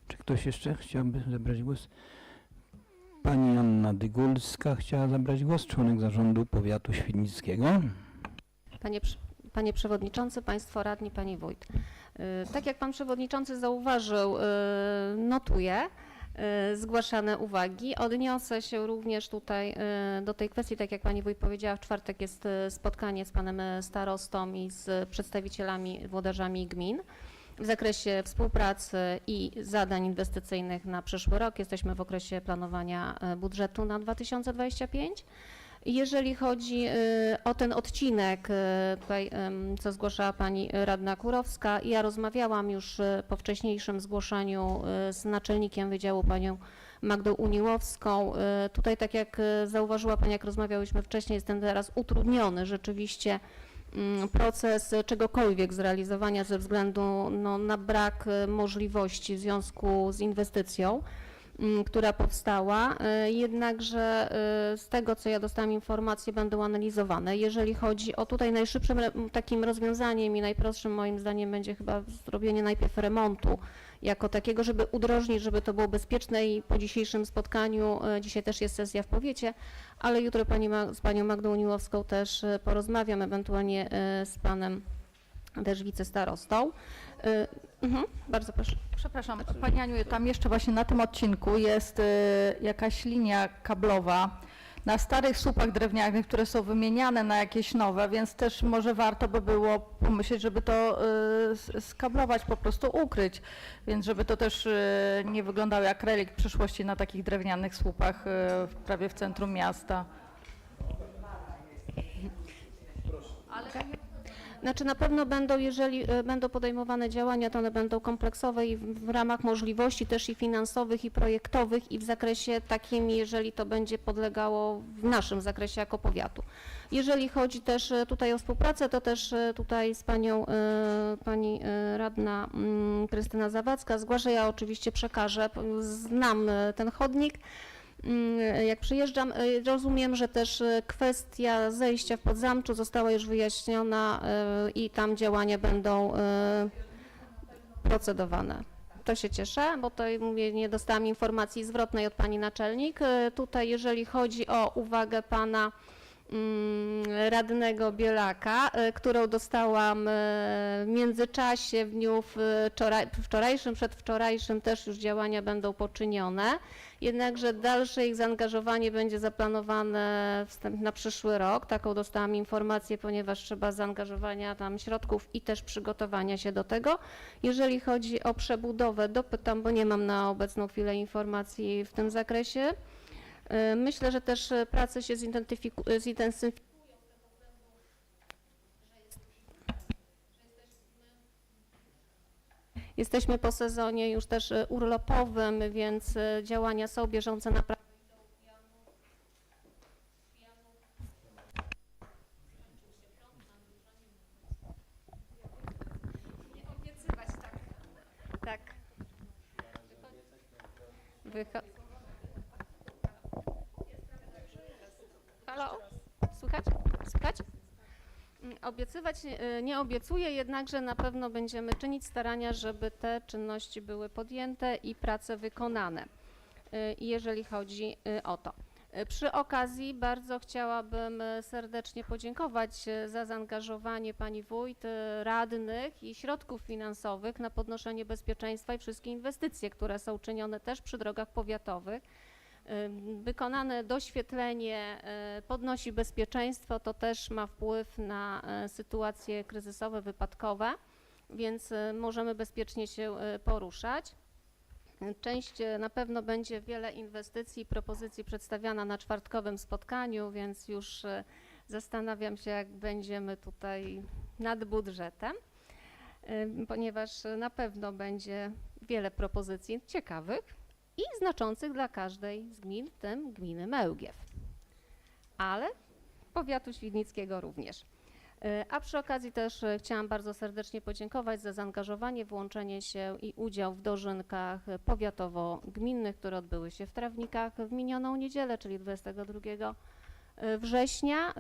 A: Czy ktoś jeszcze chciałby zabrać głos? Pani Anna Dygulska chciała zabrać głos, członek zarządu powiatu świdnickiego.
N: Panie Przewodniczący, Państwo Radni, Pani Wójt. Tak jak Pan Przewodniczący zauważył, notuję zgłaszane uwagi. Odniosę się również tutaj do tej kwestii, tak jak Pani Wójt powiedziała, w czwartek jest spotkanie z Panem Starostą i z przedstawicielami, włodarzami gmin w zakresie współpracy i zadań inwestycyjnych na przyszły rok. Jesteśmy w okresie planowania budżetu na 2025. Jeżeli chodzi o ten odcinek, tutaj, co zgłaszała pani radna Kurowska, ja rozmawiałam już po wcześniejszym zgłoszeniu z naczelnikiem wydziału, panią Magdą Uniłowską. Tutaj, tak jak zauważyła pani, jak rozmawiałyśmy wcześniej, jest ten teraz utrudniony rzeczywiście proces czegokolwiek zrealizowania ze względu na brak możliwości w związku z inwestycją, która powstała, jednakże z tego, co ja dostałam informacje, będą analizowane. Jeżeli chodzi o tutaj najszybszym takim rozwiązaniem i najprostszym moim zdaniem będzie chyba zrobienie najpierw remontu jako takiego, żeby udrożnić, żeby to było bezpieczne i po dzisiejszym spotkaniu, dzisiaj też jest sesja w powiecie, ale jutro z panią Magdą Uniłowską też porozmawiam, ewentualnie z panem też wicestarostą. Bardzo proszę.
E: Przepraszam, Pani Aniu, tam jeszcze właśnie na tym odcinku jest jakaś linia kablowa na starych słupach drewnianych, które są wymieniane na jakieś nowe, więc też może warto by było pomyśleć, żeby to skablować, po prostu ukryć, więc żeby to też nie wyglądało jak relikt przyszłości na takich drewnianych słupach prawie w centrum miasta.
N: Znaczy na pewno będą, jeżeli będą podejmowane działania, to one będą kompleksowe i w ramach możliwości też i finansowych, i projektowych, i w zakresie takim, jeżeli to będzie podlegało w naszym zakresie jako powiatu. Jeżeli chodzi też tutaj o współpracę, to też tutaj z panią, pani radna Krystyna Zawadzka zgłaszę, ja oczywiście przekażę, znam ten chodnik. Jak przyjeżdżam, rozumiem, że też kwestia zejścia w Podzamczu została już wyjaśniona i tam działania będą procedowane. To się cieszę, bo to mówię, nie dostałam informacji zwrotnej od pani naczelnik. Tutaj jeżeli chodzi o uwagę pana radnego Bielaka, którą dostałam w międzyczasie, w dniu wczorajszym, przedwczorajszym też już działania będą poczynione, jednakże dalsze ich zaangażowanie będzie zaplanowane na przyszły rok. Taką dostałam informację, ponieważ trzeba zaangażowania tam środków i też przygotowania się do tego. Jeżeli chodzi o przebudowę, dopytam, bo nie mam na obecną chwilę informacji w tym zakresie. Myślę, że też prace się zintensyfikują. Jesteśmy po sezonie już też urlopowym, więc działania są bieżące na prawo. Nie obiecywać tak. Halo? Słychać? Słychać? Obiecywać nie obiecuję, jednakże na pewno będziemy czynić starania, żeby te czynności były podjęte i prace wykonane, jeżeli chodzi o to. Przy okazji bardzo chciałabym serdecznie podziękować za zaangażowanie pani wójt, radnych i środków finansowych na podnoszenie bezpieczeństwa i wszystkie inwestycje, które są czynione też przy drogach powiatowych. Wykonane doświetlenie podnosi bezpieczeństwo, to też ma wpływ na sytuacje kryzysowe, wypadkowe, więc możemy bezpiecznie się poruszać. Część na pewno będzie wiele inwestycji, propozycji przedstawiana na czwartkowym spotkaniu, więc już zastanawiam się, jak będziemy tutaj nad budżetem, ponieważ na pewno będzie wiele propozycji ciekawych i znaczących dla każdej z gmin, w tym gminy Mełgiew, ale powiatu świdnickiego również. A przy okazji też chciałam bardzo serdecznie podziękować za zaangażowanie, włączenie się i udział w dożynkach powiatowo-gminnych, które odbyły się w Trawnikach w minioną niedzielę, czyli 22 września,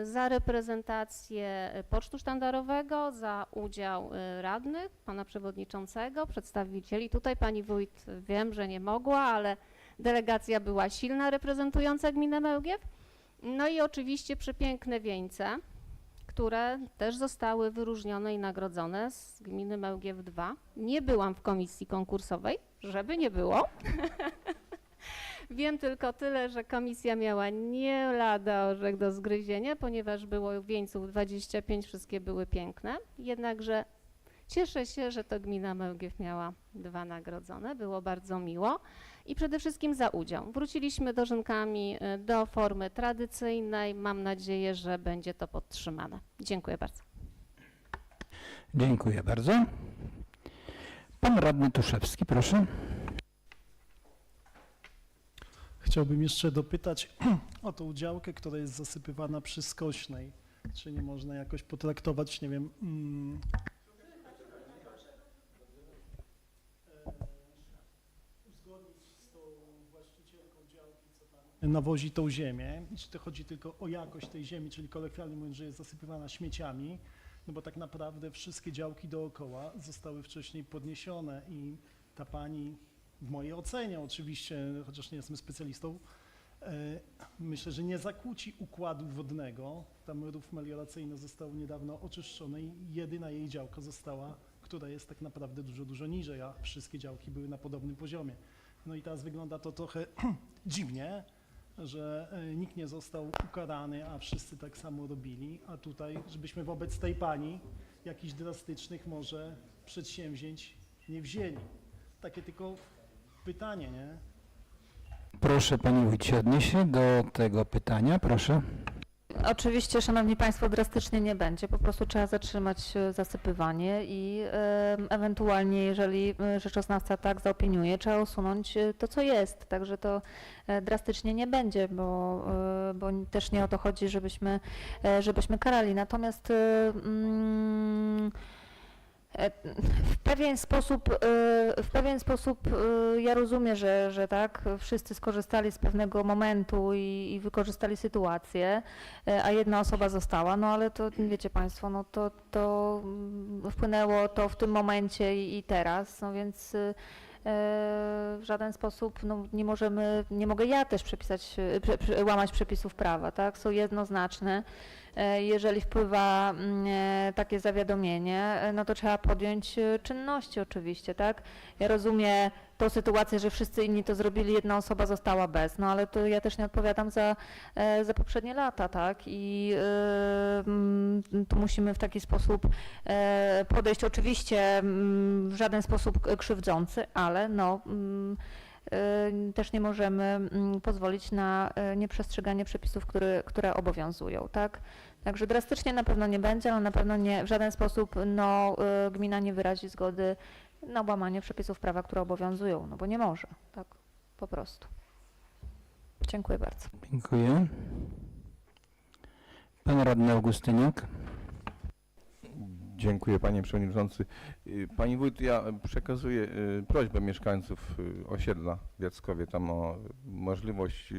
N: za reprezentację pocztu sztandarowego, za udział radnych, pana przewodniczącego, przedstawicieli. Tutaj pani wójt wiem, że nie mogła, ale delegacja była silna, reprezentująca gminę Mełgiew. No i oczywiście przepiękne wieńce, które też zostały wyróżnione i nagrodzone z gminy Mełgiew 2. Nie byłam w komisji konkursowej, żeby nie było. Wiem tylko tyle, że komisja miała nie lada orzech do zgryzienia, ponieważ było wieńców 25, wszystkie były piękne. Jednakże Cieszę się, że to gmina Mełgiew miała 2 nagrodzone, było bardzo miło i przede wszystkim za udział. Wróciliśmy dożynkami do formy tradycyjnej, mam nadzieję, że będzie to podtrzymane. Dziękuję bardzo.
A: Dziękuję bardzo. Pan radny Tuszewski, proszę.
G: Chciałbym jeszcze dopytać o tą działkę, która jest zasypywana przy Skośnej. Czy nie można jakoś potraktować, nie wiem, uzgodnić z tą właścicielką działki, co tam nawozi tą ziemię? Czy to chodzi tylko o jakość tej ziemi, czyli kolokwialnie mówiąc, że jest zasypywana śmieciami? No bo tak naprawdę wszystkie działki dookoła zostały wcześniej podniesione i ta pani, w mojej ocenie oczywiście, chociaż nie jestem specjalistą, myślę, że nie zakłóci układu wodnego. Tam rów melioracyjny został niedawno oczyszczony i jedyna jej działka została, która jest tak naprawdę dużo, dużo niżej, a wszystkie działki były na podobnym poziomie. No i teraz wygląda to trochę dziwnie, że nikt nie został ukarany, a wszyscy tak samo robili, a tutaj, żebyśmy wobec tej pani jakichś drastycznych może przedsięwzięć nie wzięli. Takie tylko pytanie, nie?
A: Proszę Pani Wójcie, odnieść się do tego pytania, proszę.
B: Oczywiście, Szanowni Państwo, drastycznie nie będzie. Po prostu trzeba zatrzymać zasypywanie i ewentualnie, jeżeli rzeczoznawca tak zaopiniuje, trzeba usunąć to, co jest. Także to drastycznie nie będzie, bo też nie o to chodzi, żebyśmy karali. Natomiast w pewien sposób ja rozumiem, że tak, wszyscy skorzystali z pewnego momentu i wykorzystali sytuację, a jedna osoba została, no ale to wiecie Państwo, no to wpłynęło to w tym momencie i teraz, no więc w żaden sposób no, nie mogę ja też łamać przepisów prawa, tak, są jednoznaczne. Jeżeli wpływa takie zawiadomienie, no to trzeba podjąć czynności oczywiście, tak? Ja rozumiem tą sytuację, że wszyscy inni to zrobili, jedna osoba została bez, no ale to ja też nie odpowiadam za poprzednie lata, tak? I tu musimy w taki sposób podejść, oczywiście w żaden sposób krzywdzący, ale no też nie możemy pozwolić na nieprzestrzeganie przepisów, które obowiązują, tak? Także drastycznie na pewno nie będzie, ale na pewno nie, w żaden sposób no, gmina nie wyrazi zgody na łamanie przepisów prawa, które obowiązują, no bo nie może, tak? Po prostu. Dziękuję bardzo.
A: Dziękuję. Pan radny Augustyniak.
C: Dziękuję Panie Przewodniczący. Pani Wójt, ja przekazuję prośbę mieszkańców osiedla w Jackowie tam o możliwość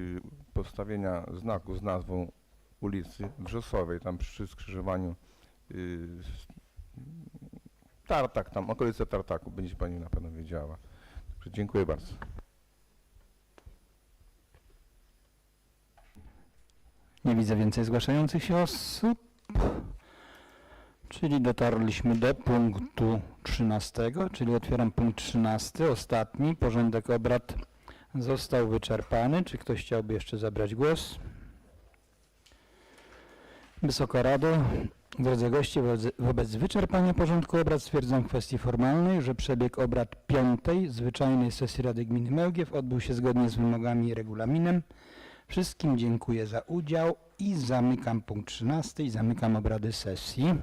C: postawienia znaku z nazwą ulicy Wrzosowej, tam przy skrzyżowaniu Tartak, tam okolice Tartaku, będzie Pani na pewno wiedziała. Także dziękuję bardzo.
A: Nie widzę więcej zgłaszających się osób, czyli dotarliśmy do punktu 13, czyli otwieram punkt 13, ostatni. Porządek obrad został wyczerpany. Czy ktoś chciałby jeszcze zabrać głos? Wysoka Rado, drodzy goście, wobec wyczerpania porządku obrad stwierdzam w kwestii formalnej, że przebieg obrad 5. zwyczajnej sesji Rady Gminy Mełgiew odbył się zgodnie z wymogami i regulaminem. Wszystkim dziękuję za udział i zamykam punkt 13 i zamykam obrady sesji.